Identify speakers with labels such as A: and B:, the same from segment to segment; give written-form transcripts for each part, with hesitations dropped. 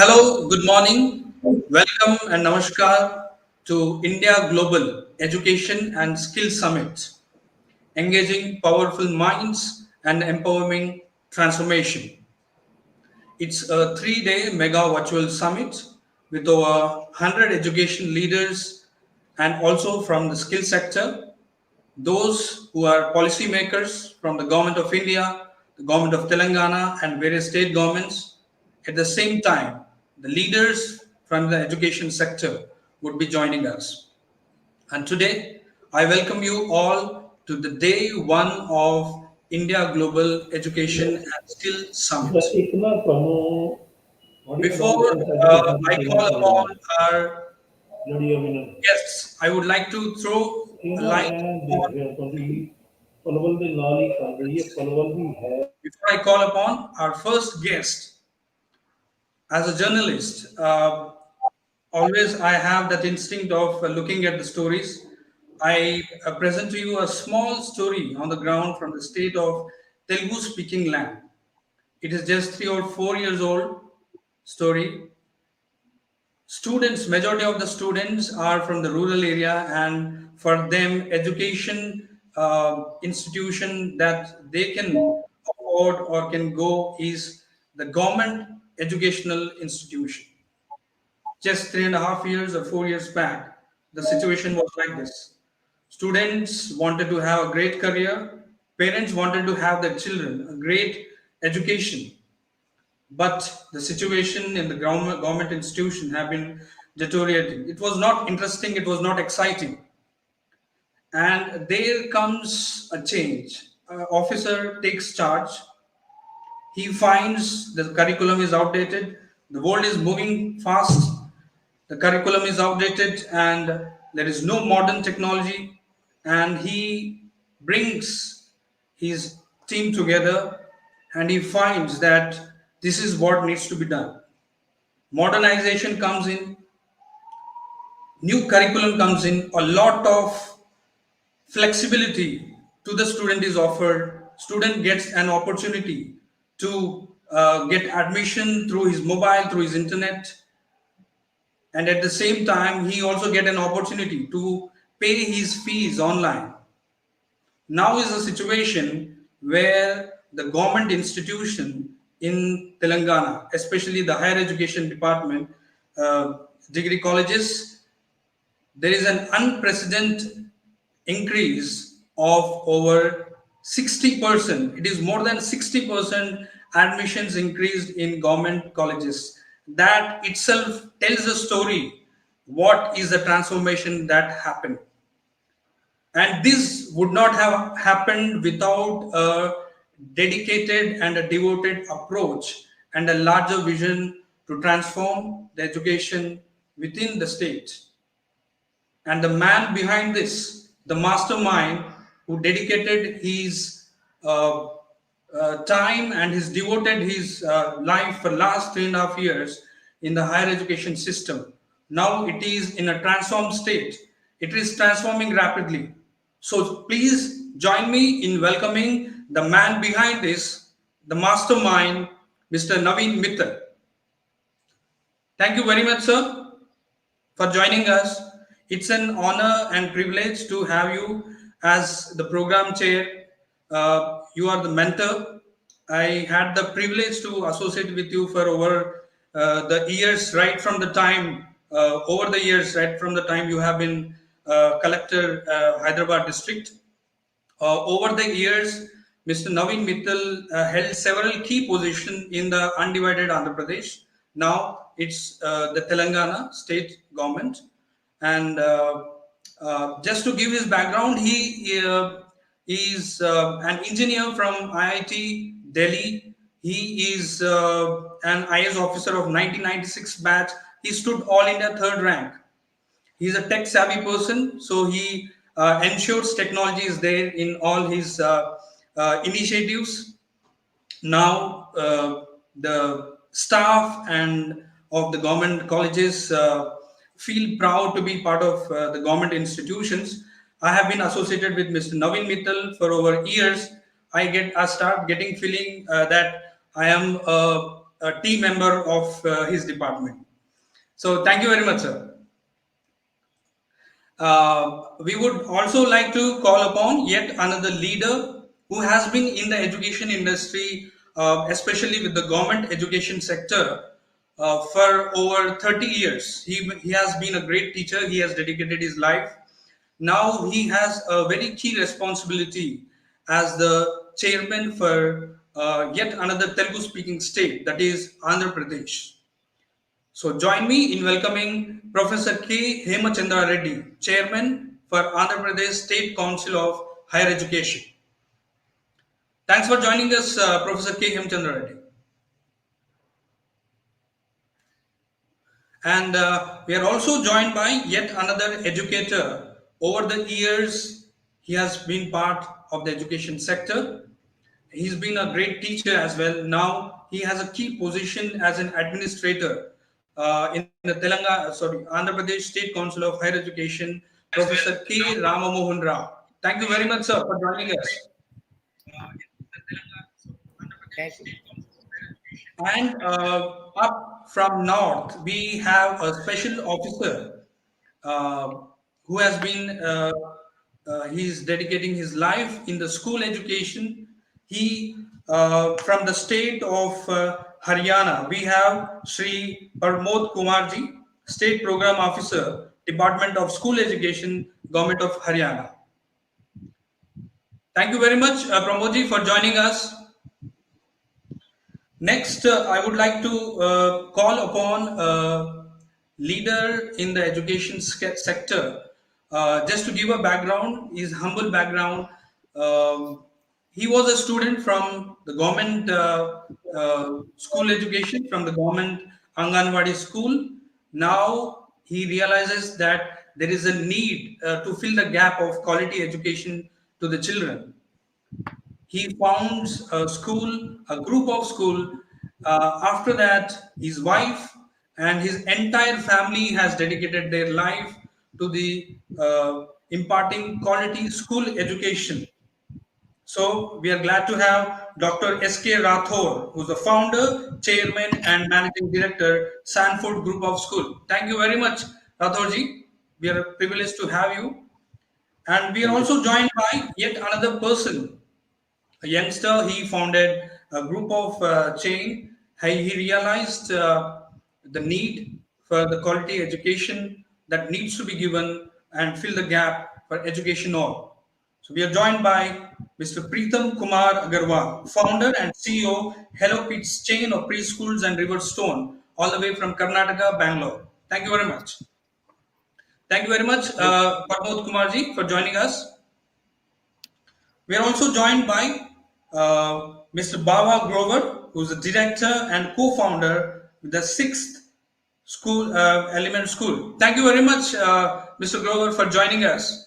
A: Hello, good morning. Welcome and namaskar to India Global Education and Skill Summit, engaging powerful minds and empowering transformation. It's a 3 day mega virtual summit with over 100 education leaders and also from the skill sector, those who are policymakers from the Government of India, the Government of Telangana, and various state governments. At the same time, the leaders from the education sector would be joining us. And today, I welcome you all to the day one of India Global Education and Skill Summit.
B: इतना ਤੁਹਾਨੂੰ ਬੜੀ
A: Before
B: problem ਸਾਡੀ
A: I
B: ਸਾਡੀ
A: call
B: team ਹੋ
A: upon
B: ਰਹੀ
A: our
B: ਲੜੀ ਹੋਈ ਨਾ
A: guests, I would like to throw a
B: ਇਹਨਾਂ
A: light
B: ਮੈਂ
A: on.
B: ਦੇਖ ਰਿਹਾ ਤੁਹਾਡੀ ਪਲਵਲ ਦੇ ਨਾਲ ਹੀ ਕਰ ਰਹੀ ਹੈ ਪਲਵਲ ਵੀ ਹੈ
A: Before I call upon our first guest, as a journalist, always I have that instinct of looking at the stories. I present to you a small story on the ground from the state of Telugu speaking land. It is just 3 or 4 years old story. Students, majority of the students are from the rural area, and for them, education institution that they can afford or can go is the government educational institution. Just 3.5 years or 4 years back, the situation was like this. Students wanted to have a great career, parents wanted to have their children a great education, but the situation in the government institution have been deteriorating. It was not interesting, it was not exciting. And there comes a change. Officer takes charge. He finds the curriculum is outdated. The world is moving fast. The curriculum is outdated and there is no modern technology. And he brings his team together and he finds that this is what needs to be done. Modernization comes in, new curriculum comes in, a lot of flexibility to the student is offered. Student gets an opportunity to get admission through his mobile, through his internet, and at the same time he also get an opportunity to pay his fees online. Now is a situation where the government institution in Telangana, especially the higher education department, degree colleges, there is an unprecedented increase of over 60%. It is more than 60% admissions increased in government colleges. That itself tells a story what is the transformation that happened. And this would not have happened without a dedicated and a devoted approach and a larger vision to transform the education within the state. And the man behind this, the mastermind who dedicated his time and his devoted his life for last 3.5 years in the higher education system. Now it is in a transformed state. It is transforming rapidly. So please join me in welcoming the man behind this, the mastermind, Mr. Naveen Mittal. Thank you very much, sir, for joining us. It's an honor and privilege to have you as the program chair. You are the mentor. I had the privilege to associate with you for over the years, right from the time, over the years, right from the time you have been collector, Hyderabad district. Over the years, Mr. Naveen Mittal held several key positions in the undivided Andhra Pradesh. Now it's the Telangana state government. And just to give his background, he is an engineer from IIT Delhi. He is an IS officer of 1996 batch. He stood all India third rank. He's a tech savvy person, so he ensures technology is there in all his initiatives. Now the staff and of the government colleges feel proud to be part of the government institutions. I have been associated with Mr. Naveen Mittal for over years. I start getting feeling that I am a team member of his department. So thank you very much, sir. We would also like to call upon yet another leader who has been in the education industry, especially with the government education sector, for over 30 years. He has been a great teacher. He has dedicated his life. Now he has a very key responsibility as the chairman for yet another Telugu speaking state, that is Andhra Pradesh. So join me in welcoming Professor K. Hemachandra Reddy, Chairman for Andhra Pradesh State Council of Higher Education. Thanks for joining us, Professor K. Hemachandra Reddy. And we are also joined by yet another educator. Over the years, he has been part of the education sector. He's been a great teacher as well. Now he has a key position as an administrator in the Andhra Pradesh State Council of Higher Education, Professor K. Ramamohan Rao. Thank you very much, sir, for joining us.
C: Thank you.
A: And up from north, we have a special officer uh, who has been he's dedicating his life in the school education. He from the state of Haryana, we have Shri Parmod Kumarji, State Program Officer, Department of School Education, Govt of Haryana. Thank you very much, Pramodji, for joining us. Next, I would like to call upon a leader in the education sector. Just to give a background, his humble background, he was a student from the government school education, from the government Anganwadi school. Now he realizes that there is a need to fill the gap of quality education to the children. He founds a school, a group of school. After that, his wife and his entire family has dedicated their life to the imparting quality school education. So we are glad to have Dr. S.K. Rathore, who's the founder, chairman, and managing director, Sanford Group of School. Thank you very much, Rathore. We are privileged to have you. And we are also joined by yet another person, a youngster. He founded a group of chain. He realized the need for the quality education that needs to be given and fill the gap for education all. So we are joined by Mr. Preetham Kumar Agarwal, founder and CEO, Hello Kids chain of preschools and Riverstone, all the way from Karnataka, Bangalore. Thank you very much. Thank you very much, Parmod Kumarji, for joining us. We are also joined by Mr. Baba Grover, who is the director and co-founder with the sixth school element school. Thank you very much, Mr. Grover, for joining us.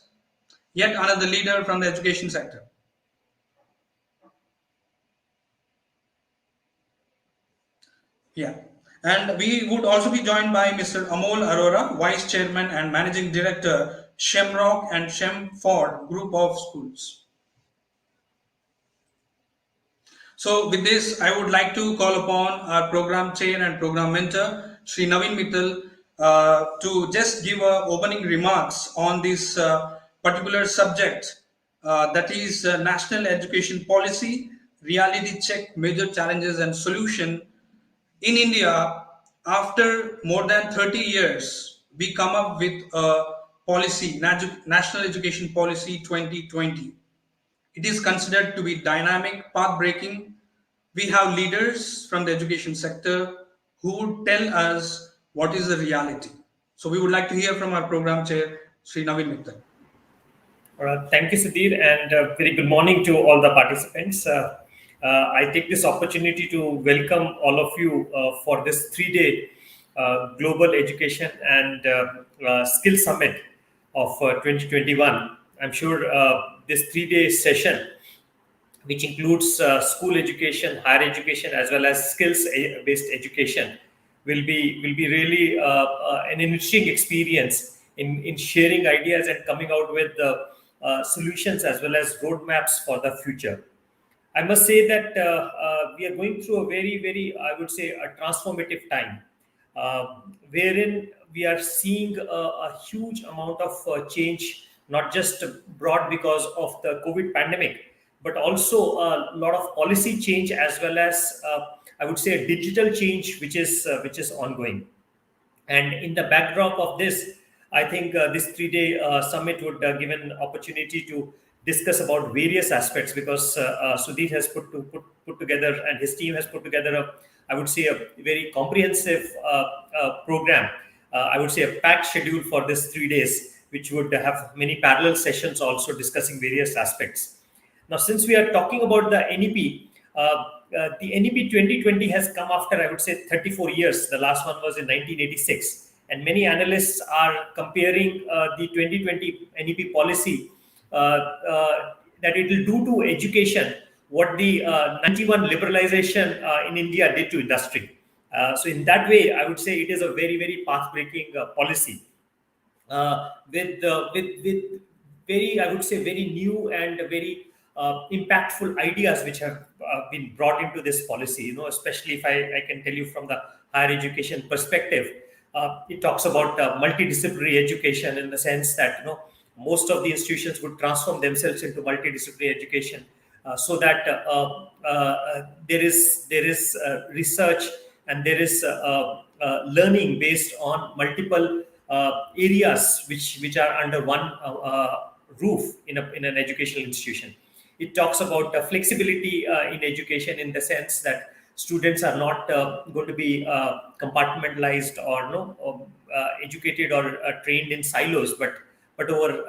A: Yet another leader from the education sector. Yeah. And we would also be joined by Mr. Amol Arora, Vice Chairman and Managing Director, Shemrock and Shemford Group of Schools. So with this, I would like to call upon our program chair and program mentor, Shri Naveen Mittal, to just give opening remarks on this particular subject, that is National Education Policy, Reality Check, Major Challenges and Solution. In India, after more than 30 years, we come up with a policy, National Education Policy 2020. It is considered to be dynamic, path-breaking. We have leaders from the education sector who would tell us what is the reality. So we would like to hear from our program chair, Sri Naveen Mittal.
C: Thank you, Sudheer, and very good morning to all the participants. I take this opportunity to welcome all of you for this 3-day Global Education and Skill Summit of 2021. I'm sure this 3-day session, which includes school education, higher education, as well as skills-based education, will be really an interesting experience in sharing ideas and coming out with solutions as well as roadmaps for the future. I must say that we are going through a very, very, I would say, a transformative time, wherein we are seeing a huge amount of change, not just brought because of the COVID pandemic, but also a lot of policy change, as well as I would say a digital change, which is ongoing. And in the backdrop of this, I think this 3 day summit would give an opportunity to discuss about various aspects, because Sudheer has put together, and his team has put together I would say, a very comprehensive program. I would say a packed schedule for this 3 days, which would have many parallel sessions also discussing various aspects. Now, since we are talking about the NEP, the NEP 2020 has come after, I would say, 34 years. The last one was in 1986. And many analysts are comparing the 2020 NEP policy, that it will do to education what the 91 liberalization in India did to industry. So in that way, I would say it is a very, very path-breaking policy, with very, I would say, very new and very impactful ideas which have been brought into this policy. Especially if I can tell you from the higher education perspective, it talks about multidisciplinary education, in the sense that most of the institutions would transform themselves into multidisciplinary education, so that there is research, and there is learning based on multiple areas which are under one roof in an educational institution. It talks about flexibility in education, in the sense that students are not going to be compartmentalized, or educated or trained in silos, but over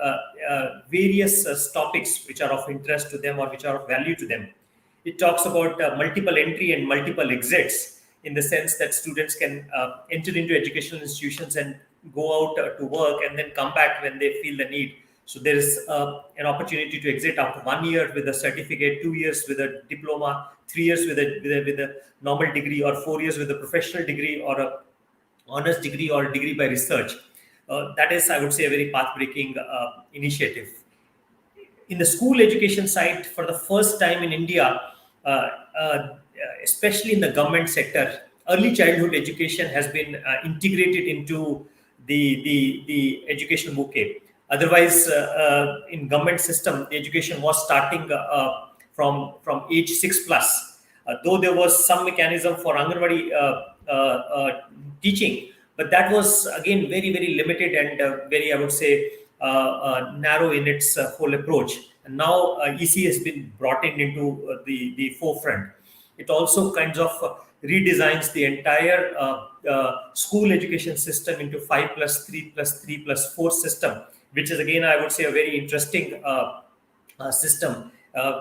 C: various topics which are of interest to them, or which are of value to them. It talks about multiple entry and multiple exits, in the sense that students can enter into educational institutions and go out to work, and then come back when they feel the need. So there is an opportunity to exit after 1 year with a certificate, 2 years with a diploma, 3 years with a normal degree, or 4 years with a professional degree, or a honors degree, or a degree by research. That is, I would say, a very path-breaking initiative. In the school education side, for the first time in India, especially in the government sector, early childhood education has been integrated into the education bouquet. Otherwise, in government system, the education was starting from age 6 plus. Though there was some mechanism for Anganwadi teaching, but that was again very, very limited, and very, I would say, narrow in its whole approach. And now EC has been brought into the forefront. It also kinds of redesigns the entire school education system into 5+3+3+4 system, which is again, I would say, a very interesting system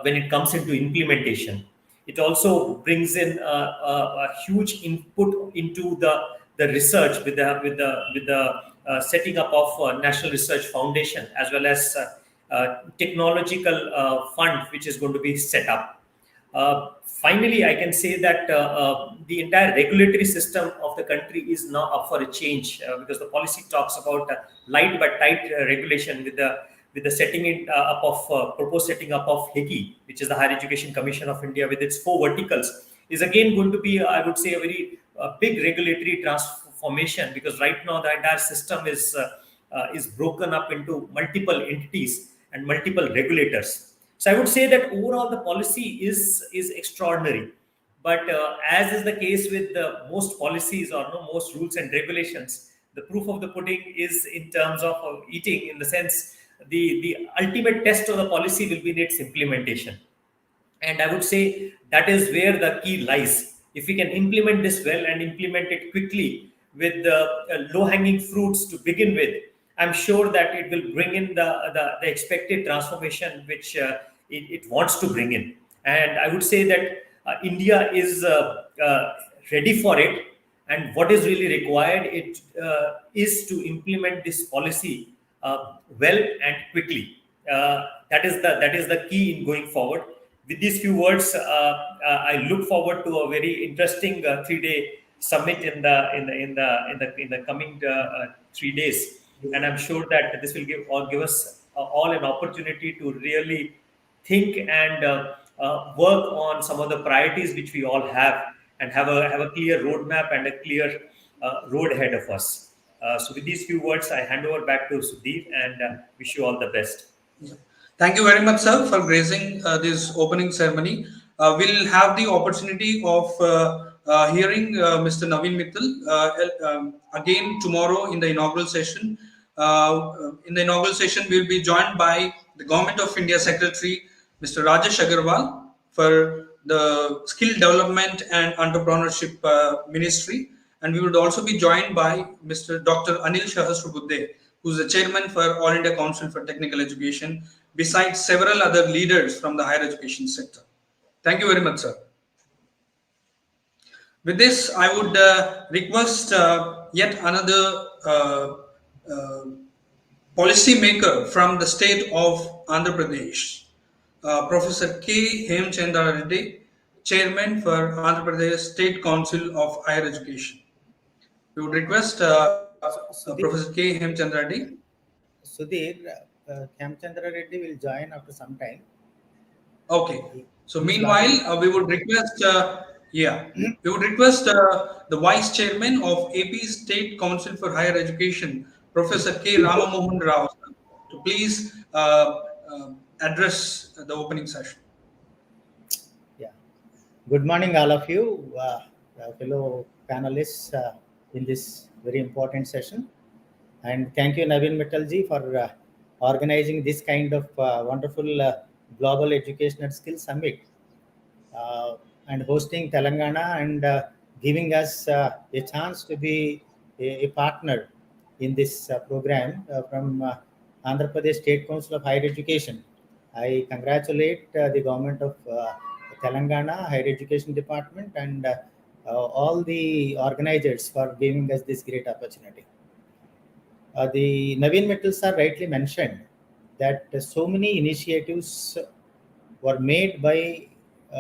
C: when it comes into implementation. It also brings in a huge input into the research, with the setting up of National Research Foundation, as well as technological fund, which is going to be set up. Finally, I can say that the entire regulatory system of the country is now up for a change, because the policy talks about light but tight regulation, with the setting it up of proposed setting up of HECI, which is the Higher Education Commission of India, with its 4 verticals, is again going to be, I would say, a very big regulatory transformation, because right now the entire system is broken up into multiple entities and multiple regulators. So I would say that overall the policy is extraordinary, but as is the case with the most policies, or most rules and regulations, the proof of the pudding is in terms of eating. In the sense, the ultimate test of the policy will be in its implementation. And I would say that is where the key lies. If we can implement this well, and implement it quickly, with the low hanging fruits to begin with, I'm sure that it will bring in the expected transformation which it wants to bring in. And I would say that India is ready for it. And what is really required is to implement this policy well and quickly. That is the key in going forward. With these few words, I look forward to a very interesting 3 day summit in the coming 3 days, and I'm sure that this will give us all an opportunity to really think and work on some of the priorities which we all have, and have a clear roadmap and a clear road ahead of us. So with these few words, I hand over back to Sudheer, and wish you all the best.
A: Yeah. Thank you very much, sir, for gracing this opening ceremony. We'll have the opportunity of hearing Mr. Naveen Mittal again tomorrow in the inaugural session. In the inaugural session, we'll be joined by the Government of India Secretary, Mr. Rajesh Agarwal, for the Skill Development and Entrepreneurship Ministry. And we would also be joined by Mr. Dr. Anil Sahasrabudhe, who is the chairman for All India Council for Technical Education, besides several other leaders from the higher education sector. Thank you very much, sir. With this, I would request yet another uh, policy maker from the state of Andhra Pradesh, Professor K. Hemchandra Reddy, Chairman for Andhra Pradesh State Council of Higher Education. We would request Professor K. Hemchandra Reddy.
D: Sudheer, Kamchandra Reddy will join after some time.
A: Okay. So
D: He's
A: meanwhile,
D: logging.
A: we would request, we would request the Vice Chairman of AP State Council for Higher Education, Professor K. Ramamohan Rao, sir, to please address the opening session.
D: Yeah. Good morning, all of you, fellow panelists in this very important session. And thank you, Naveen Mittalji, for organizing this kind of wonderful Global Educational Skills Summit and hosting Telangana and giving us a chance to be a partner in this program from Andhra Pradesh State Council of Higher Education. I congratulate the government of Telangana Higher Education Department and all the organizers for giving us this great opportunity. The Naveen Mittal sir rightly mentioned that so many initiatives were made by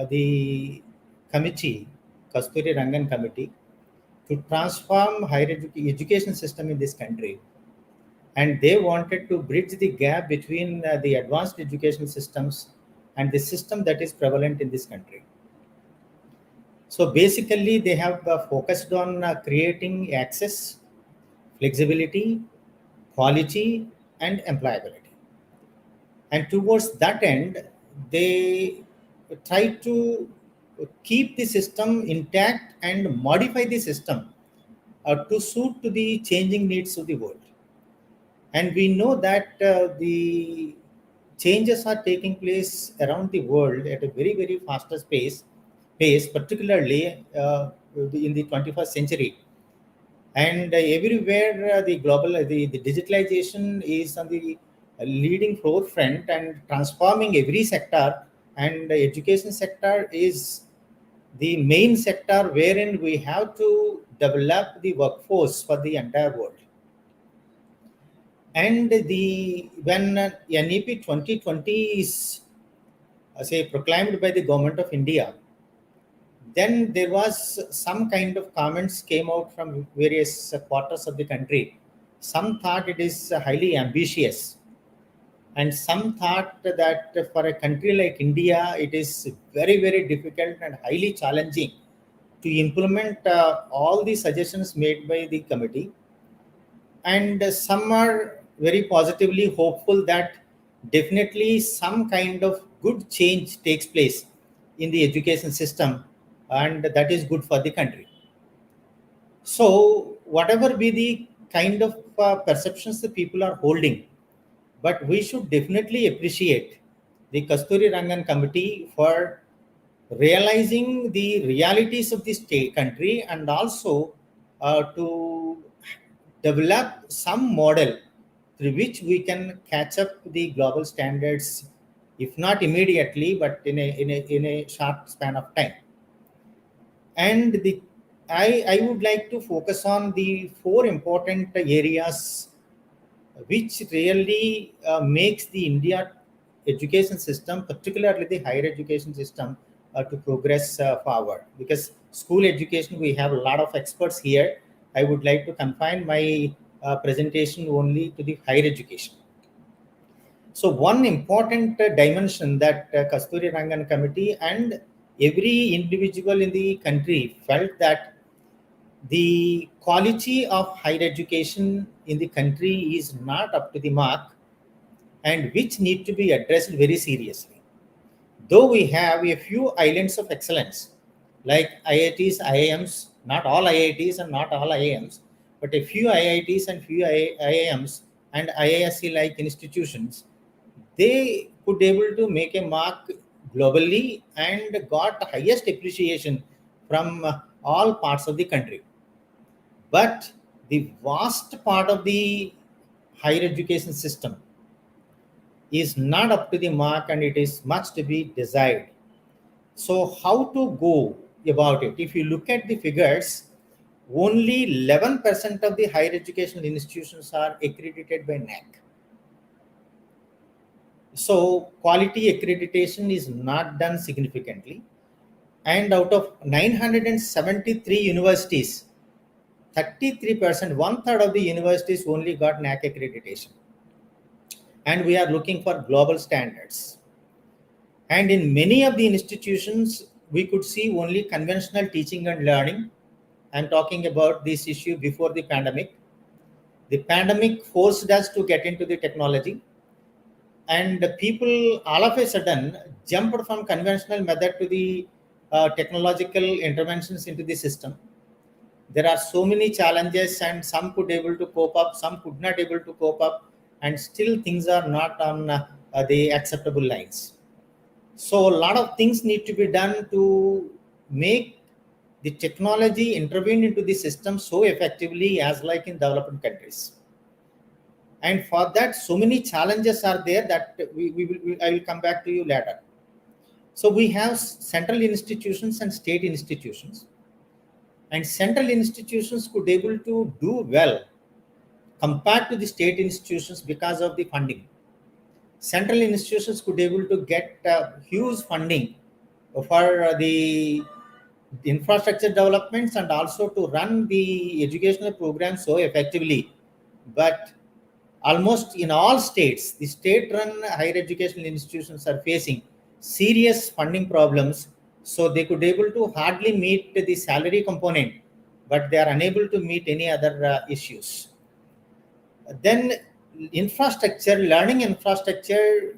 D: the committee, Kasturi Rangan committee, to transform higher education system in this country. And they wanted to bridge the gap between the advanced education systems and the system that is prevalent in this country. So basically, they have focused on creating access, flexibility, quality, and employability. And towards that end, they try to keep the system intact and modify the system to suit to the changing needs of the world. And we know that the changes are taking place around the world at a very, very fastest pace, particularly in the 21st century. And everywhere the digitalization is on the leading forefront and transforming every sector, and the education sector is the main sector wherein we have to develop the workforce for the entire world. And when NEP 2020 is say proclaimed by the government of India, then there was some kind of comments came out from various quarters of the country. Some thought it is highly ambitious, and some thought that for a country like India, it is very, very difficult and highly challenging to implement all the suggestions made by the committee. And some are very positively hopeful that definitely some kind of good change takes place in the education system, and that is good for the country. So whatever be the kind of perceptions the people are holding, but we should definitely appreciate the Kasturi Rangan committee for realizing the realities of the state country, and also to develop some model through which we can catch up the global standards, if not immediately, but in a short span of time. And I would like to focus on the four important areas which really makes the India education system, particularly the higher education system, to progress forward. Because school education, we have a lot of experts here. I would like to confine my presentation only to the higher education. So one important dimension that Kasturi Rangan committee and every individual in the country felt that the quality of higher education in the country is not up to the mark, and which need to be addressed very seriously. Though we have a few islands of excellence like IITs, IIMs, not all IITs and not all IIMs, but a few IITs and few IIMs and IISc like institutions, they could able to make a mark globally and got highest appreciation from all parts of the country. But the vast part of the higher education system is not up to the mark, and it is much to be desired. So how to go about it? If you look at the figures, only 11% of the higher educational institutions are accredited by NAC. So quality accreditation is not done significantly. And out of 973 universities, 33%, one third of the universities only got NAC accreditation. And we are looking for global standards. And in many of the institutions, we could see only conventional teaching and learning. I'm talking about this issue before the pandemic. The pandemic forced us to get into the technology, and people all of a sudden jumped from conventional method to the technological interventions into the system. There are so many challenges, and some could able to cope up, some could not able to cope up, and still things are not on the acceptable lines. So a lot of things need to be done to make the technology intervene into the system so effectively as like in developed countries. And for that, so many challenges are there that I will come back to you later. So we have central institutions and state institutions, and central institutions could able to do well compared to the state institutions because of the funding. Central institutions could able to get huge funding for the infrastructure developments and also to run the educational programs so effectively. But almost in all states, the state-run higher educational institutions are facing serious funding problems. So they could able to hardly meet the salary component, but they are unable to meet any other issues. Then infrastructure, learning infrastructure,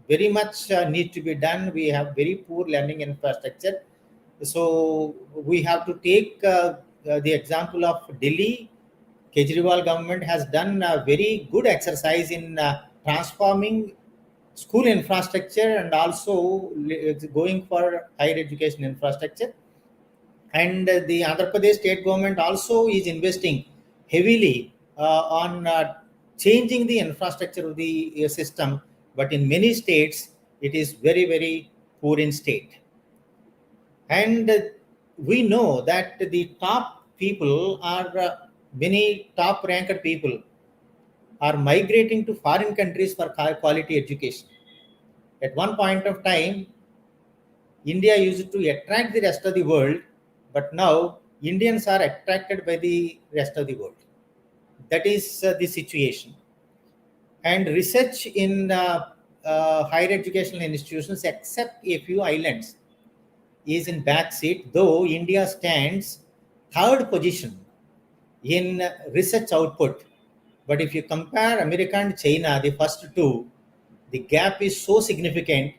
D: very much need to be done. We have very poor learning infrastructure. So we have to take the example of Delhi. Kejriwal government has done a very good exercise in transforming school infrastructure and also going for higher education infrastructure. And the Andhra Pradesh state government also is investing heavily on changing the infrastructure of the system. But in many states, it is very, very poor in state. And we know that the top people are many top ranked people are migrating to foreign countries for quality education. At one point of time, India used to attract the rest of the world, but now Indians are attracted by the rest of the world. That is the situation. And research in higher educational institutions, except a few islands, is in backseat, though India stands third position in research output. But if you compare America and China, the first two, the gap is so significant.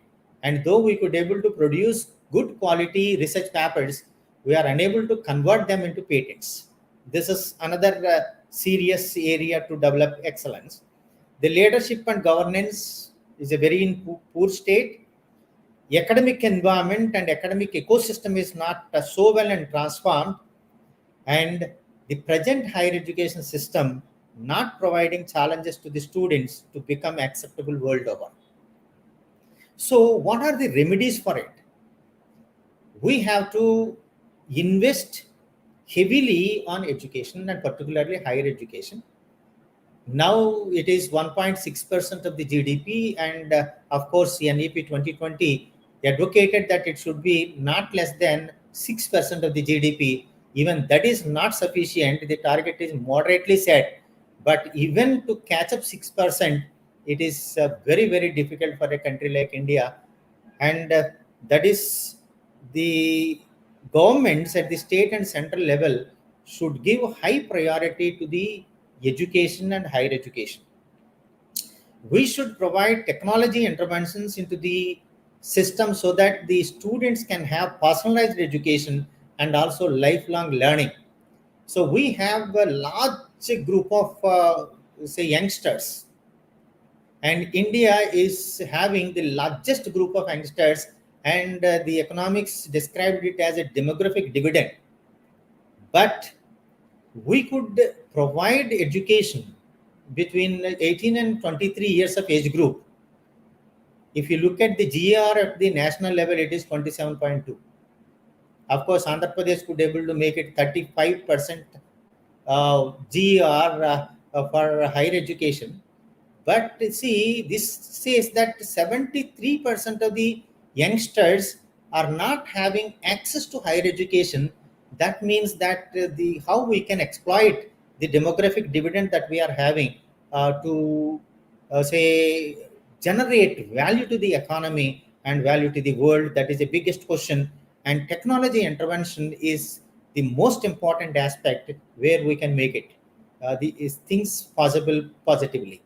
D: And though we could able to produce good quality research papers, we are unable to convert them into patents. This is another serious area to develop excellence. The leadership and governance is a very poor state. The academic environment and academic ecosystem is not so well and transformed, and the present higher education system not providing challenges to the students to become acceptable world over. So what are the remedies for it? We have to invest heavily on education and particularly higher education. Now it is 1.6% of the GDP, and of course NEP 2020 advocated that it should be not less than 6% of the GDP. Even that is not sufficient. The target is moderately set, but even to catch up 6%, it is very, very difficult for a country like India. And that is the governments at the state and central level should give high priority to the education and higher education. We should provide technology interventions into the system so that the students can have personalized education and also lifelong learning. So we have a large group of say youngsters, and India is having the largest group of youngsters, and the economics described it as a demographic dividend. But we could provide education between 18 and 23 years of age group. If you look at the GR at the national level, it is 27.2. Of course, Andhra Pradesh could able to make it 35% GR for higher education. But see, this says that 73% of the youngsters are not having access to higher education. That means that the how we can exploit the demographic dividend that we are having to say generate value to the economy and value to the world. That is the biggest question. And technology intervention is the most important aspect where we can make it is things possible positively.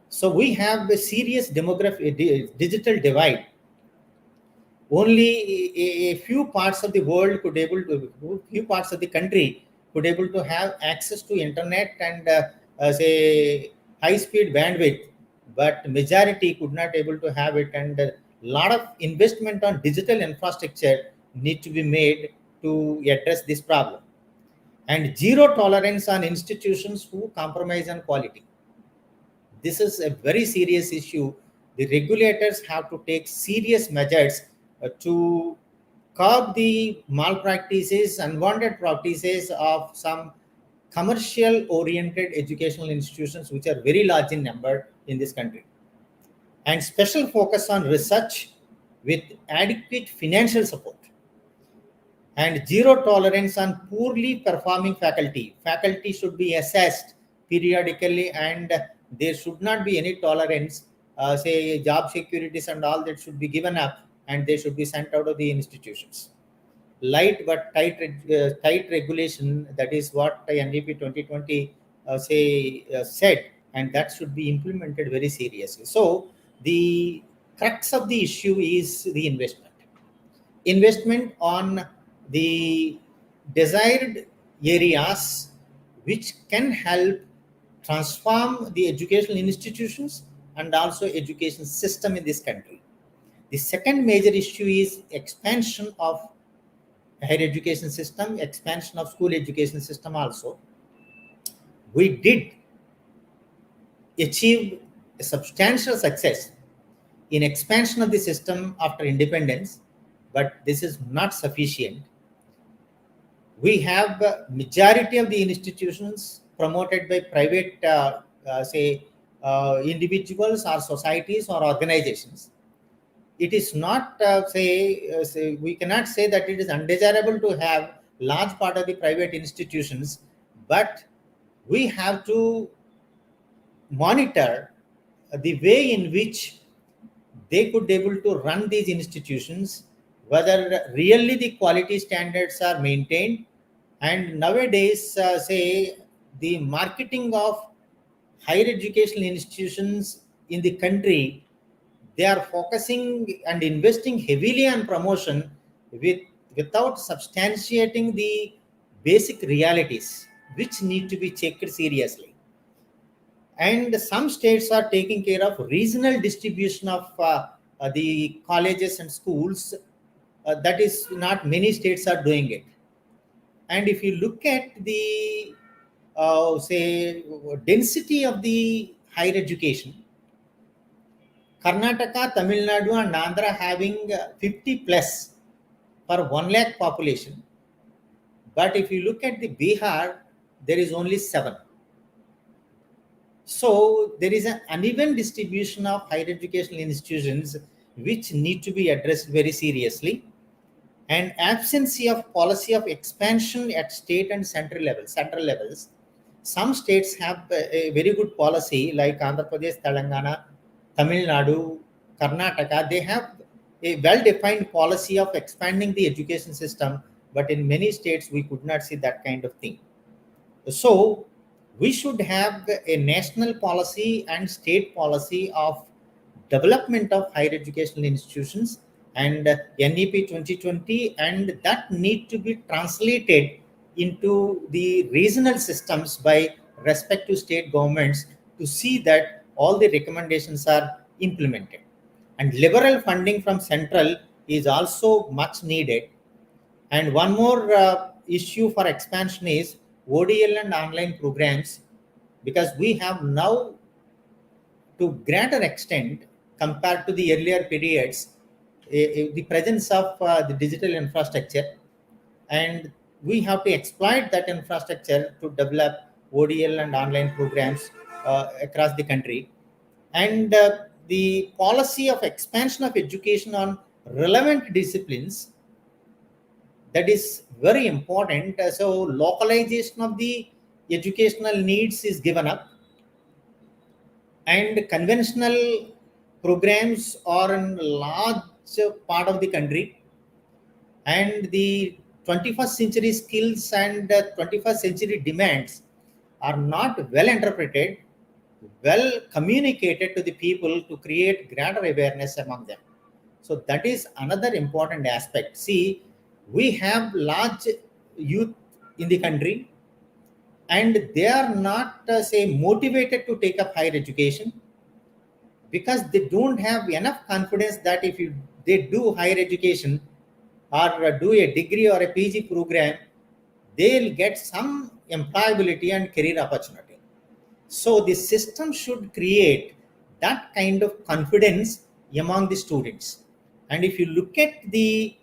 D: So we have a serious demographic digital divide. Only a few parts of the world could able to, few parts of the country could able to have access to internet and say high speed bandwidth, but majority could not able to have it. And a lot of investment on digital infrastructure need to be made to address this problem. And zero tolerance on institutions who compromise on quality. This is a very serious issue. The regulators have to take serious measures to curb the malpractices, unwanted practices of some commercial oriented educational institutions, which are very large in number in this country. And special focus on research with adequate financial support. And zero tolerance on poorly performing faculty. Faculty should be assessed periodically, and there should not be any tolerance. Say job securities and all that should be given up, and they should be sent out of the institutions. Light but tight regulation. That is what NDP 2020 said, and that should be implemented very seriously. So the crux of the issue is the investment on the desired areas which can help transform the educational institutions and also education system in this country. The second major issue is expansion of higher education system, expansion of school education system also. We did achieve a substantial success in expansion of the system after independence, but this is not sufficient. We have majority of the institutions promoted by private individuals or societies or organizations. It is not we cannot say that it is undesirable to have large part of the private institutions, but we have to monitor the way in which they could able to run these institutions, whether really the quality standards are maintained. And nowadays, the marketing of higher educational institutions in the country, they are focusing and investing heavily on promotion without substantiating the basic realities, which need to be checked seriously. And some states are taking care of regional distribution of the colleges and schools. That is not many states are doing it. And if you look at the density of the higher education, Karnataka, Tamil Nadu and Andhra having 50 plus per 1 lakh population. But if you look at the Bihar, there is only 7. So there is an uneven distribution of higher educational institutions which need to be addressed very seriously, and absence of policy of expansion at state and central levels. some states have a very good policy, like Andhra Pradesh, Telangana, Tamil Nadu, Karnataka. They have a well-defined policy of expanding the education system, but in many states we could not see that kind of thing. So we should have a national policy and state policy of development of higher educational institutions and NEP 2020, and that need to be translated into the regional systems by respective state governments to see that all the recommendations are implemented. And liberal funding from central is also much needed. And one more issue for expansion is ODL and online programs, because we have now, to greater extent compared to the earlier periods, the presence of the digital infrastructure, and we have to exploit that infrastructure to develop ODL and online programs across the country. And the policy of expansion of education on relevant disciplines, that is very important. So localization of the educational needs is given up, and conventional programs are in large part of the country, and the 21st century skills and 21st century demands are not well interpreted, well communicated to the people to create greater awareness among them. So that is another important aspect. See, we have large youth in the country, and they are not say motivated to take up higher education, because they don't have enough confidence that if they do higher education or do a degree or a PG program, they'll get some employability and career opportunity. So the system should create that kind of confidence among the students. And if you look at the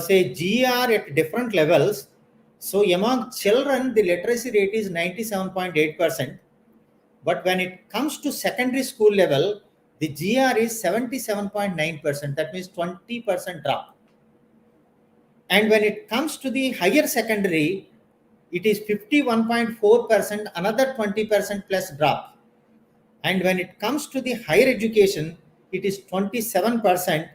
D: say GR at different levels, so among children the literacy rate is 97.8%, but when it comes to secondary school level, the GR is 77.9%. That means 20% drop. And when it comes to the higher secondary, it is 51.4%, another 20% plus drop. And when it comes to the higher education, it is 27%.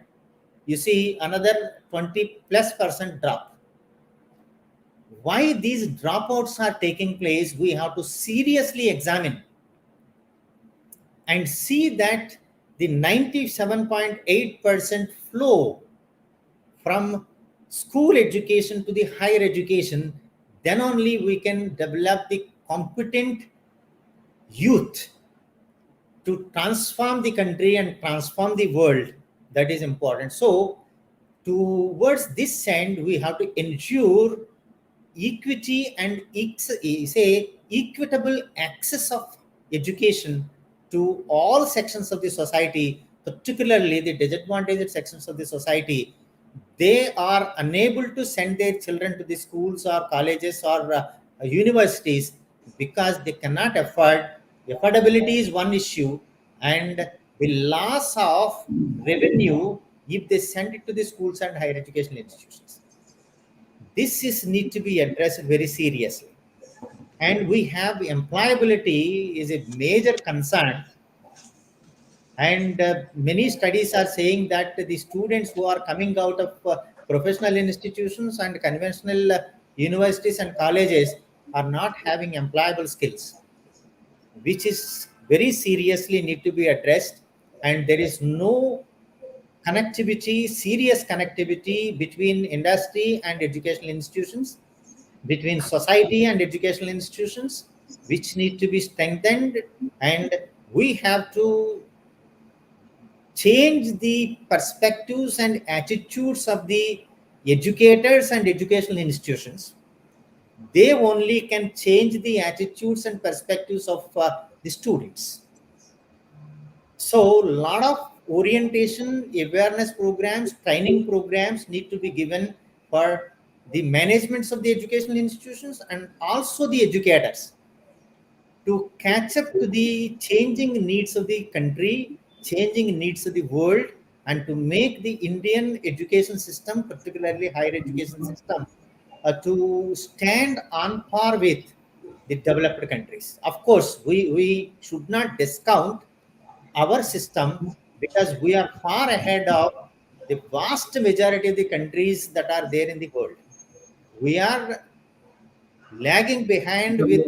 D: You see another 20 plus percent drop. Why these dropouts are taking place, we have to seriously examine and see that the 97.8% flow from school education to the higher education, then only we can develop the competent youth to transform the country and transform the world. That is important. So towards this end, we have to ensure equity and equitable access of education to all sections of the society, particularly the disadvantaged sections of the society. They are unable to send their children to the schools or colleges or universities because they cannot afford. Affordability is one issue, and the loss of revenue if they send it to the schools and higher educational institutions. This is need to be addressed very seriously. And we have employability is a major concern, and many studies are saying that the students who are coming out of professional institutions and conventional universities and colleges are not having employable skills, which is very seriously need to be addressed. And there is no connectivity, serious connectivity between industry and educational institutions, between society and educational institutions, which need to be strengthened. And we have to change the perspectives and attitudes of the educators and educational institutions. They only can change the attitudes and perspectives of the students. So a lot of orientation, awareness programs, training programs need to be given for the managements of the educational institutions and also the educators to catch up to the changing needs of the country, changing needs of the world, and to make the Indian education system, particularly higher education system, to stand on par with the developed countries. Of course, we should not discount our system because we are far ahead of the vast majority of the countries that are there in the world. We are lagging behind with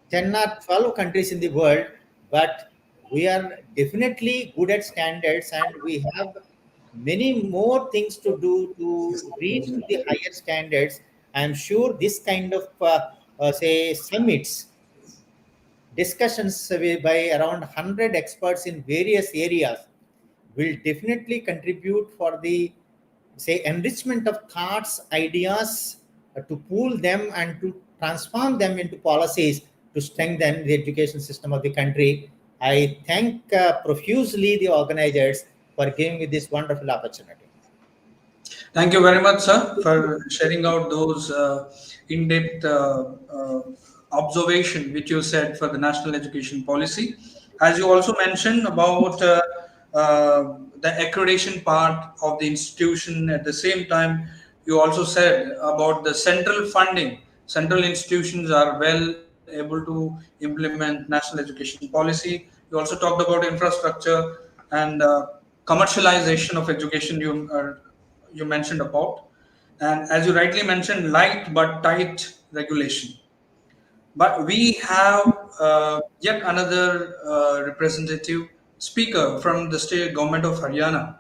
D: 10 or 12 countries in the world, but we are definitely good at standards and we have many more things to do to reach to the higher standards. I'm sure this kind of say summits, discussions by around 100 experts in various areas will definitely contribute for the say enrichment of thoughts, ideas, to pool them and to transform them into policies to strengthen the education system of the country. I thank profusely the organizers for giving me this wonderful opportunity.
A: Thank you very much, sir, for sharing out those in-depth observation which you said for the national education policy. As you also mentioned about the accreditation part of the institution, at the same time, you also said about the central funding. Central institutions are well able to implement national education policy. You also talked about infrastructure and commercialization of education. You mentioned about, and as you rightly mentioned, light but tight regulation. But we have yet another representative speaker from the state government of Haryana.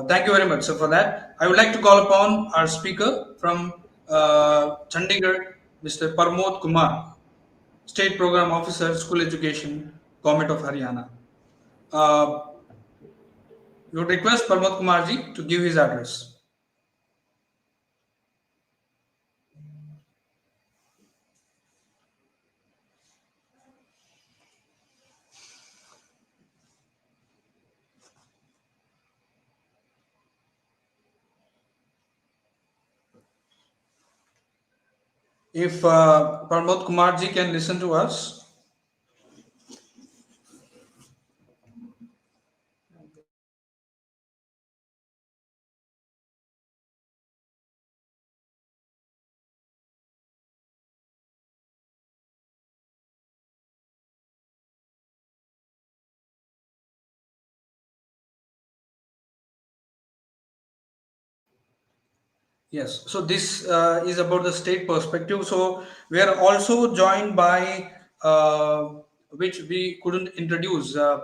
A: Thank you very much, sir, for that. I would like to call upon our speaker from Chandigarh, Mr. Parmod Kumar, State Program Officer, School Education, Government of Haryana. We would request Parmod Kumarji to give his address. If Parmod Kumarji can listen to us. Yes, so this is about the state perspective. So we are also joined by, which we couldn't introduce, a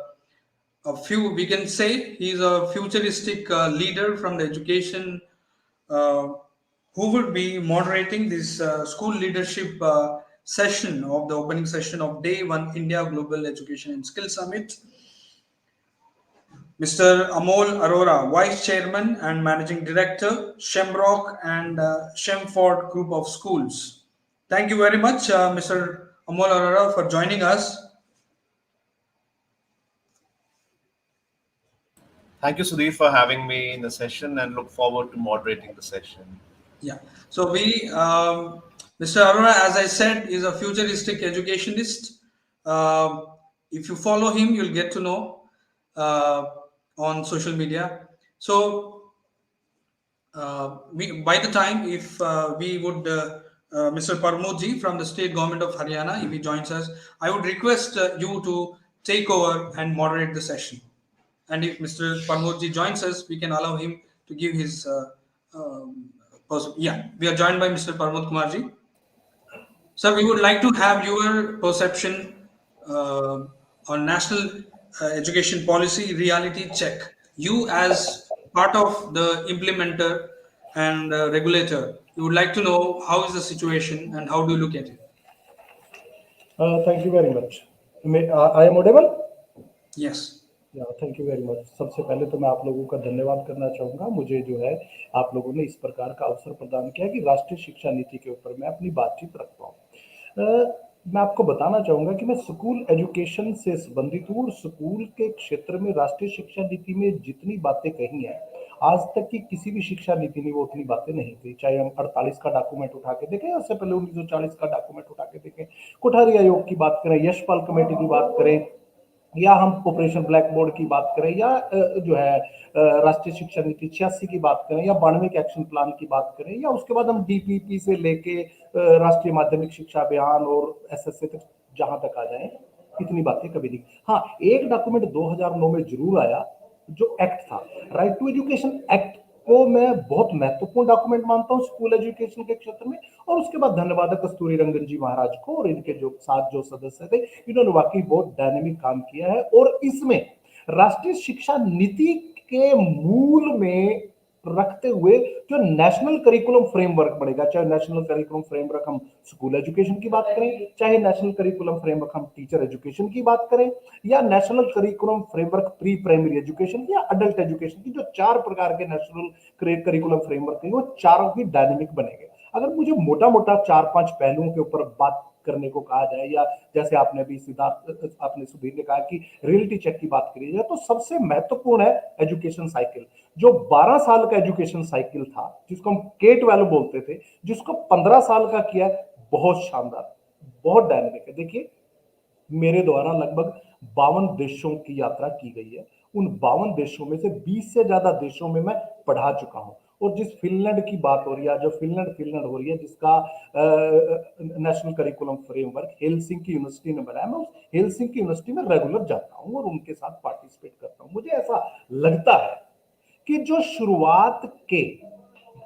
A: few, we can say he's a futuristic leader from the education, uh, who would be moderating this school leadership session of the opening session of day one India Global Education and Skill Summit. Mr. Amol Arora, Vice Chairman and Managing Director, Shemrock and Shemford Group of Schools. Thank you very much, Mr. Amol Arora, for joining us.
E: Thank you, Sudheer, for having me in the session and look forward to moderating the session.
A: Yeah. So Mr. Arora, as I said, is a futuristic educationist. If you follow him, you'll get to know uh, on social media. So by the time, if we would, Mr. Parmodji from the state government of Haryana, if he joins us, I would request you to take over and moderate the session. And if Mr. Parmodji joins us, we can allow him to give his. Yeah, we are joined by Mr. Parmod Kumarji. Sir, we would like to have your perception on national education policy reality check. You, as part of the implementer and regulator, you would like to know how is the situation and how do you look at it?
B: Thank you very much. I am audible?
A: Yes.
B: Thank you very much. सबसे पहले तो मैं आप लोगों का धन्यवाद करना चाहूँगा, मुझे जो है आप लोगों ने इस प्रकार का अवसर प्रदान किया कि राष्ट्रीय शिक्षा नीति के ऊपर मैं अपनी बातचीत रख पाऊँ। मैं आपको बताना चाहूँगा कि मैं स्कूल एजुकेशन से संबंधित हूँ और स्कूल के क्षेत्र में राष्ट्रीय शिक्षा नीति में जितनी बातें कही हैं, आज तक की किसी भी शिक्षा नीति में वो उतनी बातें नहीं कही। चाहे हम 48 का डॉक्यूमेंट उठा के देखें, उससे पहले 1940 का डॉक्यूमेंट उठा के देखें, कोठारी आयोग की बात करें, यशपाल कमेटी की बात करें, या हम ऑपरेशन ब्लैक बोर्ड की बात करें, या जो है राष्ट्रीय शिक्षा नीति 86 की बात करें, या 92 के एक्शन प्लान की बात करें, या उसके बाद हम डीपीपी से लेके राष्ट्रीय माध्यमिक शिक्षा अभियान और एसएससी तक जहां तक आ जाए, इतनी बातें कभी नहीं। हाँ, एक डॉक्यूमेंट 2009 में जरूर आया, जो एक्ट था, राइट टू एजुकेशन एक्ट को मैं बहुत महत्वपूर्ण डॉक्यूमेंट मानता हूँ स्कूल एजुकेशन के क्षेत्र में। और उसके बाद धन्यवाद है कस्तूरी रंगन जी महाराज को और इनके जो साथ जो सदस्य थे, इन्होंने वाकई बहुत डायनेमिक काम किया है। और इसमें राष्ट्रीय शिक्षा नीति के मूल में रखते हुए जो नेशनल करिकुलम फ्रेमवर्क बनेगा, चाहे नेशनल करिकुलम फ्रेमवर्क हम स्कूल एजुकेशन की बात करें, चाहे नेशनल करिकुलम फ्रेमवर्क हम टीचर एजुकेशन की बात करें, या national curriculum framework pre primary education या अडल्ट एजुकेशन की, जो 4 प्रकार के नेशनल करिकुलम फ्रेमवर्क है, वो चारों ही डायनेमिक बनेंगे। अगर मुझे मोटा मोटा 4-5 पहलुओं के ऊपर बात करने को कहा जाए, या जैसे आपने अभी सिद्धार्थ आपने सुधीर ने कहा कि रियलिटी चेक की बात करी जाए, तो सबसे महत्वपूर्ण है एजुकेशन साइकिल। जो 12 साल का एजुकेशन साइकिल था, जिसको हम K-12 बोलते थे, जिसको 15 साल का किया, बहुत शानदार, बहुत डायनेमिक है। देखिए, मेरे द्वारा लगभग 52 देशों की यात्रा की गई है। उन 52 देशों में से 20 से ज्यादा देशों में मैं पढ़ा चुका हूं। और जिस फिनलैंड की बात हो रही है, जो फिनलैंड हो रही है, जिसका national curriculum framework Helsinki university ने बनाया, मैं उस हेलसिंकी यूनिवर्सिटी में रेगुलर जाता हूं और उनके साथ पार्टिसिपेट करता हूं। मुझे ऐसा लगता है कि जो शुरुआत के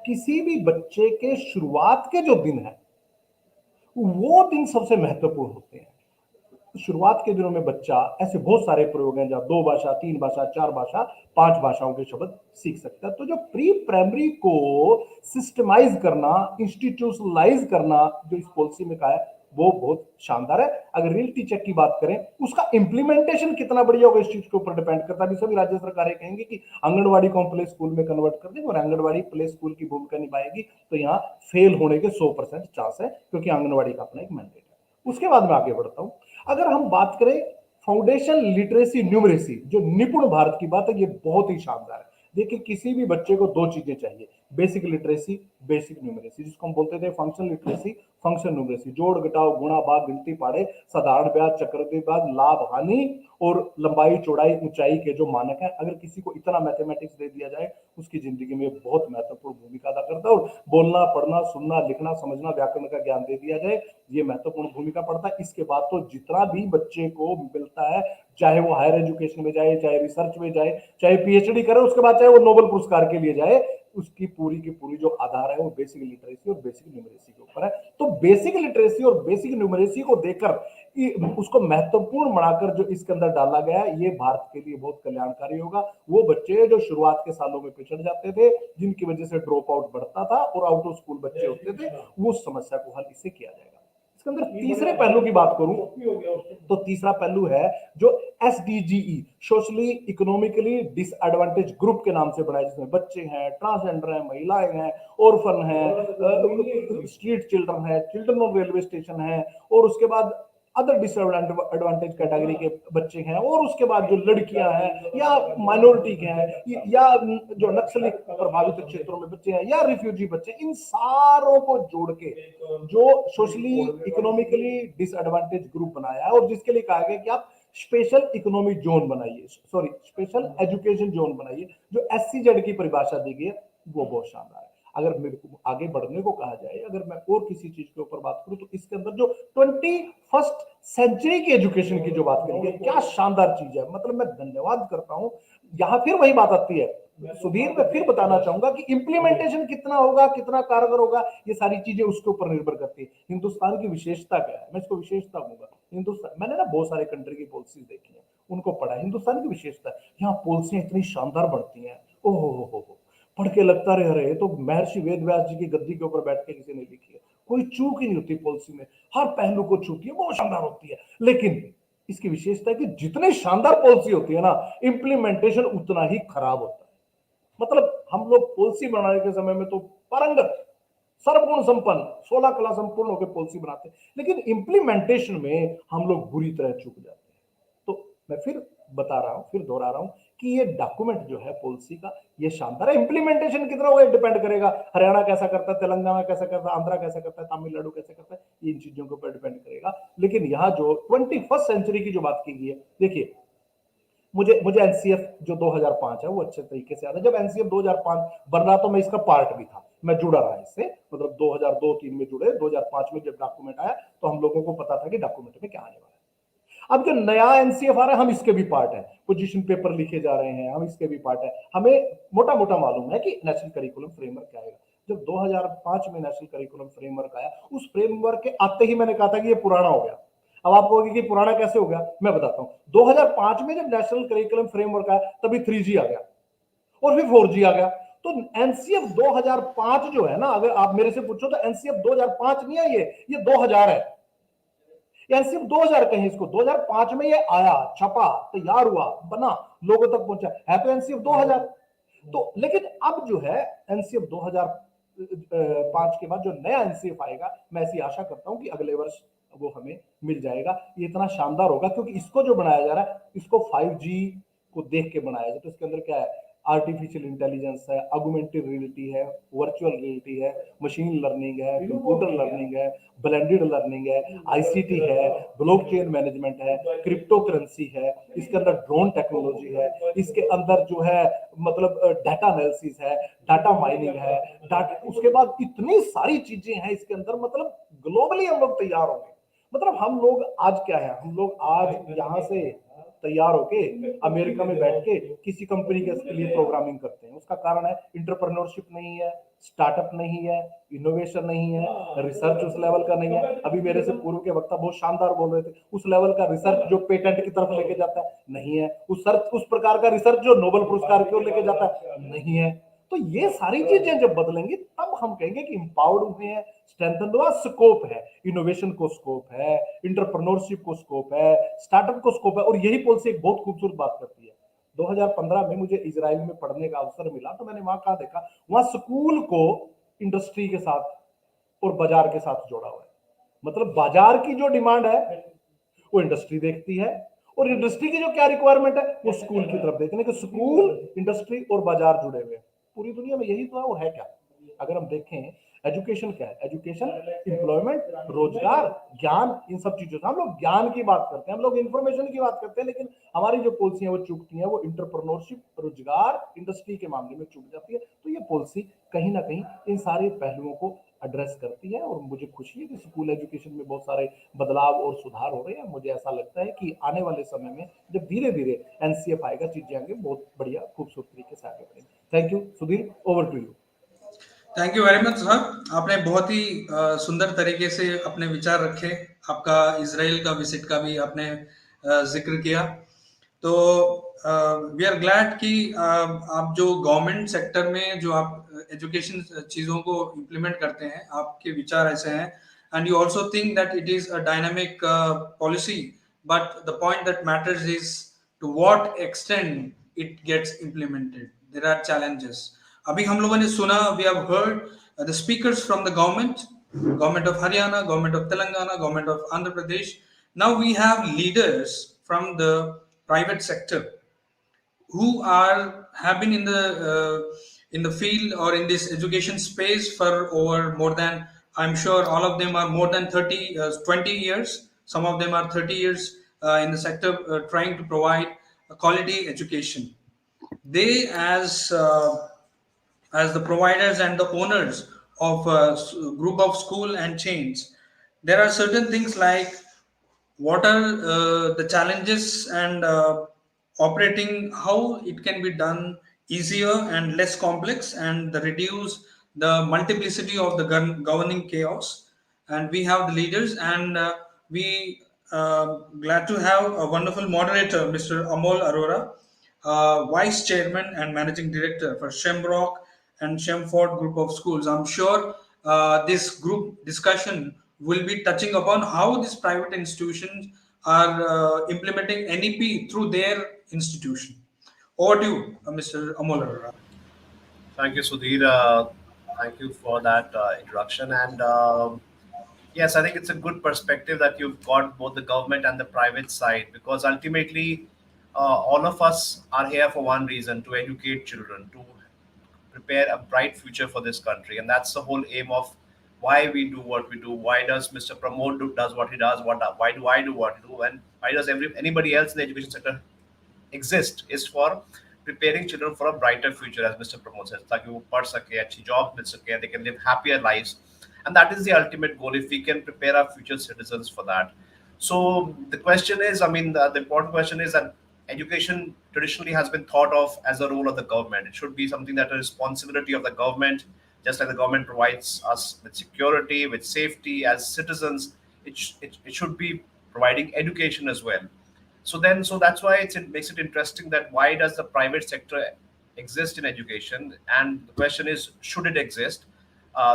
B: किसी भी बच्चे के शुरुआत के जो दिन है, वो दिन सबसे महत्वपूर्ण होते हैं। शुरुआत के दिनों में बच्चा, ऐसे बहुत सारे प्रयोग हैं जहां 2 भाषा, 3 भाषा, 4 भाषा, 5 भाषाओं के शब्द सीख सकता है। तो जो प्री प्राइमरी को सिस्टमाइज करना, इंस्टीट्यूशनलाइज करना, जो इस पॉलिसी में कहा है, वो बहुत शानदार है। अगर रियलिटी चेक की बात करें, उसका इंप्लीमेंटेशन कितना बढ़िया होगा, इस चीज के ऊपर डिपेंड करता है। सभी राज्य सरकारें कहेंगे कि आंगनबाड़ी को हम प्ले स्कूल में कन्वर्ट कर देंगे और आंगनबाड़ी प्ले स्कूल की भूमिका निभाएगी, तो यहाँ फेल होने के 100% चांस है, क्योंकि आंगनबाड़ी का अपना एक मैंडेट है। उसके बाद मैं आगे बढ़ता हूं। अगर हम बात करें फाउंडेशन लिटरेसी न्यूमरेसी, जो निपुण भारत की बात है, ये बहुत ही शानदार है। देखिए, किसी भी बच्चे को 2 चीजें चाहिए, बेसिक लिटरेसी, बेसिक न्यूमरेसी, जिसको हम बोलते थे फंक्शनल लिटरेसी, फंक्शन न्यूमरेसी, जोड़ घटाव गुणा भाग गिनती पाड़े साधारण ब्याज चक्रवृद्धि ब्याज लाभ हानि और लंबाई चौड़ाई ऊंचाई के जो मानक है। अगर किसी को इतना मैथमेटिक्स दे दिया जाए, उसकी जिंदगी में बहुत महत्वपूर्ण भूमिका अदा करता है। और बोलना, पढ़ना, सुनना, लिखना, समझना, व्याकरण का ज्ञान दे दिया जाए, ये महत्वपूर्ण भूमिका पड़ता है। इसके बाद तो जितना भी बच्चे को मिलता है, चाहे वो हायर एजुकेशन में जाए, चाहे रिसर्च में जाए, चाहे पीएचडी करे, उसके बाद चाहे वो नोबेल पुरस्कार के लिए जाए, उसकी पूरी की पूरी जो आधार है वो बेसिक लिटरेसी और बेसिक न्यूमरेसी के ऊपर है। तो बेसिक लिटरेसी और बेसिक न्यूमरेसी को देकर उसको महत्वपूर्ण बनाकर जो इसके अंदर डाला गया, ये भारत के लिए बहुत कल्याणकारी होगा। वो बच्चे जो शुरुआत के सालों में पिछड़ जाते थे, जिनकी वजह से ड्रॉप आउट बढ़ता था और आउट ऑफ स्कूल बच्चे होते थे, वो समस्या को हल इससे किया जाएगा। इसके अंदर तीसरे पहलू की बात करूं, तो तीसरा पहलू है जो SDGE, socially economically disadvantage group के नाम से बनाया, जिसमें बच्चे हैं, ट्रांसजेंडर हैं, महिलाएं हैं, ऑर्फन हैं, स्ट्रीट चिल्ड्रन है, चिल्ड्रन ऑन रेलवे स्टेशन है, और उसके बाद अदर डिसएडवांटेज कैटेगरी के बच्चे हैं, और उसके बाद जो लड़कियां हैं या माइनॉरिटी के हैं, या जो नक्सली प्रभावित क्षेत्रों में बच्चे हैं, या रिफ्यूजी बच्चे, इन सारों को जोड़ के जो सोशली इकोनॉमिकली डिसएडवांटेज ग्रुप बनाया है, और जिसके लिए कहा गया कि आप स्पेशल इकोनॉमिक जोन बनाइए, सॉरी स्पेशल एजुकेशन जोन बनाइए, जो SCZ की परिभाषा दी गई है, वो बहुत शानदार है। अगर मेरे को आगे बढ़ने को कहा जाए, अगर मैं और किसी चीज के ऊपर बात करूं, तो इसके अंदर जो 21st सेंचुरी की एजुकेशन की जो बात करी है, क्या शानदार चीज है। मतलब मैं धन्यवाद करता हूं। यहां फिर वही बात आती है, सुधीर, मैं फिर बताना चाहूंगा कि इंप्लीमेंटेशन कितना होगा, कितना कारगर होगा, ये सारी चीजें उसके ऊपर निर्भर करती है। हिंदुस्तान की विशेषता क्या है, मैं इसको विशेषता कहूंगा। हिंदुस्तान, मैंने ना बहुत सारे कंट्री की पॉलिसीज देखी है, उनको पढ़ा। हिंदुस्तान की विशेषता, यहाँ पॉलिसियां इतनी शानदार बढ़ती हैं, ओहो हो, पढ़ के लगता रहे अरे, तो महर्षि वेदव्यास जी की गद्दी के ऊपर बैठ के किसी ने लिखी है। कोई चूक ही नहीं होती पॉलिसी में, हर पहलू को छूती है, बहुत शानदार होती है। लेकिन इसकी विशेषता है कि जितनी शानदार पॉलिसी होती है ना, इंप्लीमेंटेशन उतना ही खराब होता है। मतलब हम लोग पॉलिसी बनाने के समय में तो पारंगत, सर्वगुण संपन्न, 16 कला संपूर्ण होकर पॉलिसी बनाते हैं, लेकिन इंप्लीमेंटेशन में हम लोग बुरी तरह चूक जाते हैं। तो मैं फिर बता रहा हूं, फिर दोहरा रहा हूं कि ये डॉक्यूमेंट जो है पॉलिसी का, ये शानदार है। इंप्लीमेंटेशन कितना होगा डिपेंड करेगा, हरियाणा कैसा करता है, तेलंगाना कैसा करता है, आंध्रा कैसा करता है, तमिलनाडु कैसा करता है, इन चीजों के ऊपर डिपेंड करेगा। लेकिन यहाँ जो 21st सेंचुरी की जो बात की गई है, देखिए मुझे मुझे एनसीएफ जो 2005 है वो अच्छे तरीके से याद है। जब एनसीएफ 2005 बन रहा तो मैं इसका पार्ट भी था, मैं जुड़ा रहा इससे, मतलब 2002-3 में जुड़े, 2005 में जब डॉक्यूमेंट आया तो हम लोगों को पता था कि डॉक्यूमेंट में क्या आने वाला है। अब जो नया एनसीएफ आ रहा है हम इसके भी पार्ट है, पोजीशन पेपर लिखे जा रहे हैं, हम इसके भी पार्ट है। हमें मोटा मोटा मालूम है कि नेशनल करिकुलम फ्रेमवर्क क्या आएगा। जब 2005 में नेशनल करिकुलम फ्रेमवर्क आया, उस फ्रेमवर्क के आते ही मैंने कहा था कि ये पुराना हो गया। अब आप कहोगे कि पुराना कैसे हो गया, मैं बताता हूं। 2005 में जब नेशनल करिकुलम फ्रेमवर्क आया तभी 3G आ गया और फिर 4G आ गया। तो एनसीएफ 2005 जो है ना, अगर आप मेरे से पूछो तो एनसीएफ 2005 नहीं है, ये 2000 है। एनसीएफ 2000 कहें इसको, 2005 में ये आया, छपा, तैयार हुआ, बना, लोगों तक पहुंचा है तो एनसीएफ 2000। तो लेकिन अब जो है एनसीएफ 2005 के बाद जो नया एनसीएफ आएगा, मैं ऐसी आशा करता हूं कि अगले वर्ष वो हमें मिल जाएगा। ये इतना शानदार होगा क्योंकि इसको जो बनाया जा रहा है, इसको 5G को देख के बनाया जाए। तो इसके अंदर क्या है, आर्टिफिशियल इंटेलिजेंस है, ऑगमेंटेड रियलिटी है, वर्चुअल रियलिटी है, मशीन लर्निंग है, कंप्यूटर लर्निंग है, ब्लेंडेड लर्निंग है, आईसीटी है, ब्लॉकचेन मैनेजमेंट है, क्रिप्टो करेंसी है, इसके अंदर ड्रोन टेक्नोलॉजी है, इसके अंदर जो है मतलब डाटा एनालिसिस है, डाटा माइनिंग है, डाटा, उसके बाद इतनी सारी चीजें हैं इसके अंदर। मतलब ग्लोबली हम लोग तैयार होंगे। मतलब हम लोग आज क्या है, हम लोग आज यहाँ से तैयार होके अमेरिका में बैठ के किसी कंपनी के लिए प्रोग्रामिंग करते हैं। उसका कारण है इंटरप्रेन्योरशिप नहीं है, स्टार्टअप नहीं है, इनोवेशन नहीं है, रिसर्च उस लेवल का नहीं है। अभी मेरे से पूर्व के वक्ता बहुत शानदार बोल रहे थे, उस लेवल का रिसर्च जो पेटेंट की तरफ लेके जाता है नहीं है, उस प्रकार का रिसर्च जो नोबेल पुरस्कार की ओर लेके जाता है नहीं है। तो ये सारी चीजें जब बदलेंगी तब हम कहेंगे कि इंपावर्ड हुए हैं, स्ट्रेंथन हुआ, स्कोप है, इनोवेशन को स्कोप है, इंटरप्रेन्योरशिप को स्कोप है, स्टार्टअप को स्कोप है। और यही पॉलिसी एक बहुत खूबसूरत बात करती है। 2015 में मुझे इजराइल में पढ़ने का अवसर मिला तो मैंने वहां कहा देखा, वहां स्कूल को इंडस्ट्री के साथ और बाजार के साथ जोड़ा हुआ है। मतलब बाजार की जो डिमांड है वो इंडस्ट्री देखती है और इंडस्ट्री की जो क्या रिक्वायरमेंट है वो स्कूल की तरफ देखते हैं कि स्कूल, इंडस्ट्री और बाजार जुड़े हुए हैं। पूरी दुनिया में यही तो है, वो है क्या? अगर हम देखें एजुकेशन क्या है, एजुकेशन एम्प्लॉयमेंट, रोजगार, ज्ञान, इन सब चीजों से हम लोग ज्ञान की बात करते हैं, हम लोग इंफॉर्मेशन की बात करते हैं, लेकिन हमारी जो पॉलिसी है वो चूकती है, वो इंटरप्रेन्योरशिप, रोजगार, इंडस्ट्री के मामले में चूक जाती है। तो ये पॉलिसी कहीं ना कहीं इन सारे पहलुओं को एड्रेस करती है और मुझे खुशी है कि स्कूल एजुकेशन में बहुत सारे बदलाव और सुधार हो रहे हैं। मुझे ऐसा लगता है कि आने वाले समय में जब धीरे धीरे एनसीएफ आएगा, चीजें आगे बहुत बढ़िया खूबसूरत तरीके से आगे बढ़ेंगी। Thank you Sudhir, over to you.
A: Thank you very much sir, आपने बहुत ही सुंदर तरीके से अपने विचार रखे। आपका इजराइल का विजिट का भी आपने जिक्र किया। तो वी आर ग्लैड कि आप जो गवर्नमेंट सेक्टर में जो आप एजुकेशन चीज़ों को इम्प्लीमेंट करते हैं, आपके विचार ऐसे हैं, and you also think that it is a dynamic policy, but the point that matters is to what extent it gets implemented. There are challenges. अभी हम लोगों ने सुना, we have heard the speakers from the government of Haryana, government of Telangana, government of Andhra Pradesh. Now we have leaders from the private sector who have been in the field or in this education space for over more than, I'm sure all of them are more than 20 years. Some of them are 30 years in the sector, trying to provide a quality education. They as the providers and the owners of a group of school and chains, there are certain things like what are the challenges and operating, how it can be done easier and less complex, and the reduce the multiplicity of the governing chaos. And we have the leaders, and we glad to have a wonderful moderator, Mr. Amol Arora, Vice Chairman and Managing Director for Shemrock and Shemford Group of Schools. I'm sure this group discussion will be touching upon how these private institutions are implementing NEP through their institution. Over to you, Mr. Amol Arora.
E: Thank you, Sudheer. Thank you for that introduction. And yes, I think it's a good perspective that you've got both the government and the private side, because ultimately, all of us are here for one reason: to educate children, to prepare a bright future for this country. And that's the whole aim of why we do what we do. Why does Mr. Parmod does what he does? Why do I do what I do? And why does anybody else in the education sector exist is for preparing children for a brighter future, as Mr. Pramod says, ताकि वो पढ़ सके, अच्छी job मिल सके, they can live happier lives, and that is the ultimate goal. If we can prepare our future citizens for that. So the question is, I mean, the important question is that education traditionally has been thought of as a role of the government. It should be something that a responsibility of the government, just like the government provides us with security, with safety as citizens. It should be providing education as well. So that's why it makes it interesting that why does the private sector exist in education, and the question is, should it exist?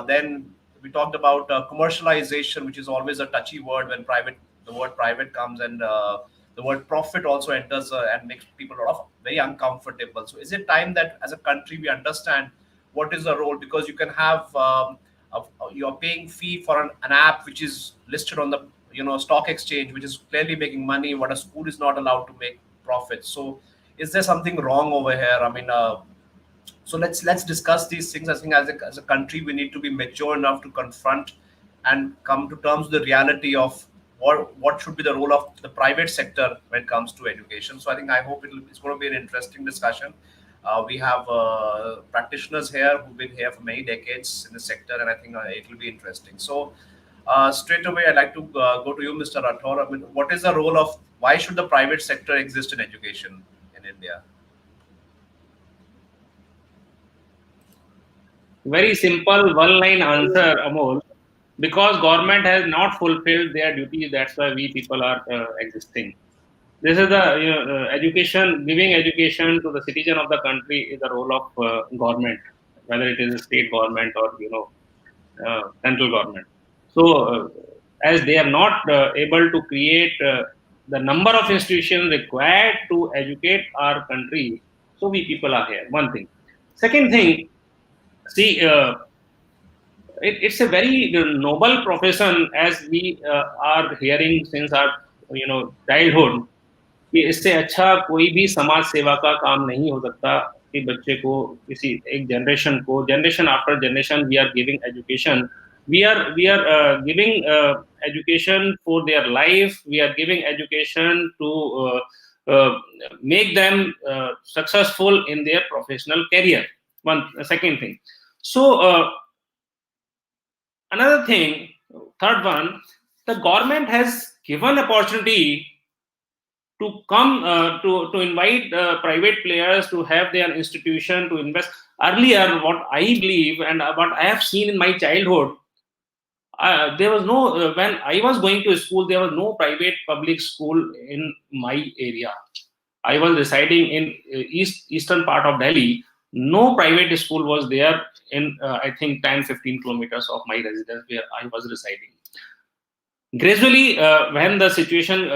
E: Then we talked about commercialization, which is always a touchy word when the word private comes, and the word profit also enters and makes people a lot of very uncomfortable. So is it time that as a country we understand what is the role? Because you can have you're paying fee for an app which is listed on the stock exchange, which is clearly making money, but a school is not allowed to make profits. So is there something wrong over here? I mean, so let's discuss these things. I think as a country we need to be mature enough to confront and come to terms with the reality of what should be the role of the private sector when it comes to education. So I hope it's going to be an interesting discussion. We have practitioners here who've been here for many decades in the sector, and I think it will be interesting. So straight away, I'd like to go to you, Mr. Rathore. I mean, what is the role of, why should the private sector exist in education in India?
F: Very simple one-line answer, Amol. Because government has not fulfilled their duty, that's why we people are existing. This is the education, giving education to the citizen of the country is the role of government, whether it is a state government or central government. So as they are not able to create the number of institutions required to educate our country, so we people are here. One thing. Second thing, see, it's a very noble profession, as we are hearing since our childhood, कि इससे अच्छा कोई भी समाज सेवा का काम नहीं हो सकता कि बच्चे को किसी एक generation after generation we are giving education, we are giving education for their life, we are giving education to make them successful in their professional career. Second thing. So another thing, third one, the government has given opportunity to come to invite private players to have their institution to invest. Earlier, what I believe and what I have seen in my childhood, there was no, when I was going to school, there was no private public school in my area. I was residing in eastern part of Delhi. No private school was there in I think 10-15 kilometers of my residence where I was residing. Gradually, when the situation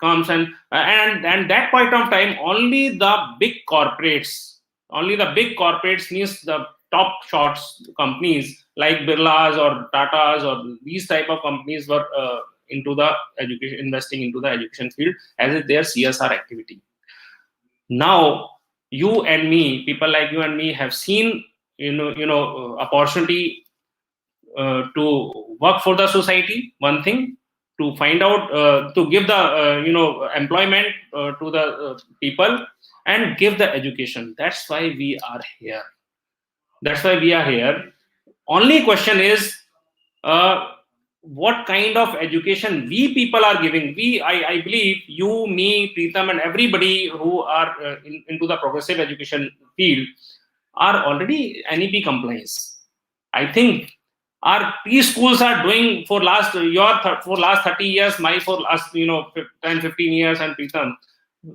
F: comes and that point of time, only the big corporates means the top shots companies like Birlas or Tatas or these type of companies were into the education, investing into the education field as their CSR activity. Now, you and me, people like you and me, have seen opportunity to work for the society. One thing, to find out, to give the employment to the people and give the education. That's why we are here. Only question is what kind of education we people are giving. I believe you, me, Preetham, and everybody who are into the progressive education field are already NEP compliance. I think our preschools are doing for last 30 years, my for last 10-15 years, and Preetham,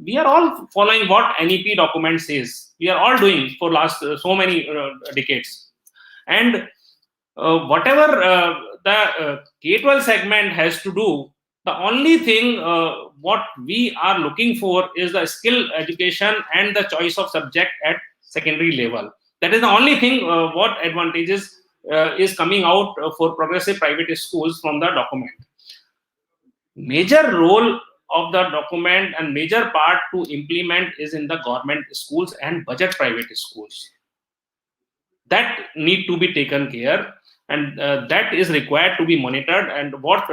F: we are all following what NEP document says. We are all doing for last so many decades, and whatever the K-12 segment has to do, the only thing what we are looking for is the skill education and the choice of subject at secondary level. That is the only thing what advantages is coming out for progressive private schools from the document. Major role of the document and major part to implement is in the government schools and budget private schools. That need to be taken care, and that is required to be monitored. And what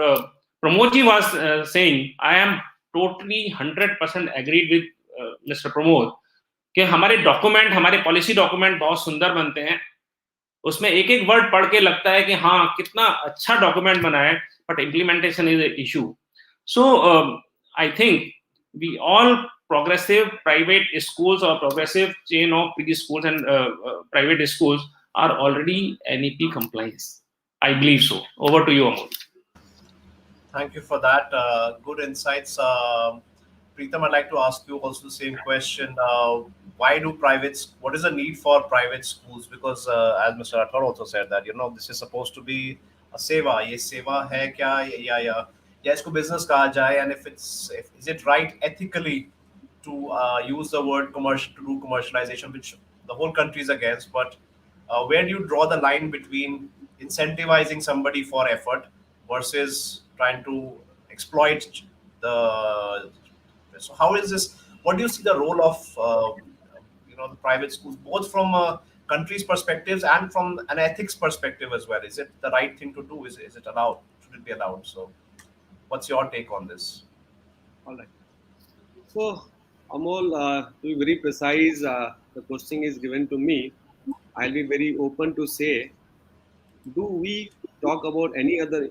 F: Pramodji was saying, I am totally 100% agreed with mister Pramod, कि हमारे document, हमारे policy document बहुत सुंदर बनते हैं, उसमें एक एक वर्ड पढ़ के लगता है कि हाँ कितना अच्छा डॉक्यूमेंट बना है, but implementation is a issue. So I think we all progressive private schools or progressive chain of preschools and private schools are already NEP compliance. I believe so. Over to you, Amol.
E: Thank you for that. Good insights. Preetham, I'd like to ask you also the same question. Why do what is the need for private schools? Because as Mr. Rathod also said that, this is supposed to be a seva. Ye seva hai kya? Ya isko business kaha jaye, and is it right ethically to use the word commercial, to do commercialization, which the whole country is against, but where do you draw the line between incentivizing somebody for effort versus trying to exploit the? So how is this? What do you see the role of the private schools, both from a country's perspectives and from an ethics perspective as well? Is it the right thing to do? Is it allowed? Should it be allowed? So, what's your take on this?
G: All right. So, Amol, to be very precise, the question is given to me. I'll be very open to say, do we talk about any other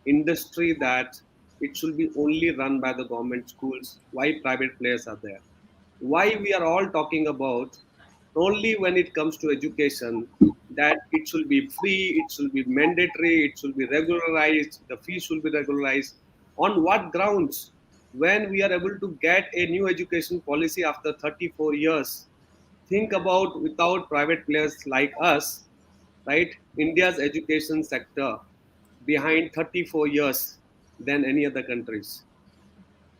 G: industry that it should be only run by the government schools? Why private players are there? Why we are all talking about only when it comes to education that it should be free, it should be mandatory, it should be regularized, the fee should be regularized. On what grounds? When we are able to get a new education policy after 34 years, think about without private players like us, right? India's education sector behind 34 years than any other countries,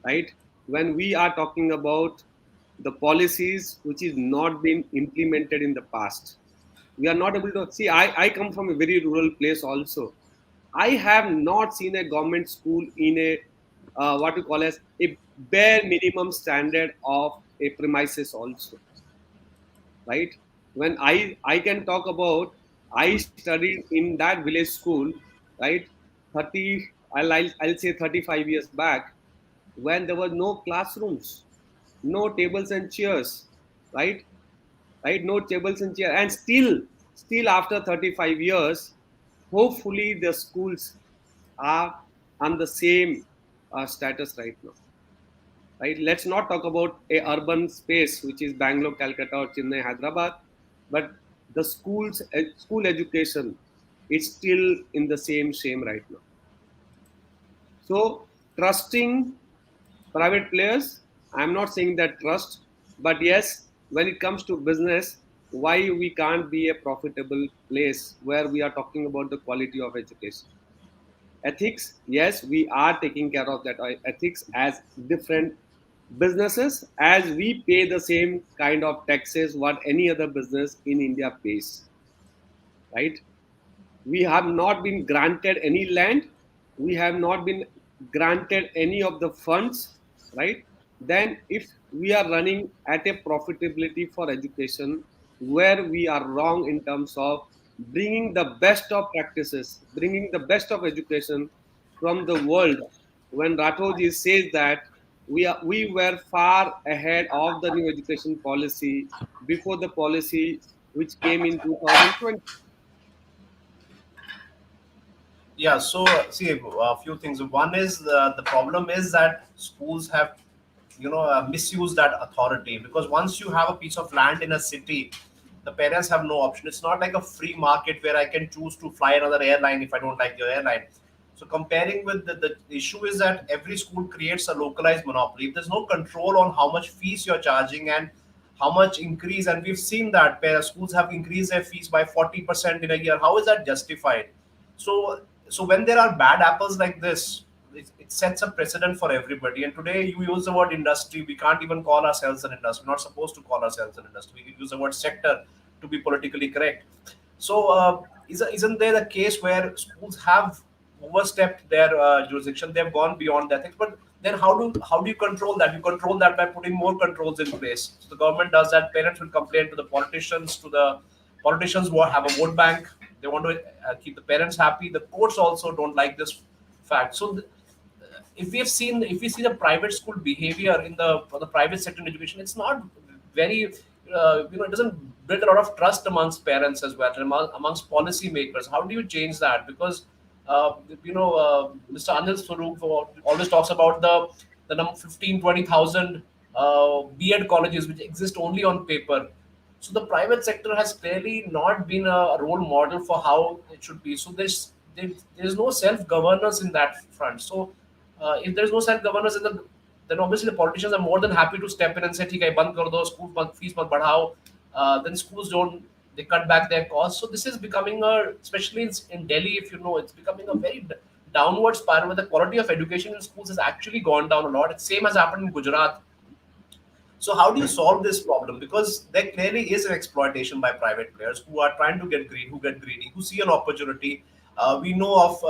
G: right? When we are talking about the policies which is not been implemented in the past, we are not able to see. I come from a very rural place also. I have not seen a government school in a what we call as a bare minimum standard of a premises also, right? When I can talk about, I studied in that village school, right? 30 I'll say 35 years back, when there were no classrooms, no tables and chairs, right? Right, no tables and chairs, and still after 35 years, hopefully the schools are on the same status right now, right? Let's not talk about a urban space which is Bangalore, Calcutta, or Chennai, Hyderabad, but the school education is still in the same right now. So trusting private players, I'm not saying that trust, but yes, when it comes to business, why we can't be a profitable place where we are talking about the quality of education? Ethics, yes, we are taking care of that ethics as different businesses, as we pay the same kind of taxes what any other business in India pays, right? We have not been granted any land, we have not been granted any of the funds, right? Then if we are running at a profitability for education, where we are wrong in terms of bringing the best of practices, bringing the best of education from the world, when Rathoji says that we were far ahead of the new education policy before the policy which came in 2020.
E: Yeah, so see a few things. One is the problem is that schools have misused that authority, because once you have a piece of land in a city, the parents have no option. It's not like a free market where I can choose to fly another airline if I don't like your airline. So comparing with the issue is that every school creates a localized monopoly. If there's no control on how much fees you're charging and how much increase, and we've seen that schools have increased their fees by 40% in a year. How is that justified? So when there are bad apples like this, it sets a precedent for everybody. And today you use the word industry. We can't even call ourselves an industry. We're not supposed to call ourselves an industry. We can use the word sector to be politically correct. So isn't there a case where schools have overstepped their jurisdiction? They've gone beyond that thing. But then how do you control that? You control that by putting more controls in place. So the government does that. Parents will complain to the politicians. Who have a vote bank. They want to keep the parents happy. The courts also don't like this fact. So if we see the private school behavior in the private sector in education, it's not very it doesn't build a lot of trust amongst parents as well, and amongst policy makers. How do you change that? Because Mr. Anil Swarup always talks about the number 15-20,000 B.Ed colleges which exist only on paper. So the private sector has clearly not been a role model for how it should be. So there's no self governance in that front. So if there's no self governance, then obviously the politicians are more than happy to step in and say, "ठीक है, बंद कर दो, school fees मत बढ़ाओ." Then schools don't, they cut back their costs. So this is becoming especially in Delhi, if you know, it's becoming a very downward spiral where the quality of education in schools has actually gone down a lot. It's same has happened in Gujarat. So how do you solve this problem? Because there clearly is an exploitation by private players who are trying to get greedy, who see an opportunity. We know of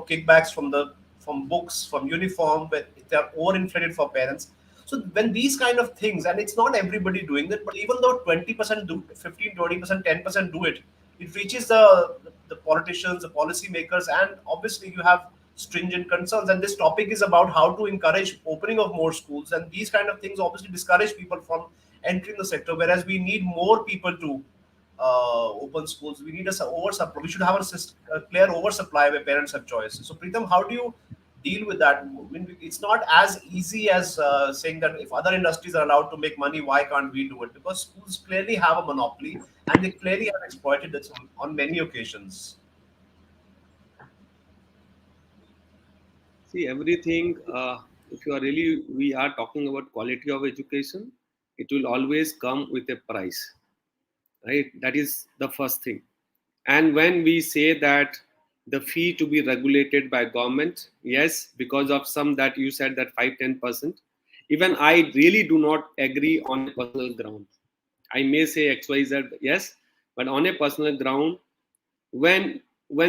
E: kickbacks from books, from uniform, but they're overinflated for parents. So when these kind of things, and it's not everybody doing that, but even though 20% do, 15, 20%, 10% do it, it reaches the politicians, the policy makers, and obviously you have stringent concerns. And this topic is about how to encourage opening of more schools, and these kind of things obviously discourage people from entering the sector, whereas we need more people to open schools. We need a oversupply. We should have a clear oversupply where parents have choices. So Preetham, how do you deal with that? I mean, it's not as easy as saying that if other industries are allowed to make money, why can't we do it? Because schools clearly have a monopoly, and they clearly have exploited it on many occasions.
G: See, everything, if you are really, we are talking about quality of education, it will always come with a price, right? That is the first thing. And when we say that the fee to be regulated by government, yes, because of some that you said that 5-10%, even I really do not agree on a personal ground. I may say XYZ, yes, but on a personal ground, when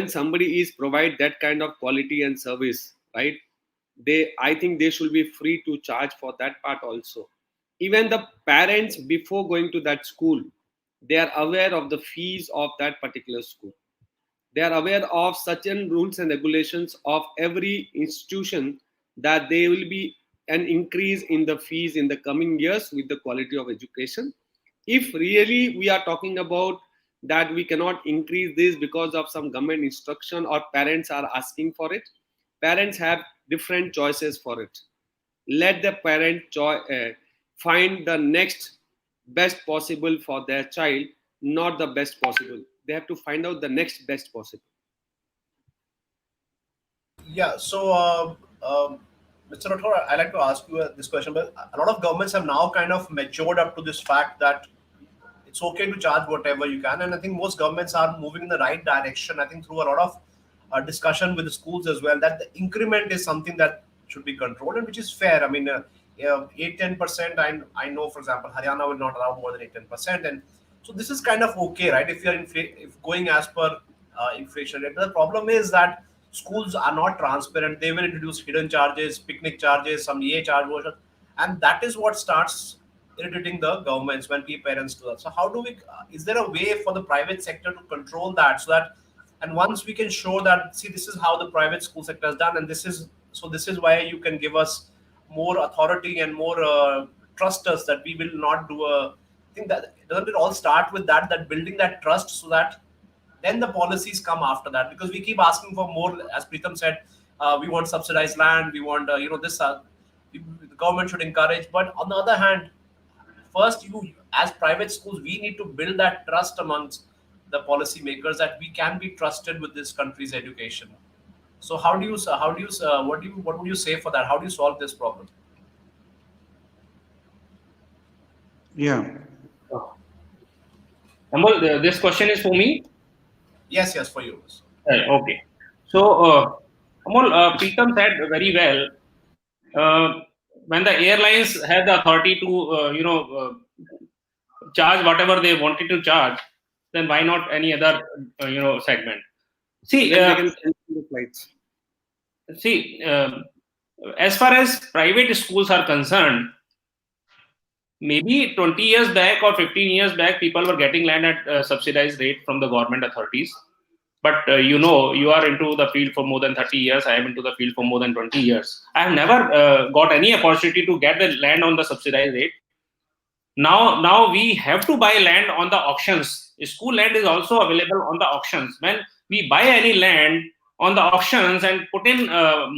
G: somebody is provide that kind of quality and service, right, I think they should be free to charge for that part also. Even the parents, before going to that school, they are aware of the fees of that particular school. They are aware of certain rules and regulations of every institution, that there will be an increase in the fees in the coming years with the quality of education. If really we are talking about that we cannot increase this because of some government instruction or parents are asking for it, parents have different choices for it. Let the parent find the next best possible for their child, not the best possible. They have to find out the next best possible.
E: Yeah. So, Mr. Rathore, I like to ask you this question. But a lot of governments have now kind of matured up to this fact that it's okay to charge whatever you can, and I think most governments are moving in the right direction. I think through a lot of discussion with the schools as well, that the increment is something that should be controlled, and which is fair. I mean, 8-10%. I know, for example, Haryana will not allow more than 8-10%, and so this is kind of okay, right? If you're if going as per inflation rate. But the problem is that schools are not transparent. They will introduce hidden charges, picnic charges, some EA charge version, and that is what starts irritating the governments when parents do that. So how do we? Is there a way for the private sector to control that, so that, and once we can show that, see, this is how the private school sector has done, and this is why you can give us more authority and more trust us that we will not do a thing. That doesn't it all start with that building that trust, so that then the policies come after that? Because we keep asking for more, as Preetham said, we want subsidized land, we want this. The government should encourage, but on the other hand, first, you as private schools, we need to build that trust amongst the policy makers that we can be trusted with this country's education. So what would you say for that? How do you solve this problem?
A: Yeah.
F: Amol, this question is for me.
E: Yes, for you.
F: Okay. So, Amol, Preetham said very well. When the airlines had the authority to, charge whatever they wanted to charge, then why not any other, segment? See, as far as private schools are concerned, maybe 20 years back or 15 years back, people were getting land at subsidized rate from the government authorities. But you are into the field for more than 30 years. I am into the field for more than 20 years. I have never got any opportunity to get the land on the subsidized rate. Now we have to buy land on the auctions. School land is also available on the auctions. When we buy any land on the auctions and put in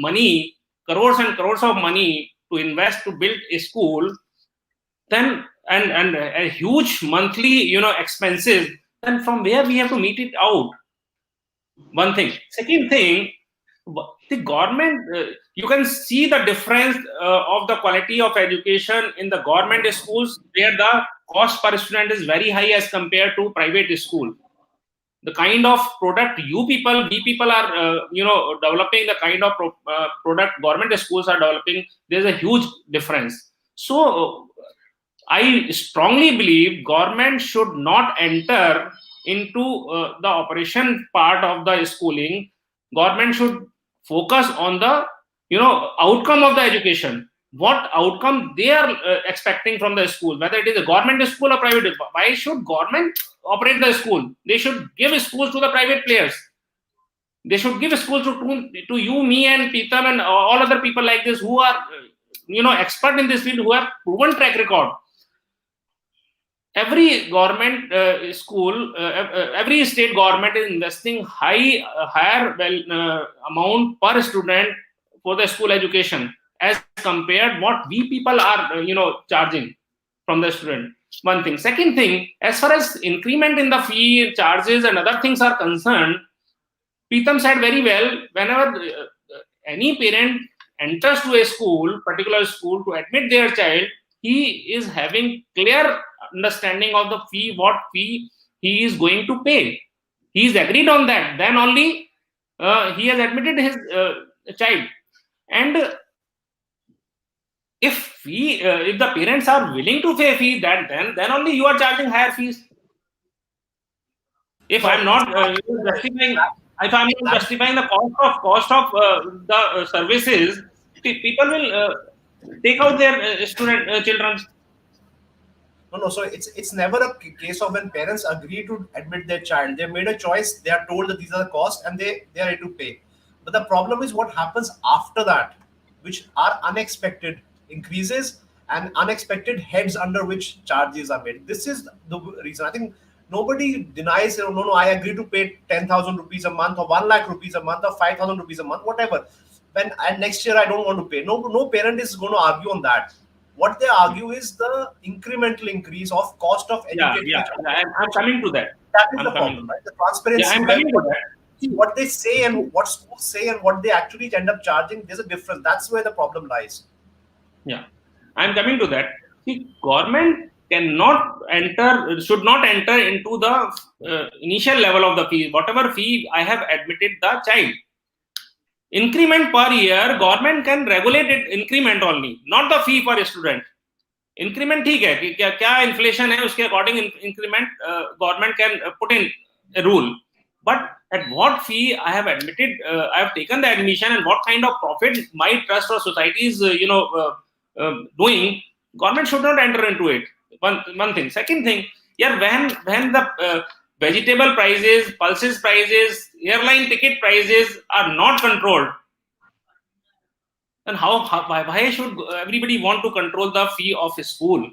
F: money, crores and crores of money to invest to build a school, then and a huge monthly expenses, then from where we have to meet it out. One thing. Second thing, the government, you can see the difference of the quality of education in the government schools, where the cost per student is very high as compared to private school. The kind of product we people are developing, the kind of product government schools are developing, there's a huge difference. So I strongly believe government should not enter into the operation part of the schooling. Government should focus on the outcome of the education. What outcome they are expecting from the school, whether it is a government school or private. Why should government operate the school? They should give schools to the private players. They should give schools to you, me, and Pitam, and all other people like this who are expert in this field, who have proven track record. Every government school, every state government is investing higher amount per student for the school education as compared what we people are charging from the student. One thing. Second thing, as far as increment in the fee, charges and other things are concerned, Pritam said very well, whenever any parent enters to a school, particular school, to admit their child, he is having clear understanding of the fee, what fee he is going to pay. He is agreed on that. Then only he has admitted his child. And if the parents are willing to pay fee, then only you are charging higher fees. If I'm not justifying, if I'm not justifying the cost of the services, people will take out their children.
E: No. So it's never a case of when parents agree to admit their child. They made a choice. They are told that these are the costs, and they are ready to pay. But the problem is what happens after that, which are unexpected increases and unexpected heads under which charges are made. This is the reason. I think nobody denies. No. I agree to pay 10,000 rupees a month, or 1 lakh rupees a month, or 5,000 rupees a month, whatever. And next year I don't want to pay. No parent is going to argue on that. What they argue is the incremental increase of cost of education.
F: Yeah. I'm coming to that.
E: That is the problem, right? The transparency.
F: Yeah, I'm coming to that.
E: What they say and what schools say and what they actually end up charging, there's a difference. That's where the problem lies.
F: Yeah, I'm coming to that. See, government should not enter into the initial level of the fee. Whatever fee I have admitted the child. Increment per year, government can regulate it increment only, not the fee per student. Increment ठीक है कि क्या inflation है उसके according increment government can put in a rule. But at what fee I have admitted, I have taken the admission, and what kind of profit my trust or society is doing, government should not enter into it. One thing. Second thing, when the vegetable prices, pulses prices, airline ticket prices are not controlled, then why should everybody want to control the fee of a school?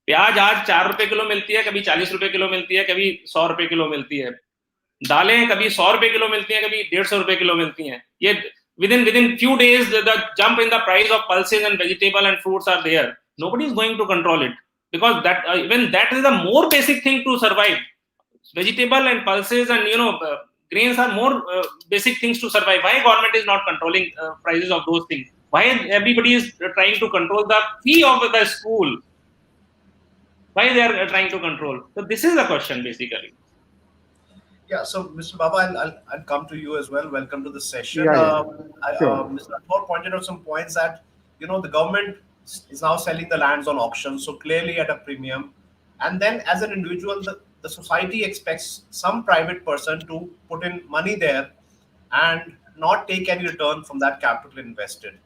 F: प्याज आज 4 रुपए kilo मिलती है, कभी 40 रुपए kilo मिलती है, कभी 100 रुपए किलो मिलती है. दालें कभी 100 रुपए किलो मिलती हैं, कभी 150 रुपए किलो मिलती हैं. ये within few days the jump in the price of pulses and vegetable and fruits are there. Nobody is going to control it, because that even that is the more basic thing to survive. Vegetable and pulses and grains are more basic things to survive. Why government is not controlling prices of those things? Why everybody is trying to control the fee of the school? Why they are trying to control? So this is the question basically.
E: Yeah. So Mr. Baba, I'll come to you as well. Welcome to the session.
B: Sure.
E: Mr. Athor pointed out some points that the government is now selling the lands on auction, so clearly at a premium, and then as an individual, the society expects some private person to put in money there and not take any return from that capital invested.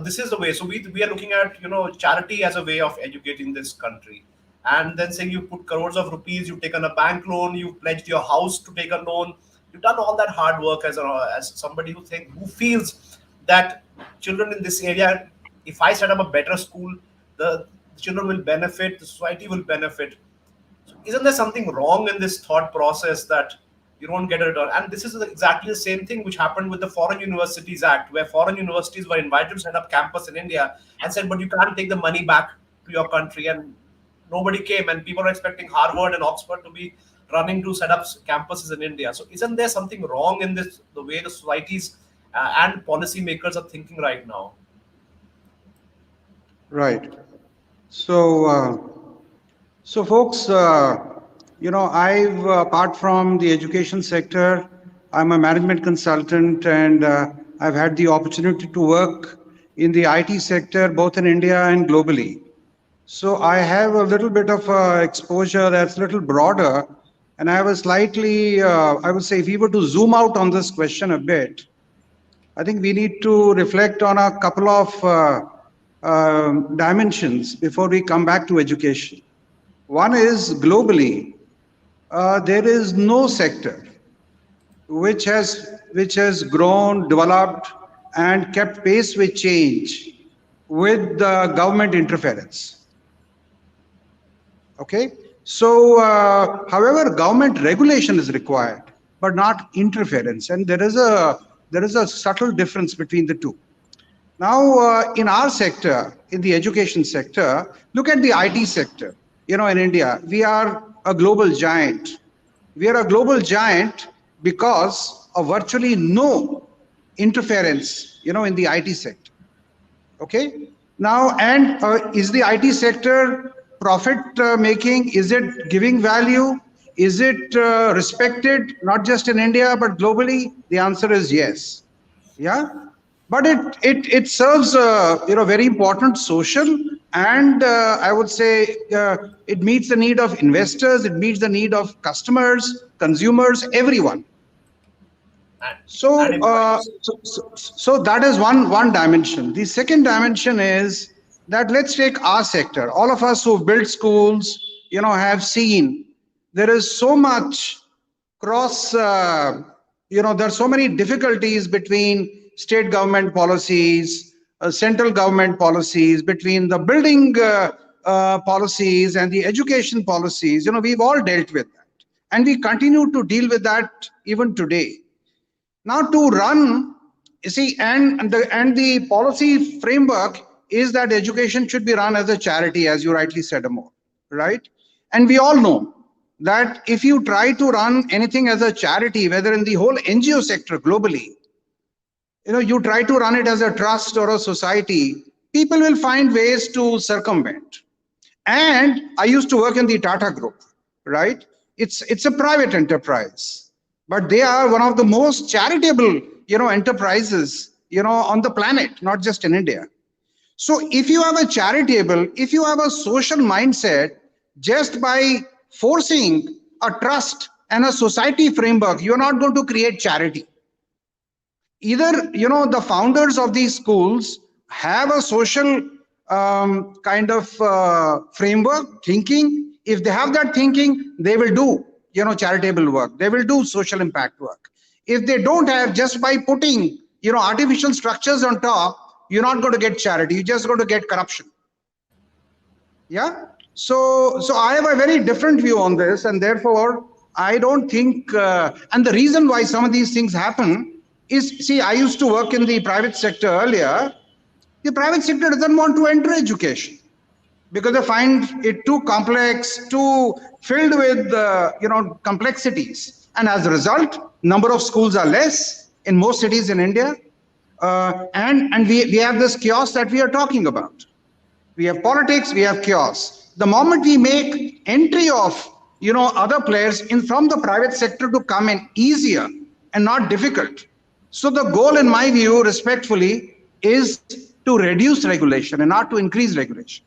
E: This is the way. So we are looking at charity as a way of educating this country, and then saying you put crores of rupees, you've taken a bank loan, you've pledged your house to take a loan, You've done all that hard work as somebody who feels that children in this area, if I set up a better school, the children will benefit, the society will benefit. So isn't there something wrong in this thought process that you don't get a return? And this is exactly the same thing which happened with the Foreign Universities Act, where foreign universities were invited to set up campus in India and said, but you can't take the money back to your country. And nobody came, and people are expecting Harvard and Oxford to be running to set up campuses in India. So isn't there something wrong in this, the way the societies and policymakers are thinking right now?
H: Right. So folks, I've, apart from the education sector, I'm a management consultant, and I've had the opportunity to work in the IT sector, both in India and globally. So I have a little bit of exposure that's a little broader, and I have a slightly, I would say, if we were to zoom out on this question a bit, I think we need to reflect on a couple of dimensions before we come back to education. One is globally, there is no sector which has grown, developed, and kept pace with change with the government interference. Okay, so however, government regulation is required, but not interference, and there is a subtle difference between the two. Now, in our sector, in the education sector, look at the IT sector. In India, we are a global giant. We are a global giant because of virtually no interference, in the IT sector. Okay. Now, and is the IT sector profit making? Is it giving value? Is it respected not just in India but globally? The answer is yes. Yeah. But it serves very important social, and I would say it meets the need of investors, it meets the need of customers, consumers, everyone. So so that is one dimension. The second dimension is that let's take our sector. All of us who build schools, have seen there is so much cross. There are so many difficulties between state government policies, central government policies, between the building policies and the education policies. We've all dealt with that, and we continue to deal with that even today. Now, to run, you see, and the policy framework is that education should be run as a charity, as you rightly said, Amol, right? And we all know that if you try to run anything as a charity, whether in the whole NGO sector globally, you try to run it as a trust or a society, people will find ways to circumvent. And I used to work in the Tata Group, right? It's a private enterprise, but they are one of the most charitable, enterprises, on the planet, not just in India. So if you have if you have a social mindset, just by forcing a trust and a society framework, you're not going to create charity. Either, the founders of these schools have a social kind of framework, thinking. If they have that thinking, they will do, charitable work. They will do social impact work. If they don't have, just by putting, artificial structures on top, you're not going to get charity. You're just going to get corruption. Yeah. So I have a very different view on this, and therefore I don't think, and the reason why some of these things happen is, see, I used to work in the private sector earlier. The private sector doesn't want to enter education because they find it too complex, too filled with, complexities. And as a result, number of schools are less in most cities in India. And we have this chaos that we are talking about. We have politics, we have chaos. The moment we make entry of, other players from the private sector to come in easier and not difficult. So the goal, in my view, respectfully, is to reduce regulation and not to increase regulation.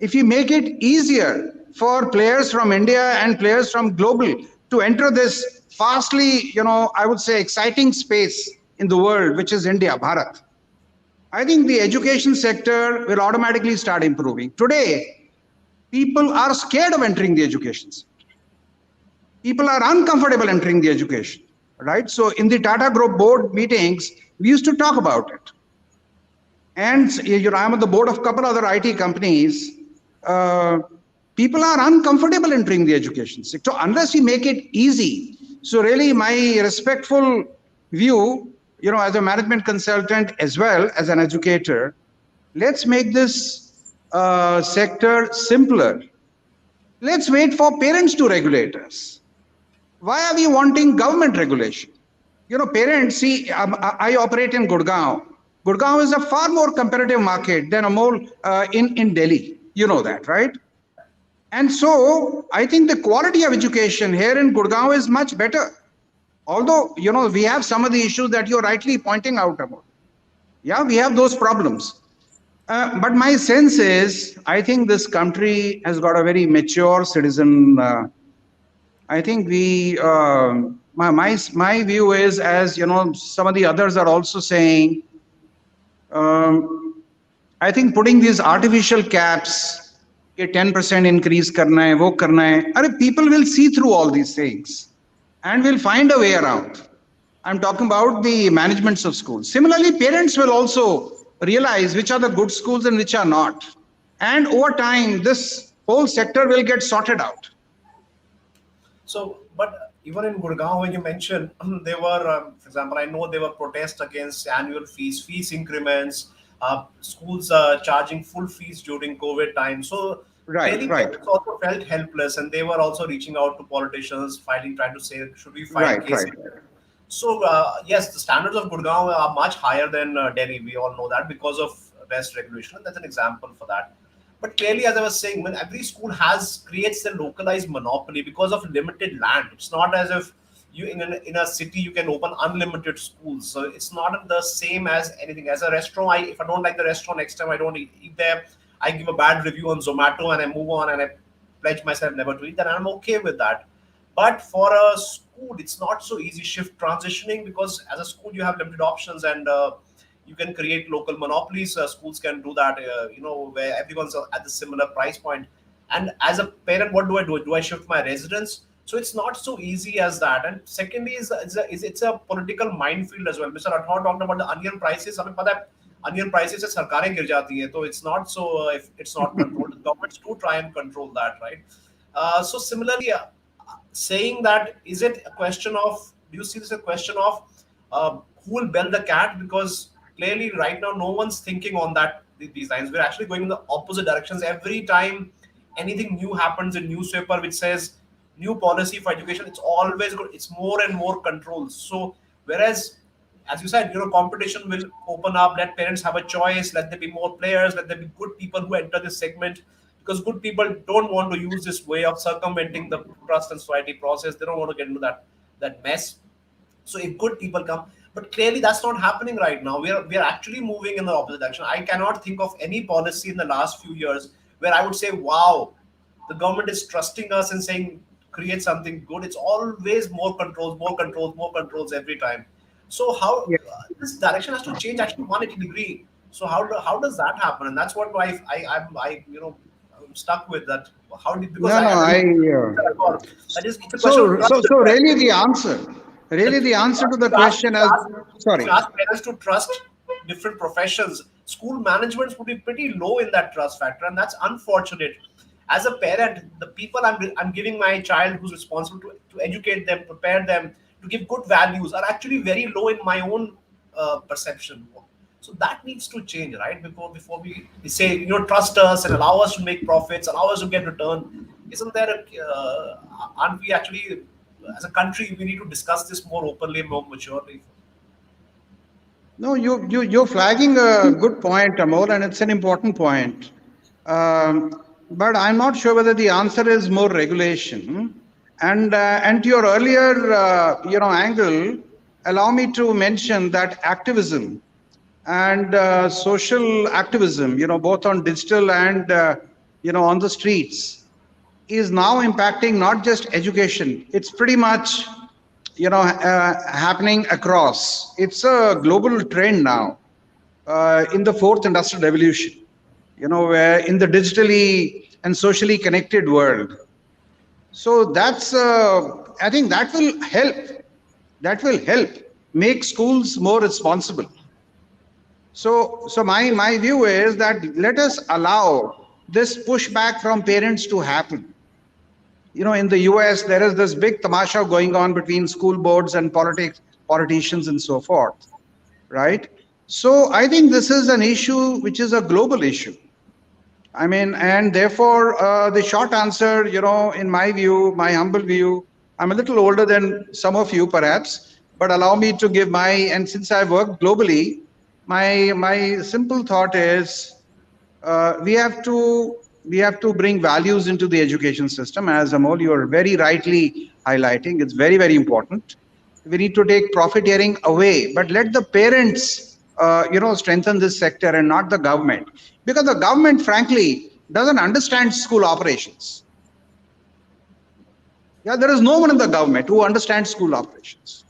H: If you make it easier for players from India and players from global to enter this fastly, I would say exciting space in the world, which is India, Bharat, I think the education sector will automatically start improving. Today, people are scared of entering the education sector. People are uncomfortable entering the education. right? So in the Tata Group board meetings, we used to talk about it. And I'm on the board of a couple other IT companies. People are uncomfortable entering the education sector unless we make it easy. So really my respectful view, as a management consultant as well as an educator, let's make this sector simpler. Let's wait for parents to regulate us. Why are we wanting government regulation? Parents, see, I operate in Gurgaon. Gurgaon is a far more competitive market than in Delhi. You know that, right? And so I think the quality of education here in Gurgaon is much better. Although, we have some of the issues that you're rightly pointing out about. Yeah, we have those problems. But my sense is, I think this country has got a very mature citizen. I think my view is, as some of the others are also saying, I think putting these artificial caps, 10% increase karna hai, wo karna hai, people will see through all these things and will find a way around. I'm talking about the managements of schools. Similarly, parents will also realize which are the good schools and which are not. And over time, this whole sector will get sorted out.
E: So, but even in Gurgaon, when you mentioned, there were, for example, I know there were protests against annual fees increments, schools charging full fees during COVID time. So,
H: Right.
E: parents also felt helpless, and they were also reaching out to politicians, trying to say, should we file cases?
H: Right.
E: So, yes, the standards of Gurgaon are much higher than Delhi. We all know that because of best regulation. And that's an example for that. But clearly, as I was saying, when every school creates a localized monopoly because of limited land. It's not as if you in a city you can open unlimited schools. So it's not the same as anything. As a restaurant, if I don't like the restaurant next time, I don't eat there. I give a bad review on Zomato and I move on and I pledge myself never to eat. Then I'm okay with that. But for a school, it's not so easy transitioning because as a school you have limited options and you can create local monopolies. Schools can do that, where everyone's at the similar price point. And as a parent, what do I do? Do I shift my residence? So it's not so easy as that. And secondly, it's a political minefield as well. Mr. Rathod talked about the onion prices. हमें पता है onion prices से सरकारें गिर जाती हैं. So it's not so if it's not controlled. Governments do try and control that, right? So similarly, saying that, is it a question of? Do you see this as a question of who will bell the cat? Because clearly, right now, no one's thinking on these lines. We're actually going in the opposite directions. Every time anything new happens in newspaper which says new policy for education, it's always good. It's more and more controls. So, whereas, as you said, competition will open up. Let parents have a choice. Let there be more players. Let there be good people who enter this segment. Because good people don't want to use this way of circumventing the trust and society process. They don't want to get into that mess. So if good people come, but clearly that's not happening right now. We are actually moving in the opposite direction. I cannot think of any policy in the last few years where I would say, wow, the government is trusting us and saying, create something good. It's always more controls every time. So how this direction has to change actually 180 degree. So how does that happen? And that's what I'm stuck with that. How did because that is it's a question.
H: So really the answer to the question is sorry.
E: Ask parents to trust different professions. School managements would be pretty low in that trust factor, and that's unfortunate. As a parent, the people I'm giving my child who's responsible to educate them, prepare them, to give good values are actually very low in my own perception. So that needs to change, right? Before we say, trust us and allow us to make profits, allow us to get return. Isn't there aren't we actually, as a country, we need to discuss this more openly, more maturely?
H: No, you're flagging a good point, Amol, and it's an important point. But I'm not sure whether the answer is more regulation. And to your earlier, angle, allow me to mention that activism and social activism, both on digital and, on the streets, is now impacting not just education. It's pretty much, happening across. It's a global trend now in the fourth industrial revolution, where in the digitally and socially connected world. So that's, I think that will help that will help make schools more responsible. So my view is that let us allow this pushback from parents to happen. You know, in the US, there is this big tamasha going on between school boards and politicians and so forth, right? So I think this is an issue which is a global issue. I mean, and therefore, the short answer, you know, in my view, my humble view, I'm a little older than some of you perhaps, but allow me to give my, and since I've worked globally, my simple thought is we have to bring values into the education system. As Amol, you are very rightly highlighting, it's very, very important. We need to take profiteering away, but let the parents strengthen this sector and not the government, because the government frankly doesn't understand school operations. Yeah, there is no one in the government who understands school operations.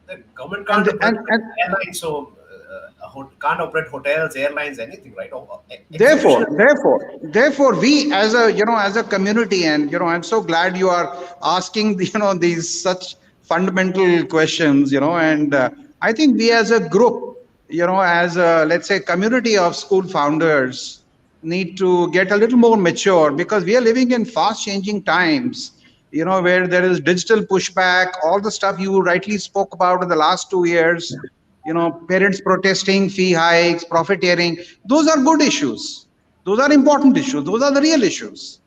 E: The government can't operate airlines, so can't operate hotels, airlines, anything, right?
H: Therefore, we as a community, and I'm so glad you are asking these such fundamental questions, and I think we as a group, as a, let's say, community of school founders, need to get a little more mature, because we are living in fast changing times, where there is digital pushback, all the stuff you rightly spoke about in the last 2 years, parents protesting, fee hikes, profiteering. Those are good issues. Those are important issues. Those are the real issues.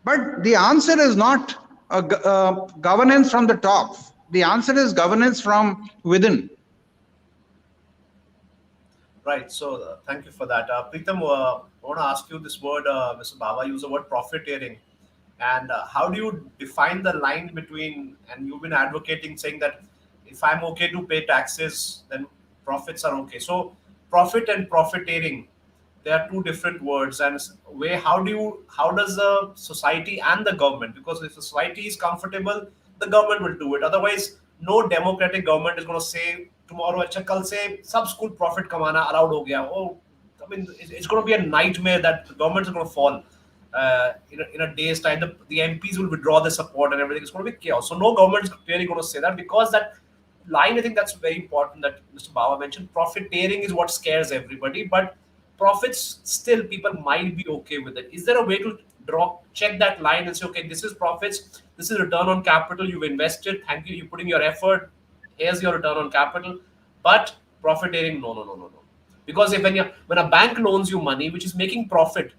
H: But the answer is not governance from the top. The answer is governance from within.
E: Right. So thank you for that. Pritam, I want to ask you this word, Mr. Baba used the word profiteering. And how do you define the line between, and you've been advocating saying that if I'm okay to pay taxes, then profits are okay. So profit and profiteering, they are two different words. And how does the society and the government, because if the society is comfortable, the government will do it. Otherwise, no democratic government is going to say tomorrow, अच्छा कल से सब school profit कमाना allowed हो गया. Oh, I mean, it's going to be a nightmare that the government is going to fall. In a day's time, the MPs will withdraw their support and everything. It's going to be chaos. So no government is really going to say that, because that line, I think that's very important that Mr. Baba mentioned. Profiteering is what scares everybody, but profits still people might be okay with it. Is there a way to check that line and say, okay, this is profits, this is return on capital, you've invested, thank you, you're putting your effort, here's your return on capital, but profiteering, no. Because when a bank loans you money which is making profit,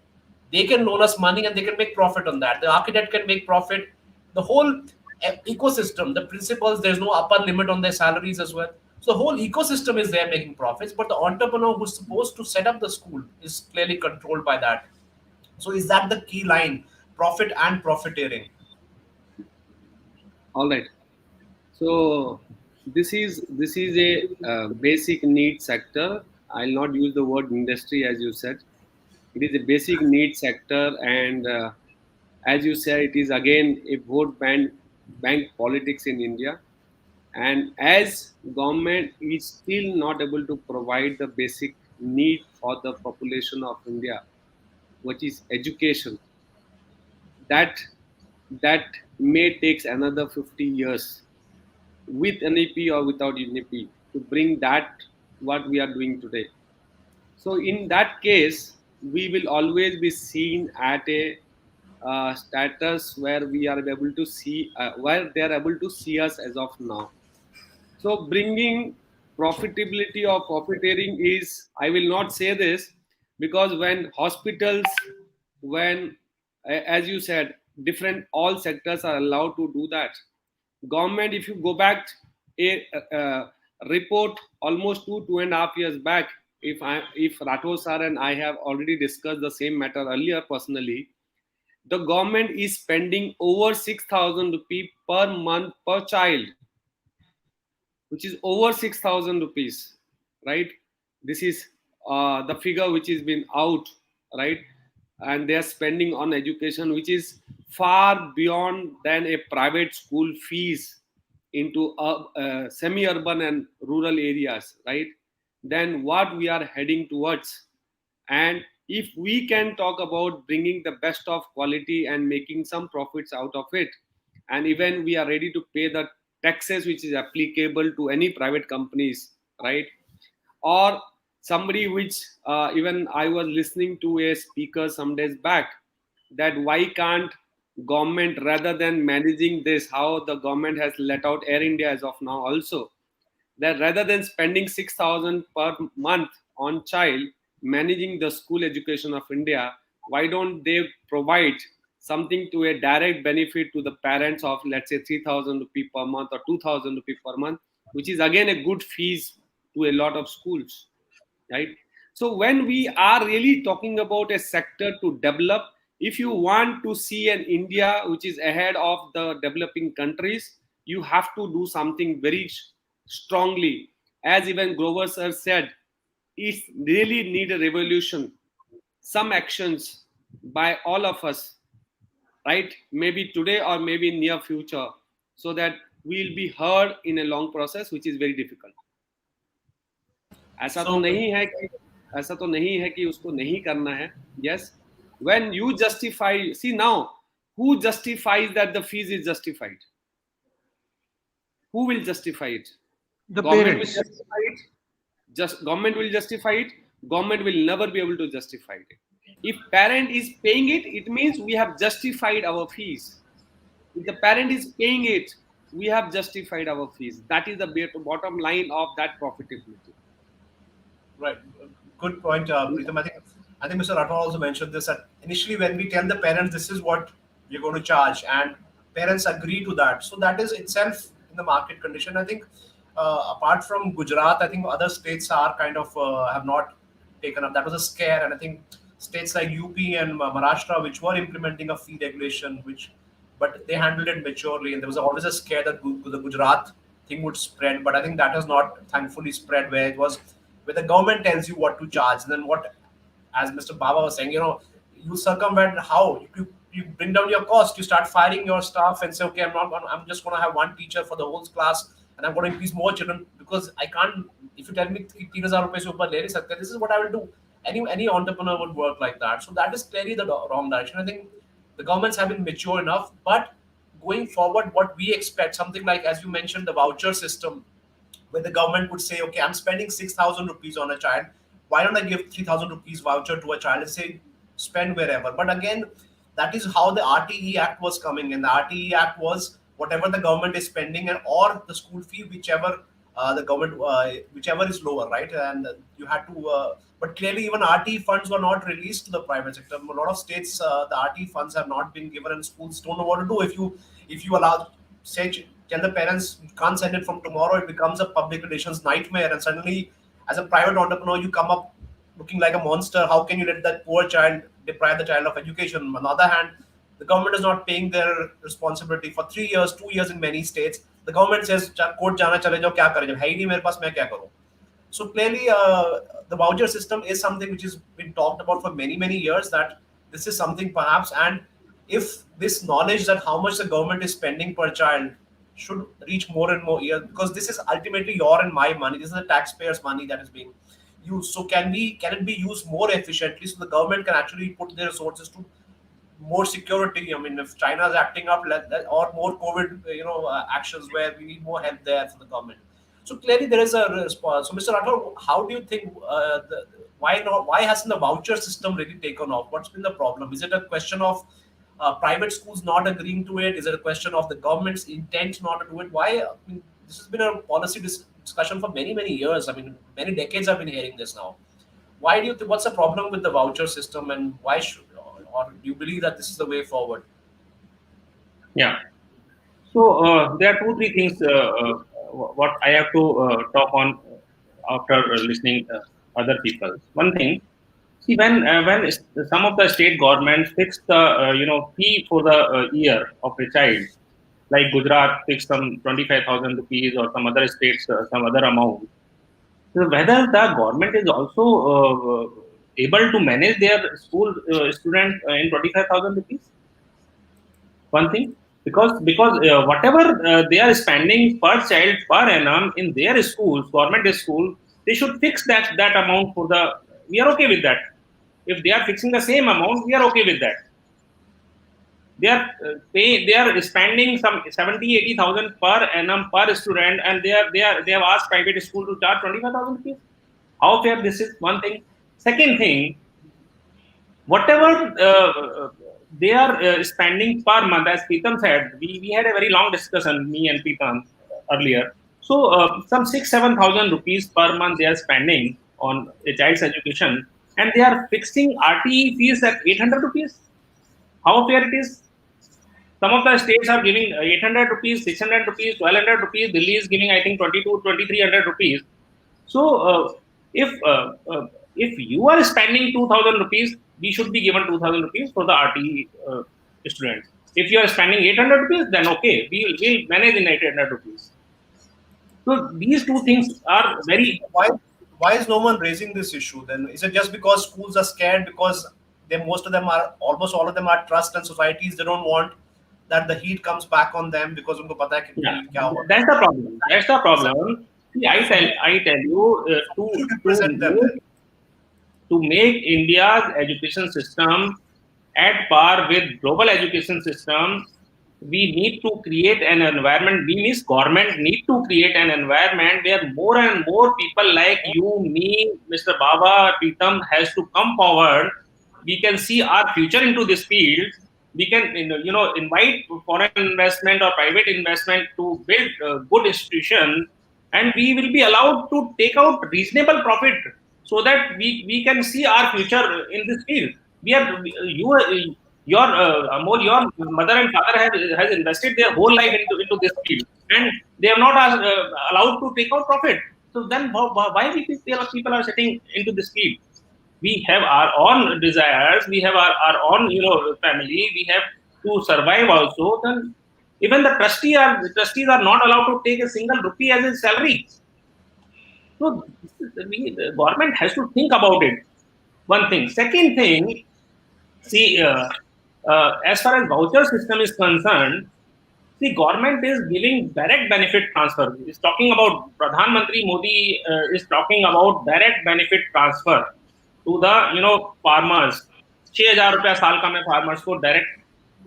E: they can loan us money and they can make profit on that. The architect can make profit. The whole ecosystem, the principals, there's no upper limit on their salaries as well. So the whole ecosystem is there making profits, but the entrepreneur who's supposed to set up the school is clearly controlled by that. So is that the key line? Profit and profiteering.
G: All right. So this is a basic need sector. I'll not use the word industry as you said. It is a basic need sector, and as you said, it is again a vote bank politics in India. And as government is still not able to provide the basic need for the population of India, which is education, that may takes another 50 years with NEP or without NEP to bring that what we are doing today. So in that case, we will always be seen at a status where we are able to see where they are able to see us as of now. So bringing profitability or profiteering is, I will not say this, because when hospitals, when as you said, different all sectors are allowed to do that. Government, if you go back a report almost 2.5 years back, if Rathore sir and I have already discussed the same matter earlier personally, the government is spending over 6,000 rupees per month per child, which is over 6,000 rupees, right? This is the figure which has been out, right? And they are spending on education, which is far beyond than a private school fees into semi-urban and rural areas, right? Then what we are heading towards. And if we can talk about bringing the best of quality and making some profits out of it, and even we are ready to pay the taxes which is applicable to any private companies, right? Or somebody which even I was listening to a speaker some days back, that why can't government, rather than managing this, how the government has let out Air India as of now also, that rather than spending 6,000 per month on child managing the school education of India, why don't they provide something to a direct benefit to the parents of, let's say, 3,000 rupee per month or 2,000 rupee per month, which is again a good fees to a lot of schools, right? So when we are really talking about a sector to develop, if you want to see an India which is ahead of the developing countries, you have to do something very strongly. As even Grover sir said, it really need a revolution, some actions by all of us, right? Maybe today or maybe in near future, so that we'll be heard in a long process, which is very difficult. ऐसा तो
E: So,
G: नहीं है कि ऐसा तो नहीं है कि उसको नहीं करना है. Yes, when you justify, see now, who justifies that the fees is justified? Who will justify it?
H: The
G: Government will
H: parents.
G: justify it. Just government will justify it. Government will never be able to justify it. If parent is paying it, it means we have justified our fees. If the parent is paying it, we have justified our fees. That is the bottom line of that profitability.
E: right, good point, Pritam. I think Mr. Rathod also mentioned this, that initially when we tell the parents this is what we're going to charge, and parents agree to that, so that is itself in the market condition. I think apart from Gujarat, I think other states are kind of have not taken up. That was a scare, and I think states like UP and Maharashtra, which were implementing a fee regulation, but they handled it maturely, and there was always a scare that the Gujarat thing would spread, but I think that has not thankfully spread, where the government tells you what to charge, and then what, as Mr. Baba was saying, you circumvent how you bring down your cost. You start firing your staff and say, okay, I'm just going to have one teacher for the whole class, and I'm going to increase more children because I can't. If you tell me 3,000 rupees se upar le nahi sakte, this is what I will do. Any entrepreneur would work like that. So that is clearly the wrong direction. I think the governments have been mature enough, but going forward, what we expect, something like, as you mentioned, the voucher system, where the government would say, okay, I'm spending 6,000 rupees on a child. Why don't I give 3,000 rupees voucher to a child and say, spend wherever? But again, that is how the RTE Act was coming in. The RTE Act was whatever the government is spending, and or the school fee, whichever the government, whichever is lower, right? And you had to, but clearly even RTE funds were not released to the private sector. A lot of states, the RTE funds have not been given, and schools don't know what to do. If you allow, say, tell the parents you can't send it from tomorrow, it becomes a public relations nightmare, and suddenly as a private entrepreneur you come up looking like a monster. How can you let that poor child, deprive the child of education? On the other hand, the government is not paying their responsibility for 3 years, 2 years in many states. The government says court jana chale jao, kya kare, jab hai hi nahi mere paas, main kya karu? So clearly the voucher system is something which has been talked about for many years, that this is something perhaps, and if this knowledge that how much the government is spending per child should reach more and more ears, because this is ultimately your and my money. This is the taxpayers' money that is being used. So can it be used more efficiently, so the government can actually put their resources to more security? I mean, if China is acting up, or more COVID, actions where we need more help there for the government. So clearly there is a response. So Mr. Rathod, how do you think why hasn't the voucher system really taken off? What's been the problem? Is it a question of private schools not agreeing to it? Is it a question of the government's intent not to do it? Why? I mean, this has been a policy discussion for many years. I mean, many decades I've been hearing this now. Why do you think? What's the problem with the voucher system, and why should, or do you believe that this is the way forward?
F: Yeah. So there are 2-3 things what I have to talk on after listening other people. One thing, see, when some of the state governments fix the fee for the year of a child, like Gujarat fixed some 25,000 rupees, or some other states some other amount. So whether the government is also able to manage their school student in 25,000 rupees, one thing, because whatever they are spending per child per annum in their schools, government school, they should fix that amount for the. We are okay with that. If they are fixing the same amount, we are okay with that. They are they are spending some 70,000-80,000 per annum per student, and they have asked private school to charge 25,000 rupees. How fair this is? One thing. Second thing, whatever they are spending per month, as Pritam said, we had a very long discussion, me and Pritam, earlier. So some 6,000-7,000 rupees per month they are spending on a child's education, and they are fixing RTE fees at 800 rupees. How fair it is? Some of the states are giving 800 rupees, 600 rupees, 1,200 rupees. Delhi is giving, I think, 2,300 rupees. So if you are spending 2,000 rupees, we should be given 2,000 rupees for the RTE students. If you are spending 800 rupees, then okay, we'll manage in 800 rupees. So these two things are very.
E: Why is no one raising this issue then? Is it just because schools are scared, because almost all of them are trust and societies, they don't want that the heat comes back on them because unko pata hai ki kya hoga?
F: That's the problem. That's the problem. See, I tell you, to make India's education system at par with global education system, we need to create an environment. We means government need to create an environment where more and more people like you, me, Mr. Baba, Pritam has to come forward. We can see our future into this field. We can, invite foreign investment or private investment to build a good institution, and we will be allowed to take out reasonable profit so that we can see our future in this field. Your Amol, your mother and father has invested their whole life into this field, and they are not allowed to take out profit. So then why people are sitting into this field? We have our own desires, we have our own family, we have to survive also. Then even the trustees are not allowed to take a single rupee as a salary. So the government has to think about it. One thing. Second thing, see, as far as voucher system is concerned, the government is giving direct benefit transfer. It's talking about Pradhan Mantri Modi is talking about direct benefit transfer to the farmers. 6,000 रुपया साल का मैं farmers को direct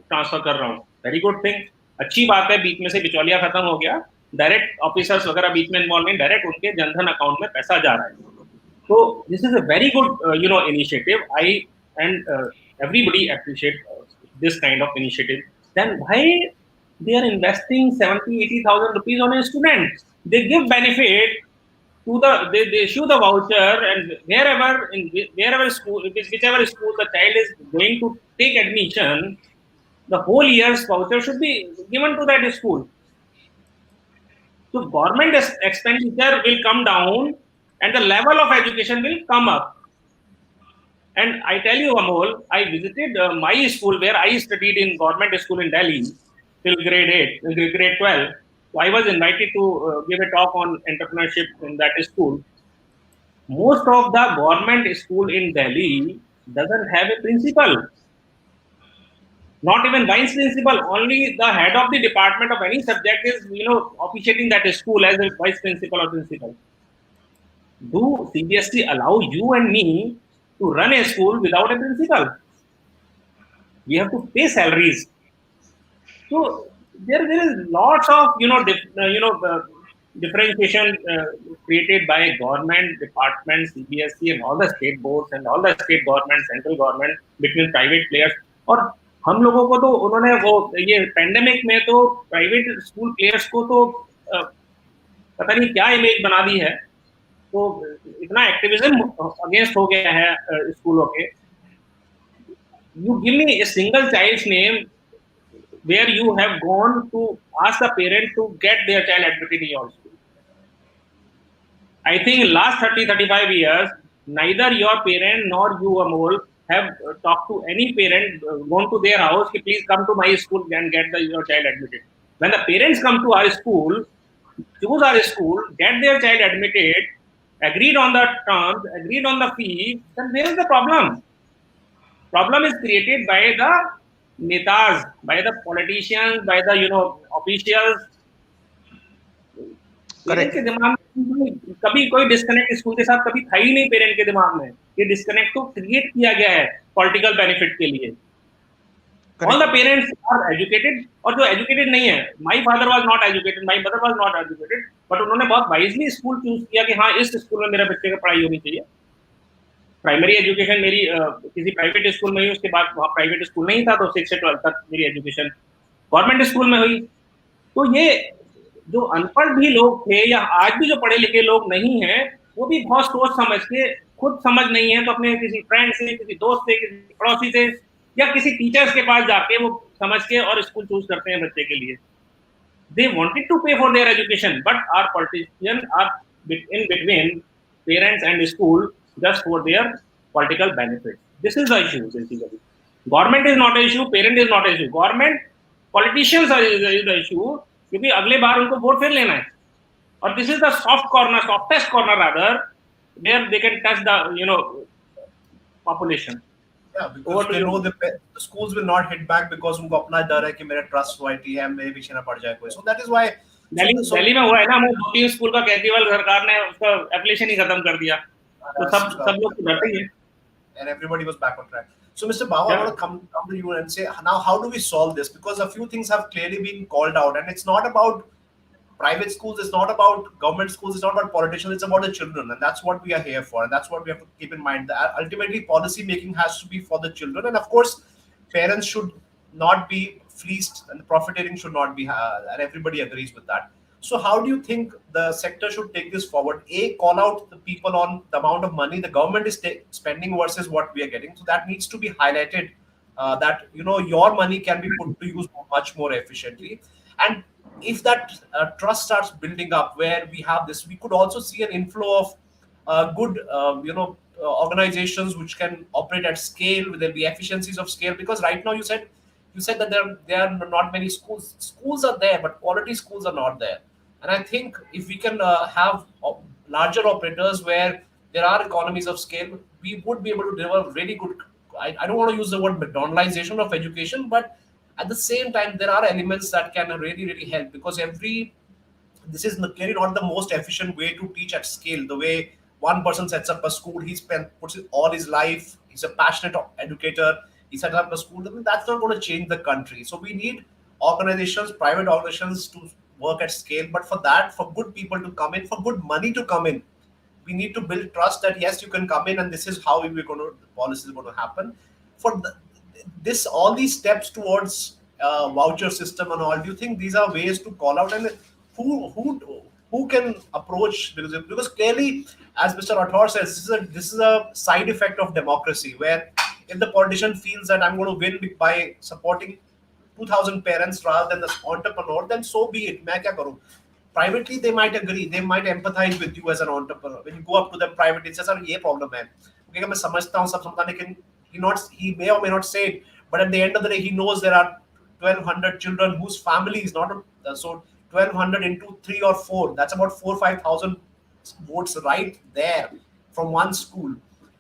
F: transfer कर रहा हूँ. Very good thing. अच्छी बात है, बीच में से बिचौलिया खत्म हो गया, डायरेक्ट ऑफिसर्स वगैरह बीच में इन्वॉल्व नहीं, डायरेक्ट उनके जनधन अकाउंट में पैसा जा रहा है. तो this is a very good initiative. I and everybody appreciate this kind of initiative. Then why they are investing 70,000-80,000 rupees on a student? They give benefit to they issue the voucher, and wherever school, whichever school the child is going to take admission, the whole year's voucher should be given to that school. So government expenditure will come down and the level of education will come up. And I tell you, Amol, I visited my school where I studied in government school in Delhi till grade 12. So I was invited to give a talk on entrepreneurship in that school. Most of the government school in Delhi doesn't have a principal. Not even vice principal. Only the head of the department of any subject is, officiating that school as a vice principal or principal. Do CBSE allow you and me to run a school without a principal? We have to pay salaries. So there is lots of differentiation created by government departments, CBSE, and all the state boards and all the state government, central government between private players. और हम लोगों को तो उन्होंने वो ये pandemic में तो प्राइवेट स्कूल प्लेयर्स को तो पता नहीं क्या इमेज बना दी है. तो इतना एक्टिविज्म अगेंस्ट हो गया है स्कूलों के. You give me a single child's name where you have gone to ask the parent to get their child admitted in your school. I think in last 30-35 years, neither your parent nor you, Amol, have talked to any parent, gone to their house, please come to my school and get your child admitted. When the parents come to our school, choose our school, get their child admitted, agreed on the terms, agreed on the fee, then where is the problem? Problem is created by the netas, by the politicians, by the officials. Parent के दिमाग में कभी कोई disconnect school के साथ कभी था ही नहीं. पेरेंट के दिमाग में ये डिस्कनेक्ट तो क्रिएट किया गया है पॉलिटिकल बेनिफिट के लिए. All the parents are educated, और जो educated नहीं है, my father was not educated, my mother was not educated, but उन्होंने बहुत wisely school choose किया कि हाँ इस school में मेरे बच्चे का पढ़ाई होनी चाहिए. प्राइमरी एजुकेशन मेरी किसी प्राइवेट स्कूल में हुई, उसके बाद वहाँ प्राइवेट स्कूल नहीं था, तो 6 से 12 तक मेरी एजुकेशन गवर्नमेंट स्कूल में हुई. तो ये जो अनपढ़ भी लोग थे या आज भी जो पढ़े लिखे लोग नहीं हैं, वो भी बहुत सोच समझ के, खुद समझ नहीं है तो अपने किसी फ्रेंड से, किसी दोस्त से, किसी पड़ोसी से या किसी टीचर्स के पास जाके वो समझ के और स्कूल चूज करते हैं बच्चे के लिए. They wanted to pay for their education, but our politicians are in between parents and school just for their political benefit. This is the issue basically. Government is not an issue, parent is not an issue. Government, politicians are is the issue, क्योंकि अगले बार उनको vote फिर लेना है. और this is the softest corner rather, where they can touch the population.
E: Yeah, because they know the schools will not hit back because उनको अपना डर है कि मेरा ट्रस्ट सोसाइटी है, मेरे पीछे ना पड़ जाए कोई. So that is why
F: Delhi में हुआ है ना, वो 2-3 स्कूल का केजरीवाल सरकार ने उसका एप्लीकेशन ही खत्म कर दिया, तो सब लोग तो डरते ही हैं.
E: And everybody was back on track. So Mr. Bawa, I want to come to you and say, now how do we solve this? Because a few things have clearly been called out, and it's not about private schools, it's not about government schools, it's not about politicians, it's about the children, and that's what we are here for, and that's what we have to keep in mind. That ultimately policy making has to be for the children, and of course parents should not be fleeced and the profiteering should not be, and everybody agrees with that. So how do you think the sector should take this forward? Call out the people on the amount of money the government is spending versus what we are getting, so that needs to be highlighted, that your money can be put to use much more efficiently. And if that trust starts building up where we have this, we could also see an inflow of good organizations which can operate at scale. There'll be efficiencies of scale, because right now you said that there are not many schools are there, but quality schools are not there. And I think if we can have larger operators where there are economies of scale, we would be able to deliver really good, I don't want to use the word McDonaldization of education, but at the same time, there are elements that can really, really help, because this is clearly not the most efficient way to teach at scale. The way one person sets up a school, puts it all his life, he's a passionate educator, he sets up a school, I mean, that's not going to change the country. So we need organizations, private organizations to work at scale. But for that, for good people to come in, for good money to come in, we need to build trust that yes, you can come in and this is how the policy is going to happen. For all these steps towards voucher system and all, do you think these are ways to call out, and who can approach? Because clearly, as Mr. Rathore says, this is a side effect of democracy, where if the politician feels that I'm going to win by supporting 2,000 parents rather than the entrepreneur, then so be it. Main kya karu? Privately, they might agree, they might empathize with you as an entrepreneur. When you go up to them privately, say, "Sir, ye problem hai." Okay, मैं समझता हूँ, सब समझता, लेकिन he may or may not say it, but at the end of the day, he knows there are 1,200 children whose family is not so 1,200 into 3 or 4, that's about 4,000-5,000 votes right there from one school.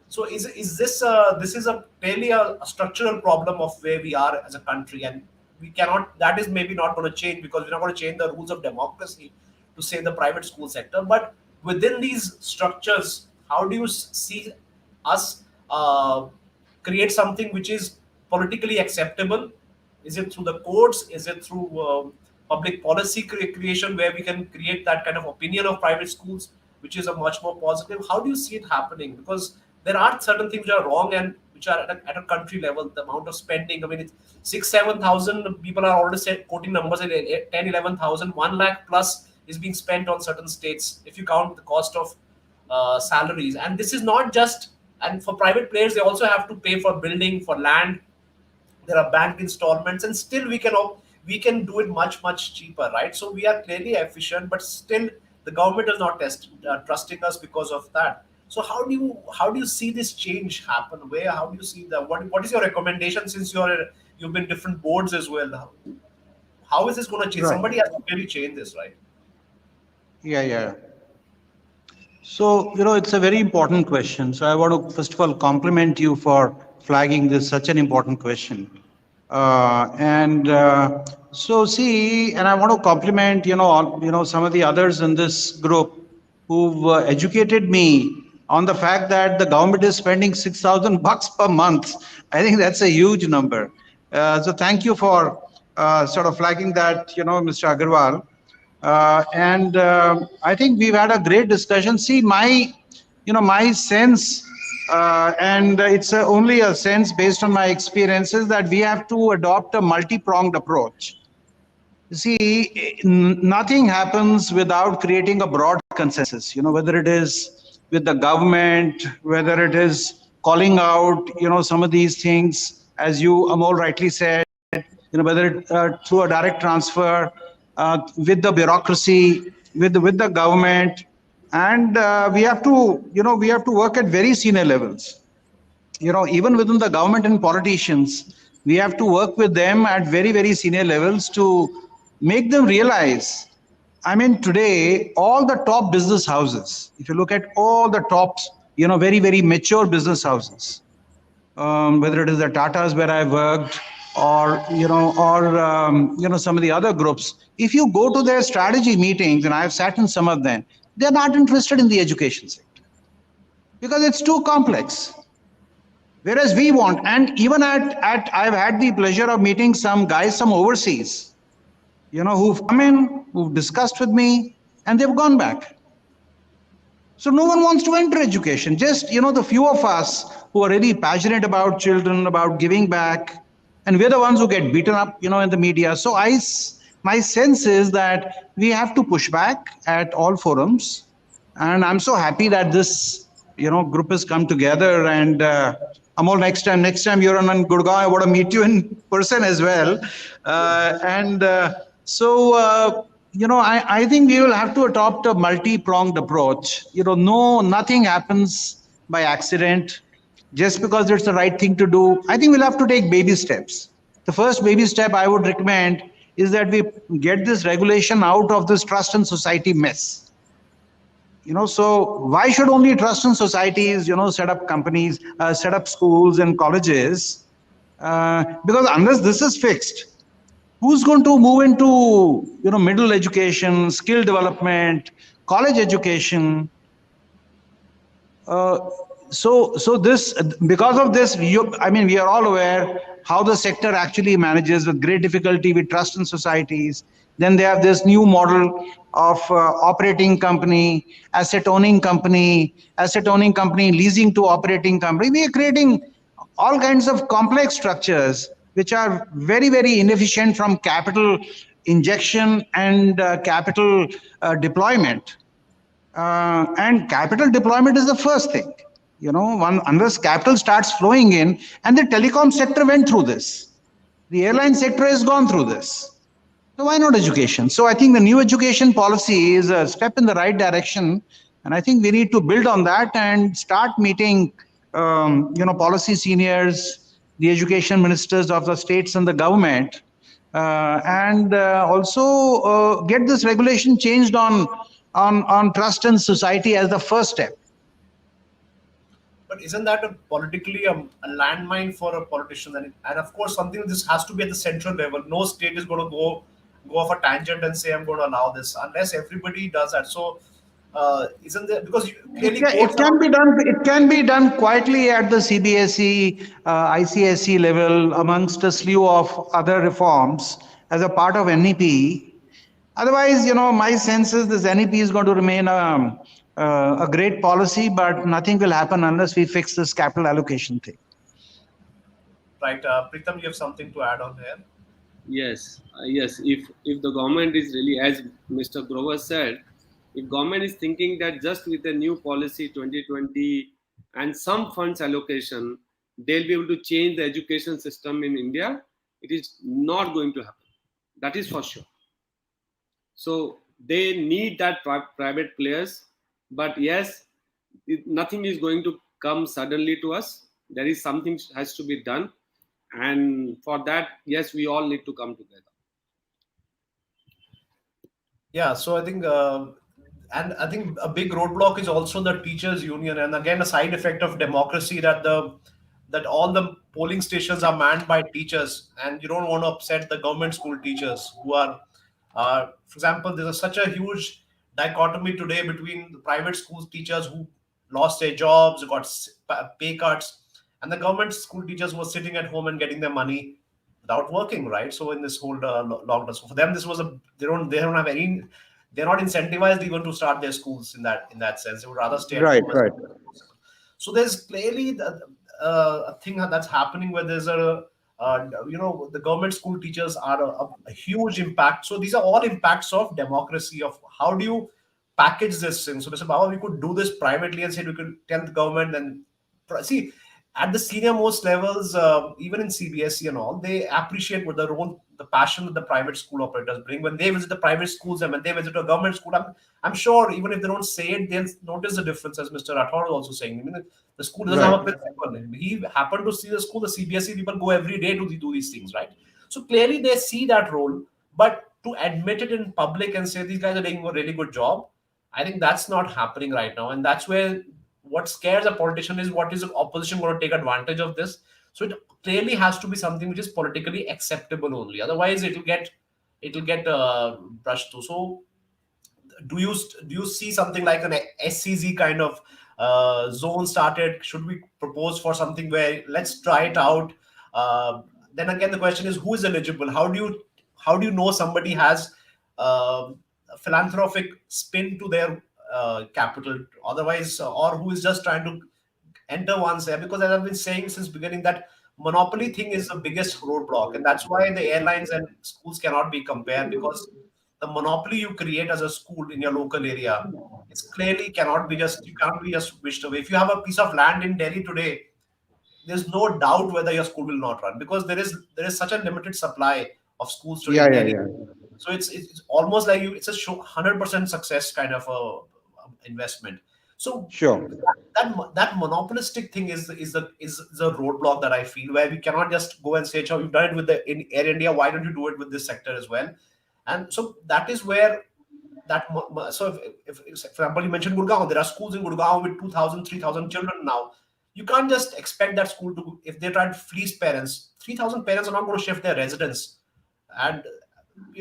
E: So is this is clearly a structural problem of where we are as a country, and we cannot, that is maybe not going to change, because we're not going to change the rules of democracy to save the private school sector. But within these structures, how do you see us create something which is politically acceptable? Is it through the courts? Is it through public policy creation, where we can create that kind of opinion of private schools, which is a much more positive? How do you see it happening? Because there are certain things which are wrong and which are at a country level, the amount of spending. I mean, it's 6,000-7,000 people are already quoting numbers at 10,000-11,000, 1 lakh plus is being spent on certain states if you count the cost of salaries. And this is not just, and for private players, they also have to pay for building, for land. There are bank installments, and still we can do it much cheaper, right? So we are clearly efficient, but still the government is not trusting us because of that. So how do you see this change happen? How do you see that? What is your recommendation, since you've been different boards as well? How is this going to change? Right. Somebody has to really change this, right?
H: Yeah. So, it's a very important question. So I want to first of all compliment you for flagging this such an important question. So see, and I want to compliment, some of the others in this group who've educated me on the fact that the government is spending $6,000 per month. I think that's a huge number. So thank you for sort of flagging that, Mr. Agarwal. And I think we've had a great discussion. See, my sense, and it's only a sense based on my experiences, that we have to adopt a multi-pronged approach. See, nothing happens without creating a broad consensus, whether it is with the government, whether it is calling out, some of these things, as you, Amol, rightly said, whether it through a direct transfer, with the bureaucracy, with the government, and we have to work at very senior levels. Even within the government and politicians, we have to work with them at very, very senior levels to make them realize. I mean, today, all the top business houses, if you look at all the tops, very, very mature business houses, whether it is the Tatas where I worked, or some of the other groups. If you go to their strategy meetings, and I've sat in some of them, they're not interested in the education sector because it's too complex. Whereas we want, and even I've had the pleasure of meeting some guys, some overseas, who've come in, who've discussed with me, and they've gone back. So no one wants to enter education. Just, the few of us who are really passionate about children, about giving back, and we're the ones who get beaten up, in the media. So my sense is that we have to push back at all forums. And I'm so happy that this, group has come together. And Amol, next time you're in Gurgaon, I want to meet you in person as well. I think we will have to adopt a multi-pronged approach. Nothing happens by accident just because it's the right thing to do. I think we'll have to take baby steps. The first baby step I would recommend is that we get this regulation out of this trust and society mess. So why should only trust and societies, set up companies, set up schools and colleges? Because unless this is fixed, who's going to move into, middle education, skill development, college education? So this, because of this, we are all aware how the sector actually manages with great difficulty with trust in societies. Then they have this new model of operating company, asset owning company, leasing to operating company. We are creating all kinds of complex structures which are very, very inefficient from capital injection and capital deployment. And capital deployment is the first thing. Unless capital starts flowing in, and the telecom sector went through this. The airline sector has gone through this. So why not education? So I think the new education policy is a step in the right direction. And I think we need to build on that and start meeting, policy seniors, the education ministers of the states and the government, and also get this regulation changed on trust and society as the first step.
E: But isn't that politically a landmine for a politician? And of course, something this has to be at the central level. No state is going to go off a tangent and say, I'm going to allow this, unless everybody does that. So isn't there, because
H: it can be done quietly at the CBSE, ICSE level amongst a slew of other reforms as a part of NEP. Otherwise, my sense is this NEP is going to remain a great policy, but nothing will happen unless we fix this capital allocation thing.
E: Right. Pritam, you have something to add on here?
G: Yes. If the government is really, as Mr. Grover said, if government is thinking that just with a new policy 2020 and some funds allocation, they'll be able to change the education system in India, it is not going to happen. That is for sure. So they need that private players. But yes, nothing is going to come suddenly to us. There is something has to be done. And for that, yes, we all need to come together.
E: Yeah, so I think, and I think a big roadblock is also the teachers' union, and again a side effect of democracy that all the polling stations are manned by teachers, and you don't want to upset the government school teachers who are, for example, there's such a huge dichotomy today between the private school teachers who lost their jobs, got pay cuts, and the government school teachers who are sitting at home and getting their money. without working, right? So in this whole lockdown, so for them this was they don't have any, they're not incentivized even to start their schools in that sense. They would rather stay at
H: Right,
E: home as
H: right.
E: much as possible. So there's clearly a thing that's happening where there's the government school teachers are a huge impact. So these are all impacts of democracy, of how do you package this in. So they said, "Baba, we could do this privately," and said we could tell the government. And see, at the senior most levels, even in CBSE and all, they appreciate what the passion that the private school operators bring when they visit the private schools and when they visit a government school. I'm sure even if they don't say it, they'll notice the difference, as Mr. Rathod was also saying. I mean, the school doesn't have a
H: Right.
E: principal. He happened to see the school, the CBSE people go every day to do these things, right? So clearly they see that role, but to admit it in public and say these guys are doing a really good job, I think that's not happening right now. And that's where what scares a politician is, what is the opposition going to take advantage of this? So it clearly has to be something which is politically acceptable only. Otherwise, it'll get brushed through. So do you see something like an SCZ kind of zone started? Should we propose for something where let's try it out? Then again, the question is who is eligible? How do you know somebody has a philanthropic spin to their capital? Otherwise, or who is just trying to enter once there? Because as I've been saying since beginning, that monopoly thing is the biggest roadblock, and that's why the airlines and schools cannot be compared, because the monopoly you create as a school in your local area, it's clearly you can't be just wished away. If you have a piece of land in Delhi today, there's no doubt whether your school will not run, because there is such a limited supply of schools today
H: Yeah,
E: in
H: yeah,
E: Delhi.
H: yeah.
E: So it's almost like it's a 100% success kind of a investment. So
H: Sure.
E: that monopolistic thing is a roadblock that I feel, where we cannot just go and say, "Oh, you've done it with the in Air India. Why don't you do it with this sector as well?" And so that is where so if for example you mentioned Gurgaon, there are schools in Gurgaon with 2,000, 3,000 children now. You can't just expect that school to, if they try to fleece parents, 3,000 parents are not going to shift their residence. And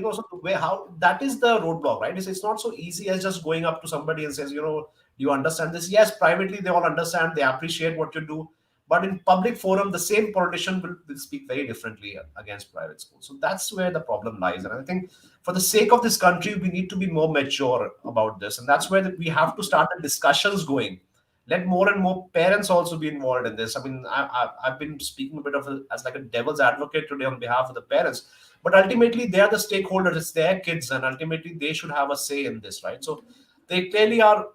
E: so where how that is the roadblock, right? It's not so easy as just going up to somebody and says, do you understand this? Yes, privately they all understand, they appreciate what you do, but in public forum the same politician will speak very differently against private schools. So that's where the problem lies. And I think for the sake of this country, we need to be more mature about this, and that's where we have to start the discussions going. Let more and more parents also be involved in this. I mean, I've been speaking a bit as like a devil's advocate today on behalf of the parents, but ultimately they are the stakeholders. It's their kids, and ultimately they should have a say in this, right? So they clearly are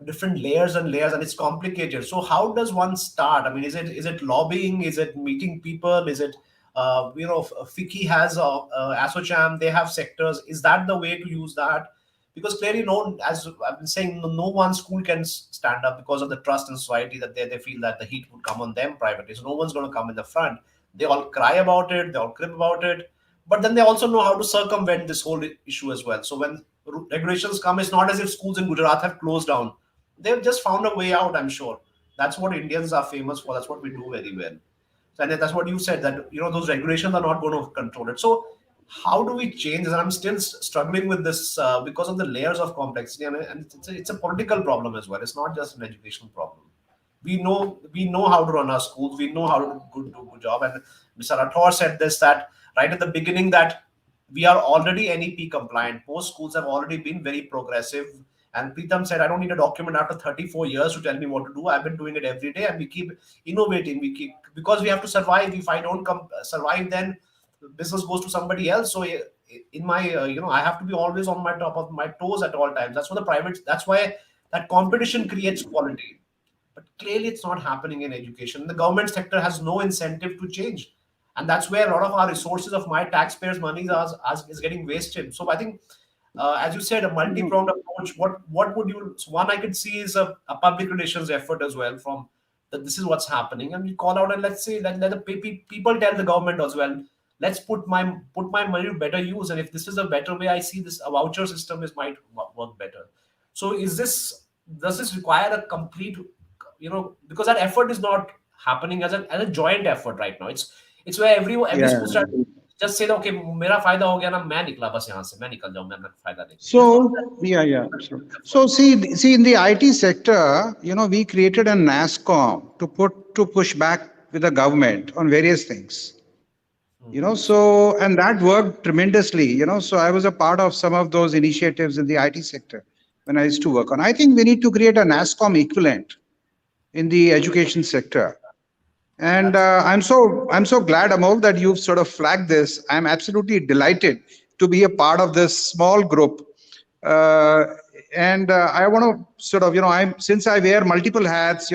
E: different layers and layers, and it's complicated. So how does one start? I mean, is it lobbying? Is it meeting people? Is it FICCI has ASOCHAM, they have sectors. Is that the way to use that? Because clearly, no, as I've been saying, no one school can stand up because of the trust in society, that they feel that the heat would come on them privately. So no one's going to come in the front. They all cry about it, they all crib about it, but then they also know how to circumvent this whole issue as well. So when regulations come, it's not as if schools in Gujarat have closed down. They've just found a way out, I'm sure. That's what Indians are famous for. That's what we do very well. So, and that's what you said, that those regulations are not going to control it. So how do we change this? And I'm still struggling with this because of the layers of complexity, and it's a political problem as well. It's not just an educational problem. We know how to run our schools. We know how to do a good job. And Mr. Rathore said this, that right at the beginning, that we are already NEP compliant. Most schools have already been very progressive. And Pritam said, I don't need a document after 34 years to tell me what to do. I've been doing it every day, and we keep innovating. Because we have to survive. If I don't survive, then business goes to somebody else. So in my, I have to be always on my top of my toes at all times. That's why that competition creates quality. But clearly it's not happening in education. The government sector has no incentive to change. And that's where a lot of our resources of my taxpayers' money is getting wasted. So I think, as you said, a multi-pronged approach. What would you? So one I could see is a public relations effort as well. From that, this is what's happening, and we call out, and let's say let the people tell the government as well. Let's put my money to better use, and if this is a better way, I see this a voucher system might work better. So does this require a complete, because that effort is not happening as a joint effort right now. It's where every school starts just say, okay, मेरा फायदा हो गया ना, मैं निकला बस यहाँ से, मैं निकल जाऊँ, मैं फायदा नहीं.
H: So yeah. So see in the IT sector, we created a NASCOM to push back with the government on various things. So, and that worked tremendously, so I was a part of some of those initiatives in the IT sector when I used to work on. I think we need to create a NASSCOM equivalent in the education sector. And I'm so glad, Amol, that you've sort of flagged this. I'm absolutely delighted to be a part of this small group. And I want to sort of, since I wear multiple hats,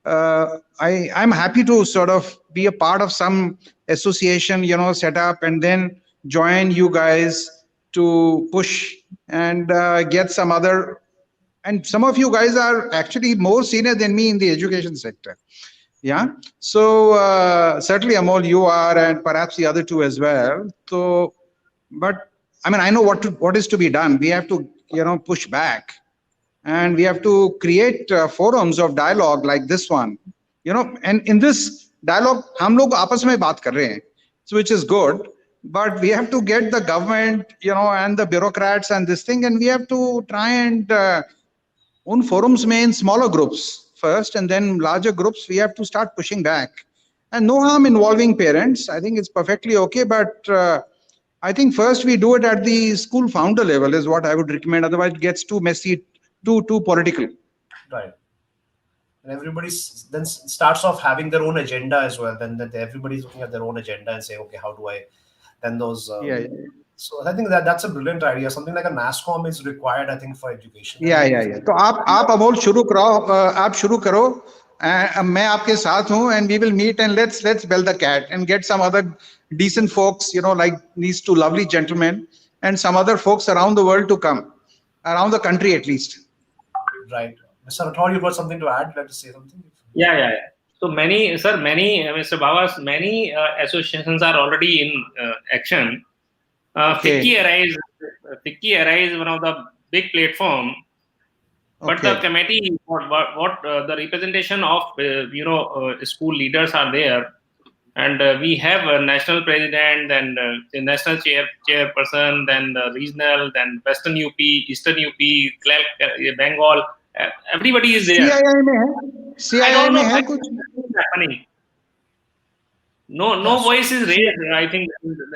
H: I'm happy to sort of be a part of some association, set up and then join you guys to push and get some other. And some of you guys are actually more senior than me in the education sector. Yeah. So certainly, Amol, you are, and perhaps the other two as well. So, but I mean, I know what is to be done. We have to, push back, and we have to create forums of dialogue like this one. And in this dialogue, हम लोग आपस में बात कर रहे हैं, so which is good. But we have to get the government, and the bureaucrats and this thing, and we have to try and un forums में in smaller groups first, and then larger groups. We have to start pushing back, and no harm involving parents. I think it's perfectly okay, but I think first we do it at the school founder level is what I would recommend. Otherwise, it gets too messy, too political.
E: Right. And everybody then starts off having their own agenda as well. Then everybody's looking at their own agenda and saying, okay, how do I? Then those.
H: Yeah.
E: So I think that's a brilliant idea. Something like a NASSCOM is required, I think, for education.
H: Yeah. So आप अमोल शुरू करो, आप शुरू करो. मैं आपके साथ हूँ, and we will meet and let's bell the cat and get some other decent folks, like these two lovely gentlemen and some other folks around the world to come, around the country at least.
E: Right. Mr. Rathore, you've got something to add? Like to say something?
F: Yeah. So Mr. Bawas, many associations are already in action. FICCI Arise, one of the big platform. But the committee, what the representation of school leaders are there, and we have a national president and the national chairperson, then the regional, then Western UP, Eastern UP, Bengal. Everybody is there.
H: CII
F: I don't know
H: hai
F: what is happening. No voice is raised, I think,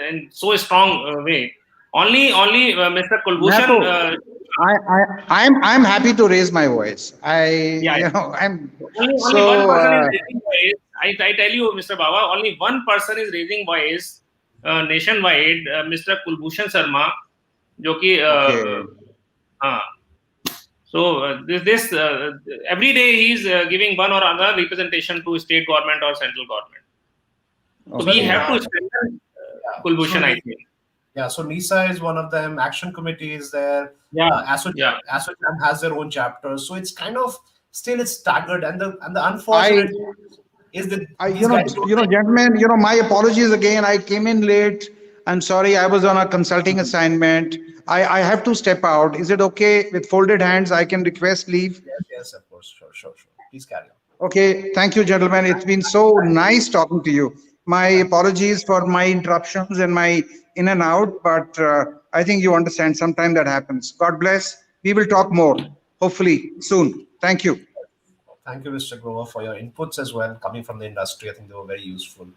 F: in so strong way. Only Mr. Kulbhushan.
H: I'm happy to raise my voice.
F: Only one person is raising voice. I tell you, Mr. Baba, only one person is raising voice nationwide, Mr. Kulbhushan Sharma, जो कि so this every day he is giving one or another representation to state government or central government. So we have to strengthen Kulbhushan, I think.
E: Yeah, so NISA is one of them. Action Committee is there. ASSOCHAM has their own chapters. So it's kind of still it's staggered, and the unfortunate is that
H: gentlemen, my apologies again. I came in late. I'm sorry. I was on a consulting assignment. I have to step out. Is it okay with folded hands? I can request leave.
E: Yes, of course. Sure. Please carry on.
H: Okay. Thank you, gentlemen. It's been so nice talking to you. My apologies for my interruptions and my in and out, but I think you understand sometime that happens. God bless. We will talk more, hopefully soon. Thank you.
E: Thank you, Mr. Grover, for your inputs as well, coming from the industry. I think they were very useful.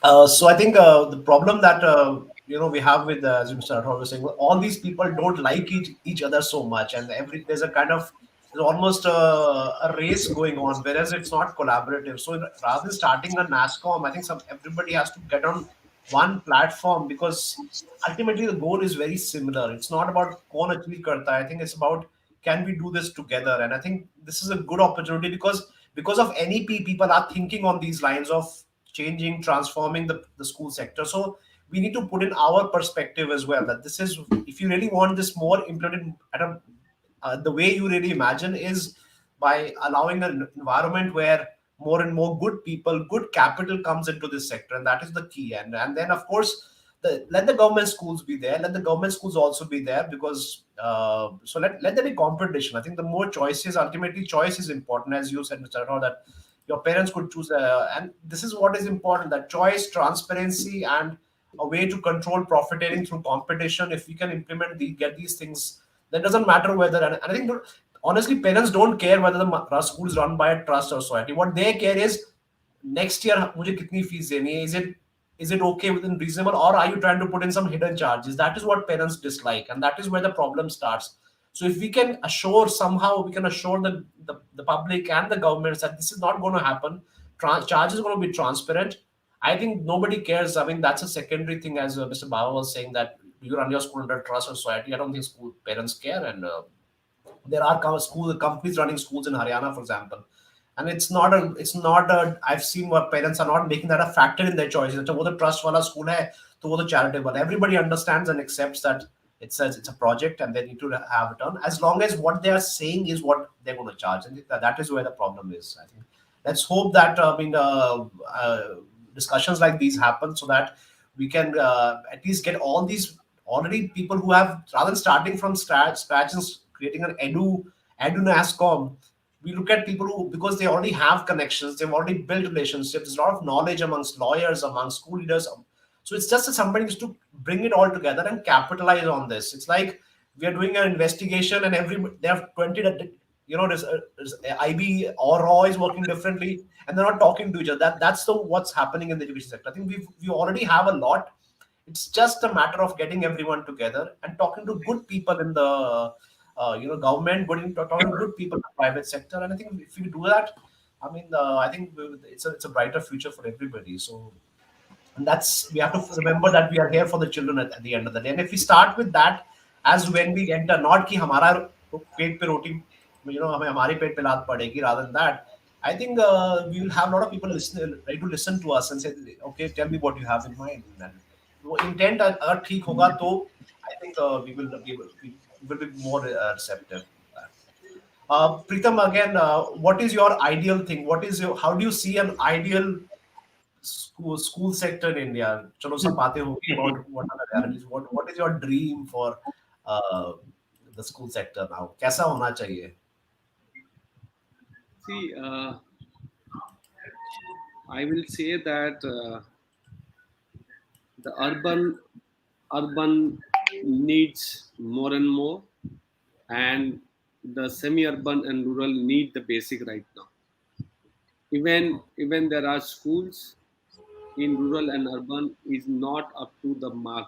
E: So I think the problem that we have with, as Mr. Rathore was saying, all these people don't like each other so much, and there's almost a race going on, whereas it's not collaborative. So rather than starting a NASSCOM, I think everybody has to get on one platform, because ultimately the goal is very similar. It's not about kaun achli karta. I think it's about, can we do this together? And I think this is a good opportunity because of NEP, people are thinking on these lines of changing, transforming the school sector. So we need to put in our perspective as well, that this is, if you really want this more implemented at the way you really imagine, is by allowing an environment where more and more good people, good capital comes into this sector, and that is the key. And then of course, let the government schools be there. Let the government schools also be there, because so let there be competition. I think the more choices, ultimately choice is important, as you said, Mr. Rathore, that your parents could choose, and this is what is important: that choice, transparency, and a way to control profiteering through competition. If we can implement get these things, then it doesn't matter whether. And I think honestly, parents don't care whether the school is run by a trust or society. What they care is next year मुझे कितनी fees देनी है, is it okay within reasonable, or are you trying to put in some hidden charges? That is what parents dislike, and that is where the problem starts. So if we can assure somehow, we can assure the public and the governments that this is not going to happen, charges are going to be transparent. I think nobody cares. I mean, that's a secondary thing, as Mr. Baba was saying, that you run your school under trust or society. I don't think school parents care, and there are companies running schools in Haryana, for example, and it's not a I've seen where parents are not making that a factor in their choices. अच्छा वो तो trust वाला school है, तो वो तो charitable. Everybody understands and accepts that it's a project and they need to have it on, as long as what they are saying is what they're going to charge, and that is where the problem is. I think let's hope that discussions like these happen, so that we can at least get all these already people who have, rather than starting from scratch and creating an edu NASCOM, we look at people who, because they already have connections, they've already built relationships, there's a lot of knowledge amongst lawyers, amongst school leaders. So it's just that somebody needs to bring it all together and capitalize on this. It's like we are doing an investigation and they have 20, there's IB or RAW is working differently and they're not talking to each other. That's what's happening in the education sector. I think we already have a lot. It's just a matter of getting everyone together and talking to good people in the government, talking to good people in the private sector. And I think if we do that, I mean, I think it's a brighter future for everybody. So, and that's, we have to remember that we are here for the children at the end of the day. And if we start with that as when we enter, not कि हमारा पेट पे रोटी, हमें हमारे पेट पे लात पड़ेगी, rather than that, I think we will have a lot of people ready to listen to us and say, okay, tell me what you have in mind. And वो intent अगर ठीक होगा तो I think we will be more receptive. Pritam, again, what is your ideal thing? How do you see an ideal school sector in India? Chalo sab baatein hogi about what are the realities. What is your dream for the school sector now? कैसा होना चाहिए?
G: See, I will say that the urban needs more and more, and the semi-urban and rural need the basic right now. Even there are schools in rural and urban is not up to the mark.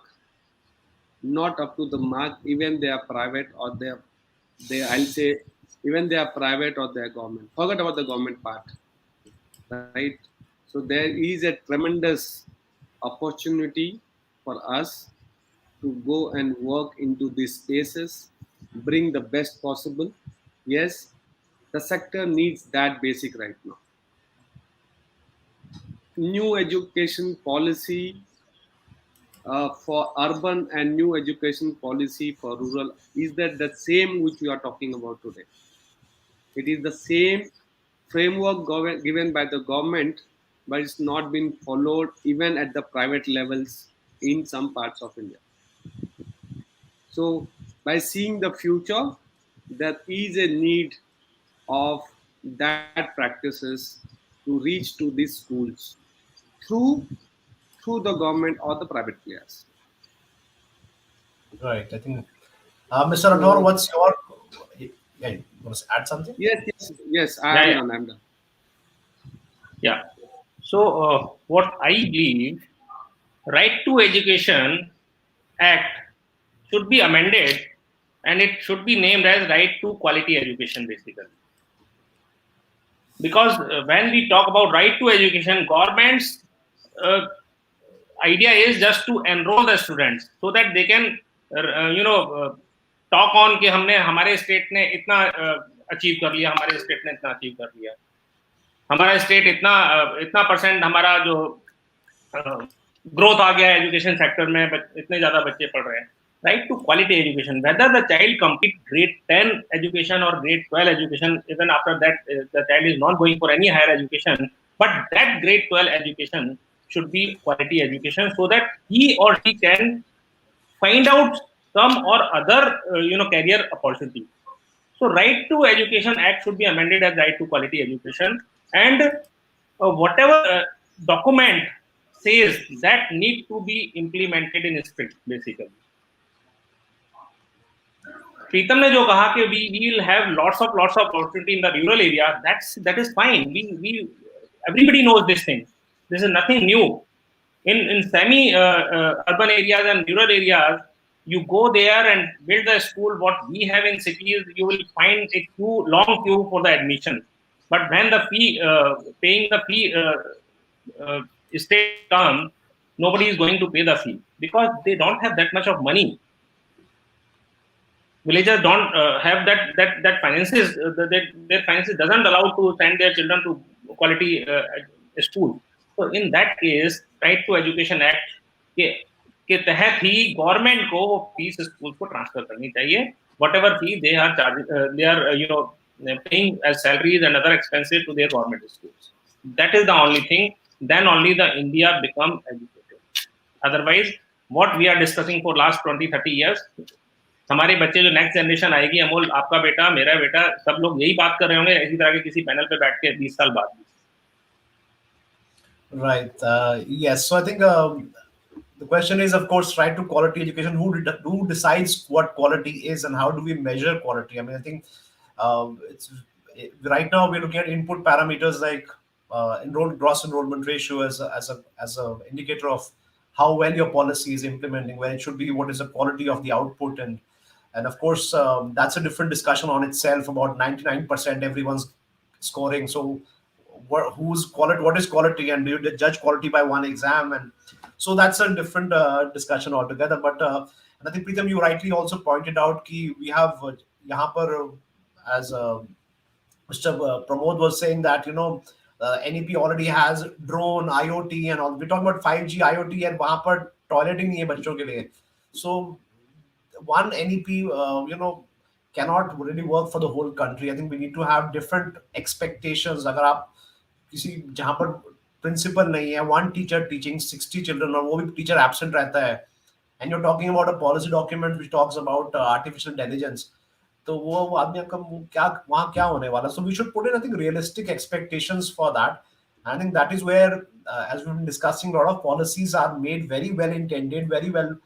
G: Not up to the mark. Even they are private or I'll say even they are private or they are government. Forget about the government part, right? So there is a tremendous opportunity for us to go and work into these spaces, bring the best possible. Yes, the sector needs that basic right now. New education policy for urban and new education policy for rural, is that the same which we are talking about today? It is the same framework given by the government, but it's not been followed even at the private levels in some parts of India. So by seeing the future, there is a need of that practices to reach to these schools through the government or the private players.
E: Right. I think, Mr. Rathore, what's your? Yeah, you want to add something?
G: Yes. I'm done.
F: Yeah. So what I believe, Right to Education Act should be amended, and it should be named as Right to Quality Education, basically. Because when we talk about right to education, government's idea is just to enroll the students so that they can, talk on कि हमने हमारे state ने इतना achieve कर लिया, हमारे state ने इतना अचीव कर लिया, हमारा स्टेट इतना परसेंट हमारा जो ग्रोथ आ गया एजुकेशन सेक्टर में, इतने ज्यादा बच्चे पढ़ रहे हैं. Right to quality education, whether the child complete grade 10 education or grade 12 education, even after that the child is not going for any higher education, but that grade 12 education should be quality education so that he or she can find out some or other career opportunity. So Right to Education Act should be amended as Right to Quality Education, and whatever document says that need to be implemented in strict, basically. Pritam ने जो कहा कि we will have lots of opportunity in the rural area, that is fine. We Everybody knows this thing. This is nothing new. In semi urban areas and rural areas, you go there and build a school. What we have in cities, you will find a long queue for the admission. But when the fee, paying the fee state comes, nobody is going to pay the fee because they don't have that much of money. Villagers don't have that finances. Their finances doesn't allow to send their children to quality school. So in that case, Right to Education Act के तहत ही government को वो fees school को transfer करनी चाहिए. Whatever fee they are charging, they are paying as salaries and other expenses to their government schools. That is the only thing. Then only the India become educated. Otherwise, what we are discussing for last 20-30 years, हमारे बच्चे जो next generation आएगी, अमोल आपका बेटा, मेरा बेटा, सब लोग यही बात कर रहे होंगे इसी तरह के किसी पैनल पे बैठ के 20 साल बाद.
E: Right. Yes. So I think the question is, of course, right to quality education. Who decides what quality is, and how do we measure quality? I mean, I think right now we're looking at input parameters like gross enrollment ratio as a indicator of how well your policy is implementing, where it should be, what is the quality of the output, and of course that's a different discussion on itself. About 99% everyone's scoring. So what is quality, and do you judge quality by one exam? And so that's a different discussion altogether. But and I think, Preetham, you rightly also pointed out that we have yahan par, as Mr. Parmod was saying, that NEP already has drone, IoT, and all. We're talking about 5G, IoT, and wahan par toilet hi nahi hai bachchon ke liye. So one NEP cannot really work for the whole country. I think we need to have different expectations. अगर आप किसी जहाँ पर principal नहीं है, one teacher teaching 60 children, और वो भी टीचर एब्सेंट रहता है, and you're talking about a policy document which talks about artificial intelligence, तो वो आदमी का क्या वहाँ क्या होने वाला? So we should put in, I think, realistic expectations for that. I think that is where, as we've been discussing, a lot of policies are made very well intended, very well.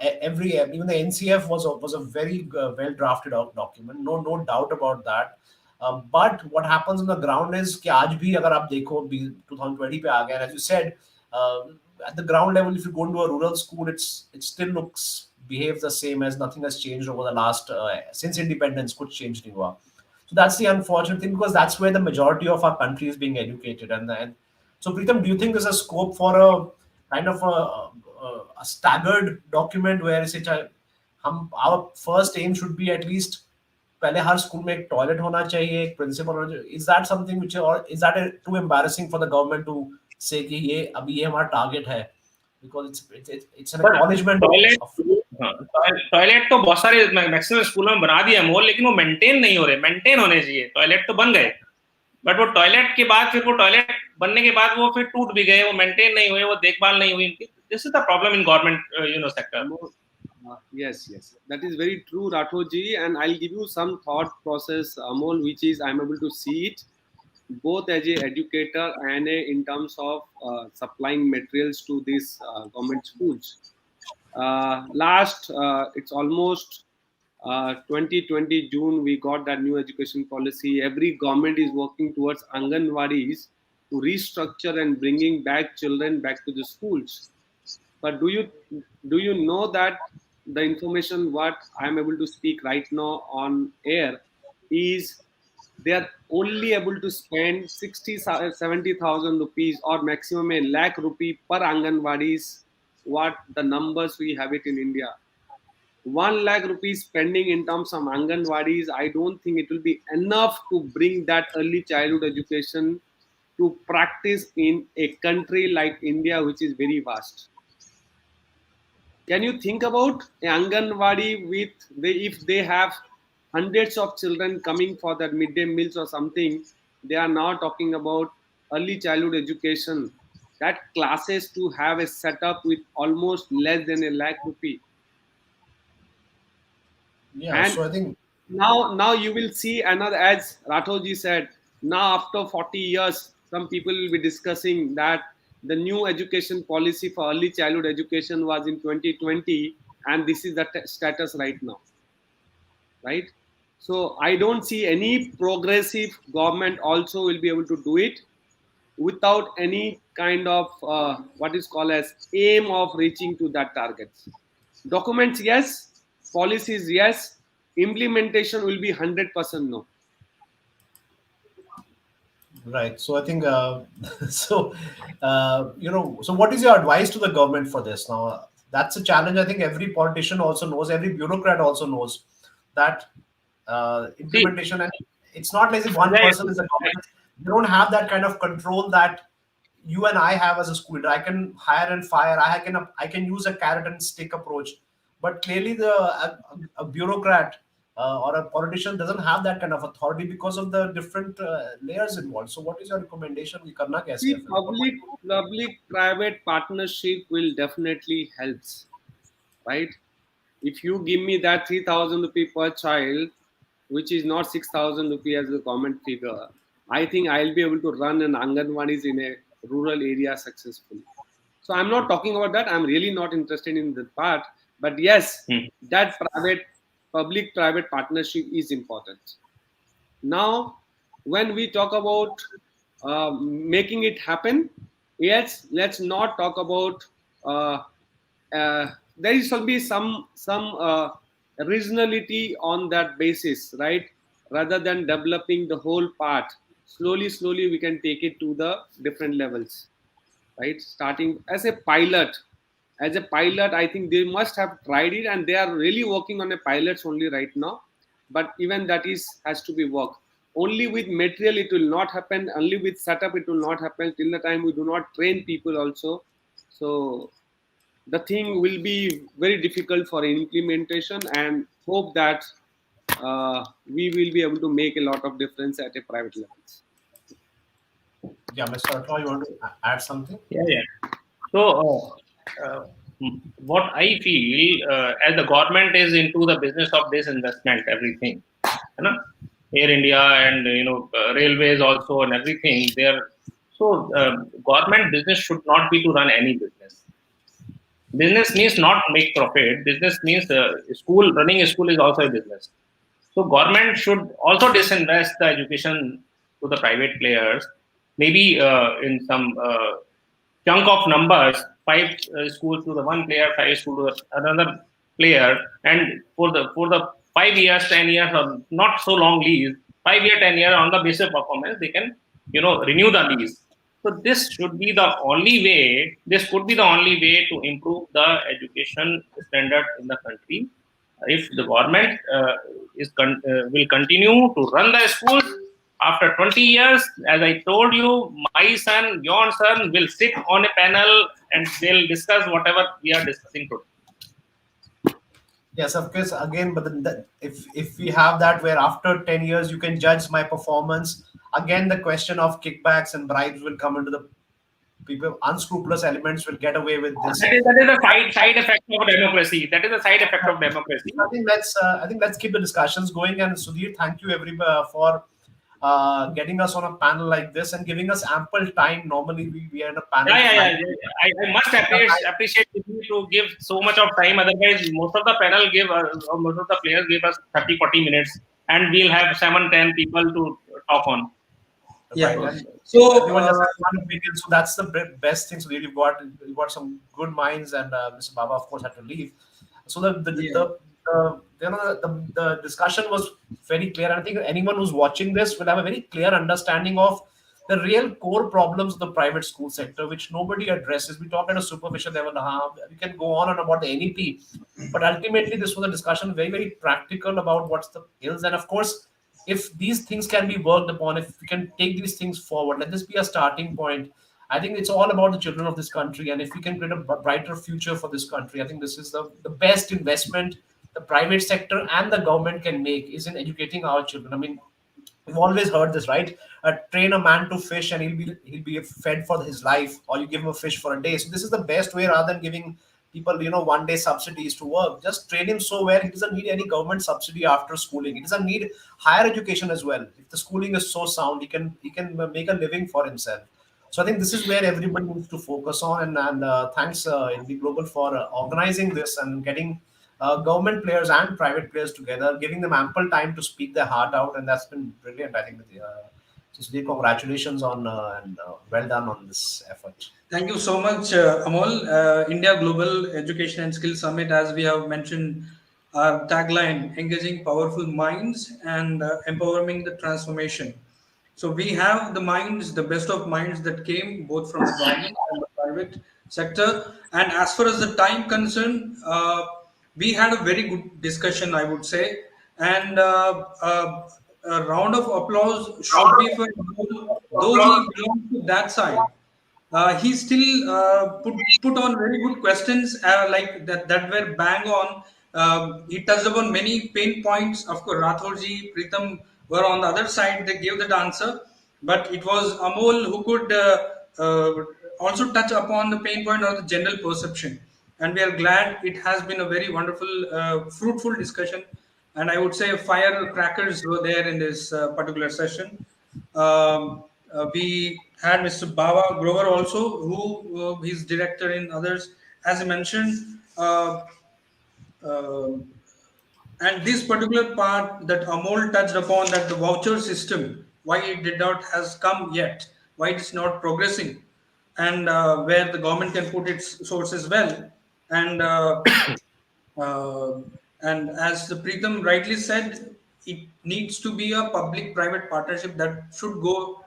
E: Even the NCF was a very well drafted document, no doubt about that. But what happens on the ground is कि आज भी अगर आप देखो 2020 पे आ गया, as you said, at the ground level, if you go into a rural school, it still behaves the same, as nothing has changed over the last since independence. कुछ change नहीं हुआ. So that's the unfortunate thing, because that's where the majority of our country is being educated. And so, Preetham, do you think there's a scope for a kind of a staggered document where our first aim should be at least पहले हर school में एक toilet होना चाहिए, एक principal होना चाहिए? Is that something which, or is that too embarrassing for the government to say कि ये अभी ये हमारा टारगेट है? Because it's an acknowledgement of
F: toilet तो बहुत सारे मैक्सिमम स्कूलों में बना दिए मोल, लेकिन वो मेंटेन नहीं हो रहे. मेंटेन होने चाहिए. टॉयलेट तो बन गए, बट वो टॉयलेट के बाद फिर वो टॉयलेट बनने के बाद वो फिर टूट भी गए, वो मेंटेन नहीं हुए, वो देखभाल नहीं हुई. This is the problem in government sector.
G: Yes, that is very true, Rathoji, and I'll give you some thought process, Amol, which is I'm able to see it both as a educator and in terms of supplying materials to these government schools. It's almost 2020 June, we got that new education policy. Every government is working towards Anganwadis to restructure and bringing back children back to the schools. But do you know that the information what I'm able to speak right now on air is they are only able to spend 70,000 rupees or maximum a lakh rupee per Anganwadis, what the numbers we have it in India. 1 lakh rupees spending in terms of Anganwadis, I don't think it will be enough to bring that early childhood education to practice in a country like India, which is very vast. Can you think about Anganwadi if they have hundreds of children coming for that midday meals or something? They are now talking about early childhood education. That classes to have a setup with almost less than a lakh rupee.
E: Yeah,
G: and
E: so I think
G: now you will see another, as Rathoji said, now after 40 years, some people will be discussing that the new education policy for early childhood education was in 2020, and this is the status right now, right? So I don't see any progressive government also will be able to do it. without any kind of what is called as aim of reaching to that targets. Documents, yes. Policies, yes. Implementation will be 100% no.
E: Right. So I think so. So what is your advice to the government for this? Now, that's a challenge. I think every politician also knows, every bureaucrat also knows that
F: See,
E: implementation, and it's not like if one
F: Sanjay,
E: person is the government. You don't have that kind of control that you and I have as a school. I can hire and fire. I can use a carrot and stick approach. But clearly, a bureaucrat or a politician doesn't have that kind of authority because of the different layers involved. So, what is your recommendation? We karna kaise hai
G: See,
E: fir?
G: public-private partnership will definitely helps, right? If you give me that 3,000 rupee per child, which is not 6,000 rupee as the government figure, I think I'll be able to run an Anganwadis in a rural area successfully. So I'm not talking about that. I'm really not interested in that part. But yes, that public-private partnership is important. Now, when we talk about making it happen, yes, let's not talk about there shall be some regionality on that basis, right? Rather than developing the whole part, slowly we can take it to the different levels, right? Starting as a pilot. As a pilot, I think they must have tried it, and they are really working on a pilots only right now. But even that has to be worked. Only with material it will not happen. Only with setup it will not happen till the time we do not train people also. So the thing will be very difficult for implementation, and hope that we will be able to make a lot of difference at a private levels.
E: Yeah, Mr. Atlaw, you want to add something?
F: yeah. So, what I feel, as the government is into the business of disinvestment, everything, you know, Air India and railways also and everything. So government business should not be to run any business. Business means not make profit. Business means running a school is also a business. So government should also disinvest the education to the private players. Maybe in some chunk of numbers, 5 schools to the one player, 5 schools to another player, and for the 5 years, 10 years, or not so long lease, 5 year, 10 year on the basis of performance, they can renew the lease. So this should be the only way. This could be the only way to improve the education standard in the country. If the government will continue to run the schools after 20 years, as I told you, my son, your son will sit on a panel and they'll discuss whatever we are discussing today.
E: Yes, of course. Again, but then if we have that where after 10 years you can judge my performance, again the question of kickbacks and bribes will come into the people. Unscrupulous elements will get away with this.
F: That is a side effect of democracy. That is a side effect of democracy.
E: I think let's keep the discussions going. And Sudheer, thank you everybody for getting us on a panel like this and giving us ample time. Normally we are in a panel.
F: Yeah. I must appreciate you to give so much of time. Otherwise, most of the panel most of the players give us 30-40 minutes, and we'll have 7-10 people to talk on.
A: Yeah.
E: Right.
A: So
E: everyone just has one opinion. So that's the best thing. So you've got some good minds, and Mr. Baba, of course, had to leave. So the discussion was very clear. And I think anyone who's watching this will have a very clear understanding of the real core problems of the private school sector, which nobody addresses. We talk at a superficial level. We can go on and about the NEP, but ultimately this was a discussion very, very practical about what's the ills. And of course, if these things can be worked upon, if we can take these things forward, let this be a starting point. I think it's all about the children of this country. And if we can create a brighter future for this country, I think this is the best investment the private sector and the government can make is in educating our children. I mean, we've always heard this, right? Train a man to fish and he'll be fed for his life, or you give him a fish for a day. So this is the best way, rather than giving people, 1-day subsidies to work. Just train him so where he doesn't need any government subsidy after schooling. He doesn't need higher education as well. If the schooling is so sound, he can make a living for himself. So I think this is where everybody needs to focus on. And thanks IndiGlobal for organizing this and getting government players and private players together, giving them ample time to speak their heart out, and that's been brilliant. I think. So, Sudhir, congratulations on and well done on this effort.
A: Thank you so much, Amol. India Global Education and Skill Summit, as we have mentioned, our tagline: engaging powerful minds and empowering the transformation. So we have the minds, the best of minds that came both from the government and the private sector. And as far as the time concerned, we had a very good discussion, I would say. And a round of applause should be for Amol, though he belongs to that side. He still put on very good questions that were bang on. He touched upon many pain points. Of course, Rathorji, Pritam were on the other side. They gave that answer, but it was Amol who could also touch upon the pain point or the general perception. And we are glad it has been a very wonderful, fruitful discussion. And I would say firecrackers were there in this particular session. We had Mr. Baba Grover also, who he's director in others, as I mentioned. Uh, and this particular part that Amol touched upon, that the voucher system, why it did not has come yet, why it's not progressing, and where the government can put its sources well, and uh, and as the Preetham rightly said, it needs to be a public-private partnership that should go.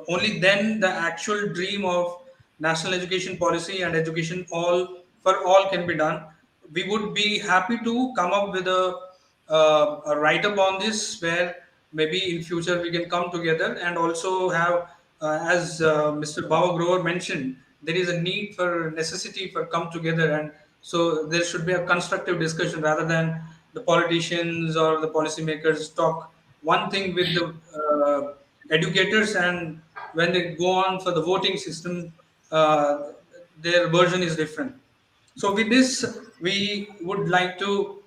A: Only then the actual dream of national education policy and education all for all can be done. We would be happy to come up with a write-up on this, where maybe in future we can come together and also have, as Mr. Baba Grover mentioned, there is a need for necessity for come together, and so there should be a constructive discussion rather than the politicians or the policymakers talk one thing with the educators, and when they go on for the voting system, their version is different. So with this, we would like to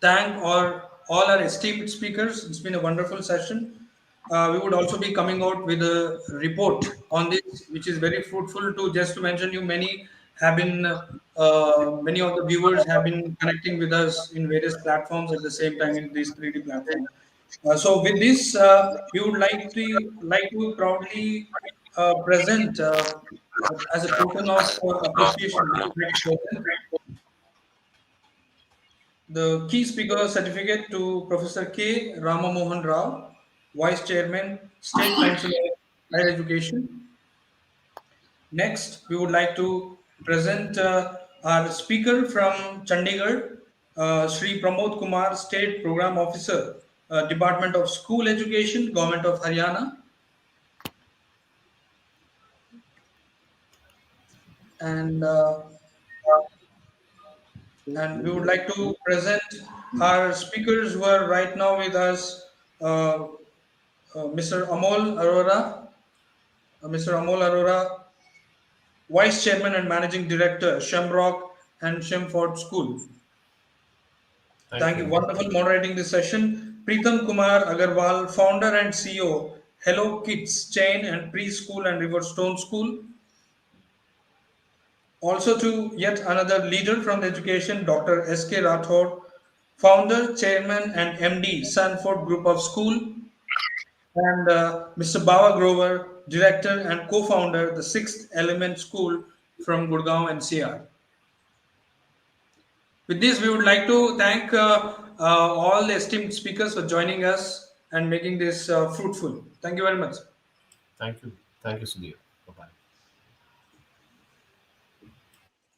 A: thank all our esteemed speakers. It's been a wonderful session. We would also be coming out with a report on this, which is very fruitful. To just to mention you, many have been, many of the viewers have been connecting with us in various platforms at the same time in these 3D platforms. So with this, we would like to proudly present as a token of appreciation. We would like to present the key speaker certificate to Professor K. Ramamohan Rao, Vice Chairman, State Council of Higher Education. Next, we would like to present our speaker from Chandigarh, Shri Pramod Kumar, State Program Officer, Department of School Education, Govt of Haryana. And we would like to present our speakers who are right now with us, Mr. Amol Arora, Vice Chairman and Managing Director, Shamrock and Shemford School. Thank you. Wonderful moderating this session. Pritam Kumar Agarwal, Founder and CEO, Hello Kids Chain and Preschool and Riverstone School. Also to yet another leader from the education, Dr. S.K. Rathod, Founder, Chairman and MD, Sanford Group of School. And Mr. Baba Grover, Director and Co-Founder, the Sixth Element School from Gurgaon NCR. With this, we would like to thank all the esteemed speakers for joining us and making this fruitful. Thank you very much.
E: Thank you. Thank you, Sudhir. Bye-bye.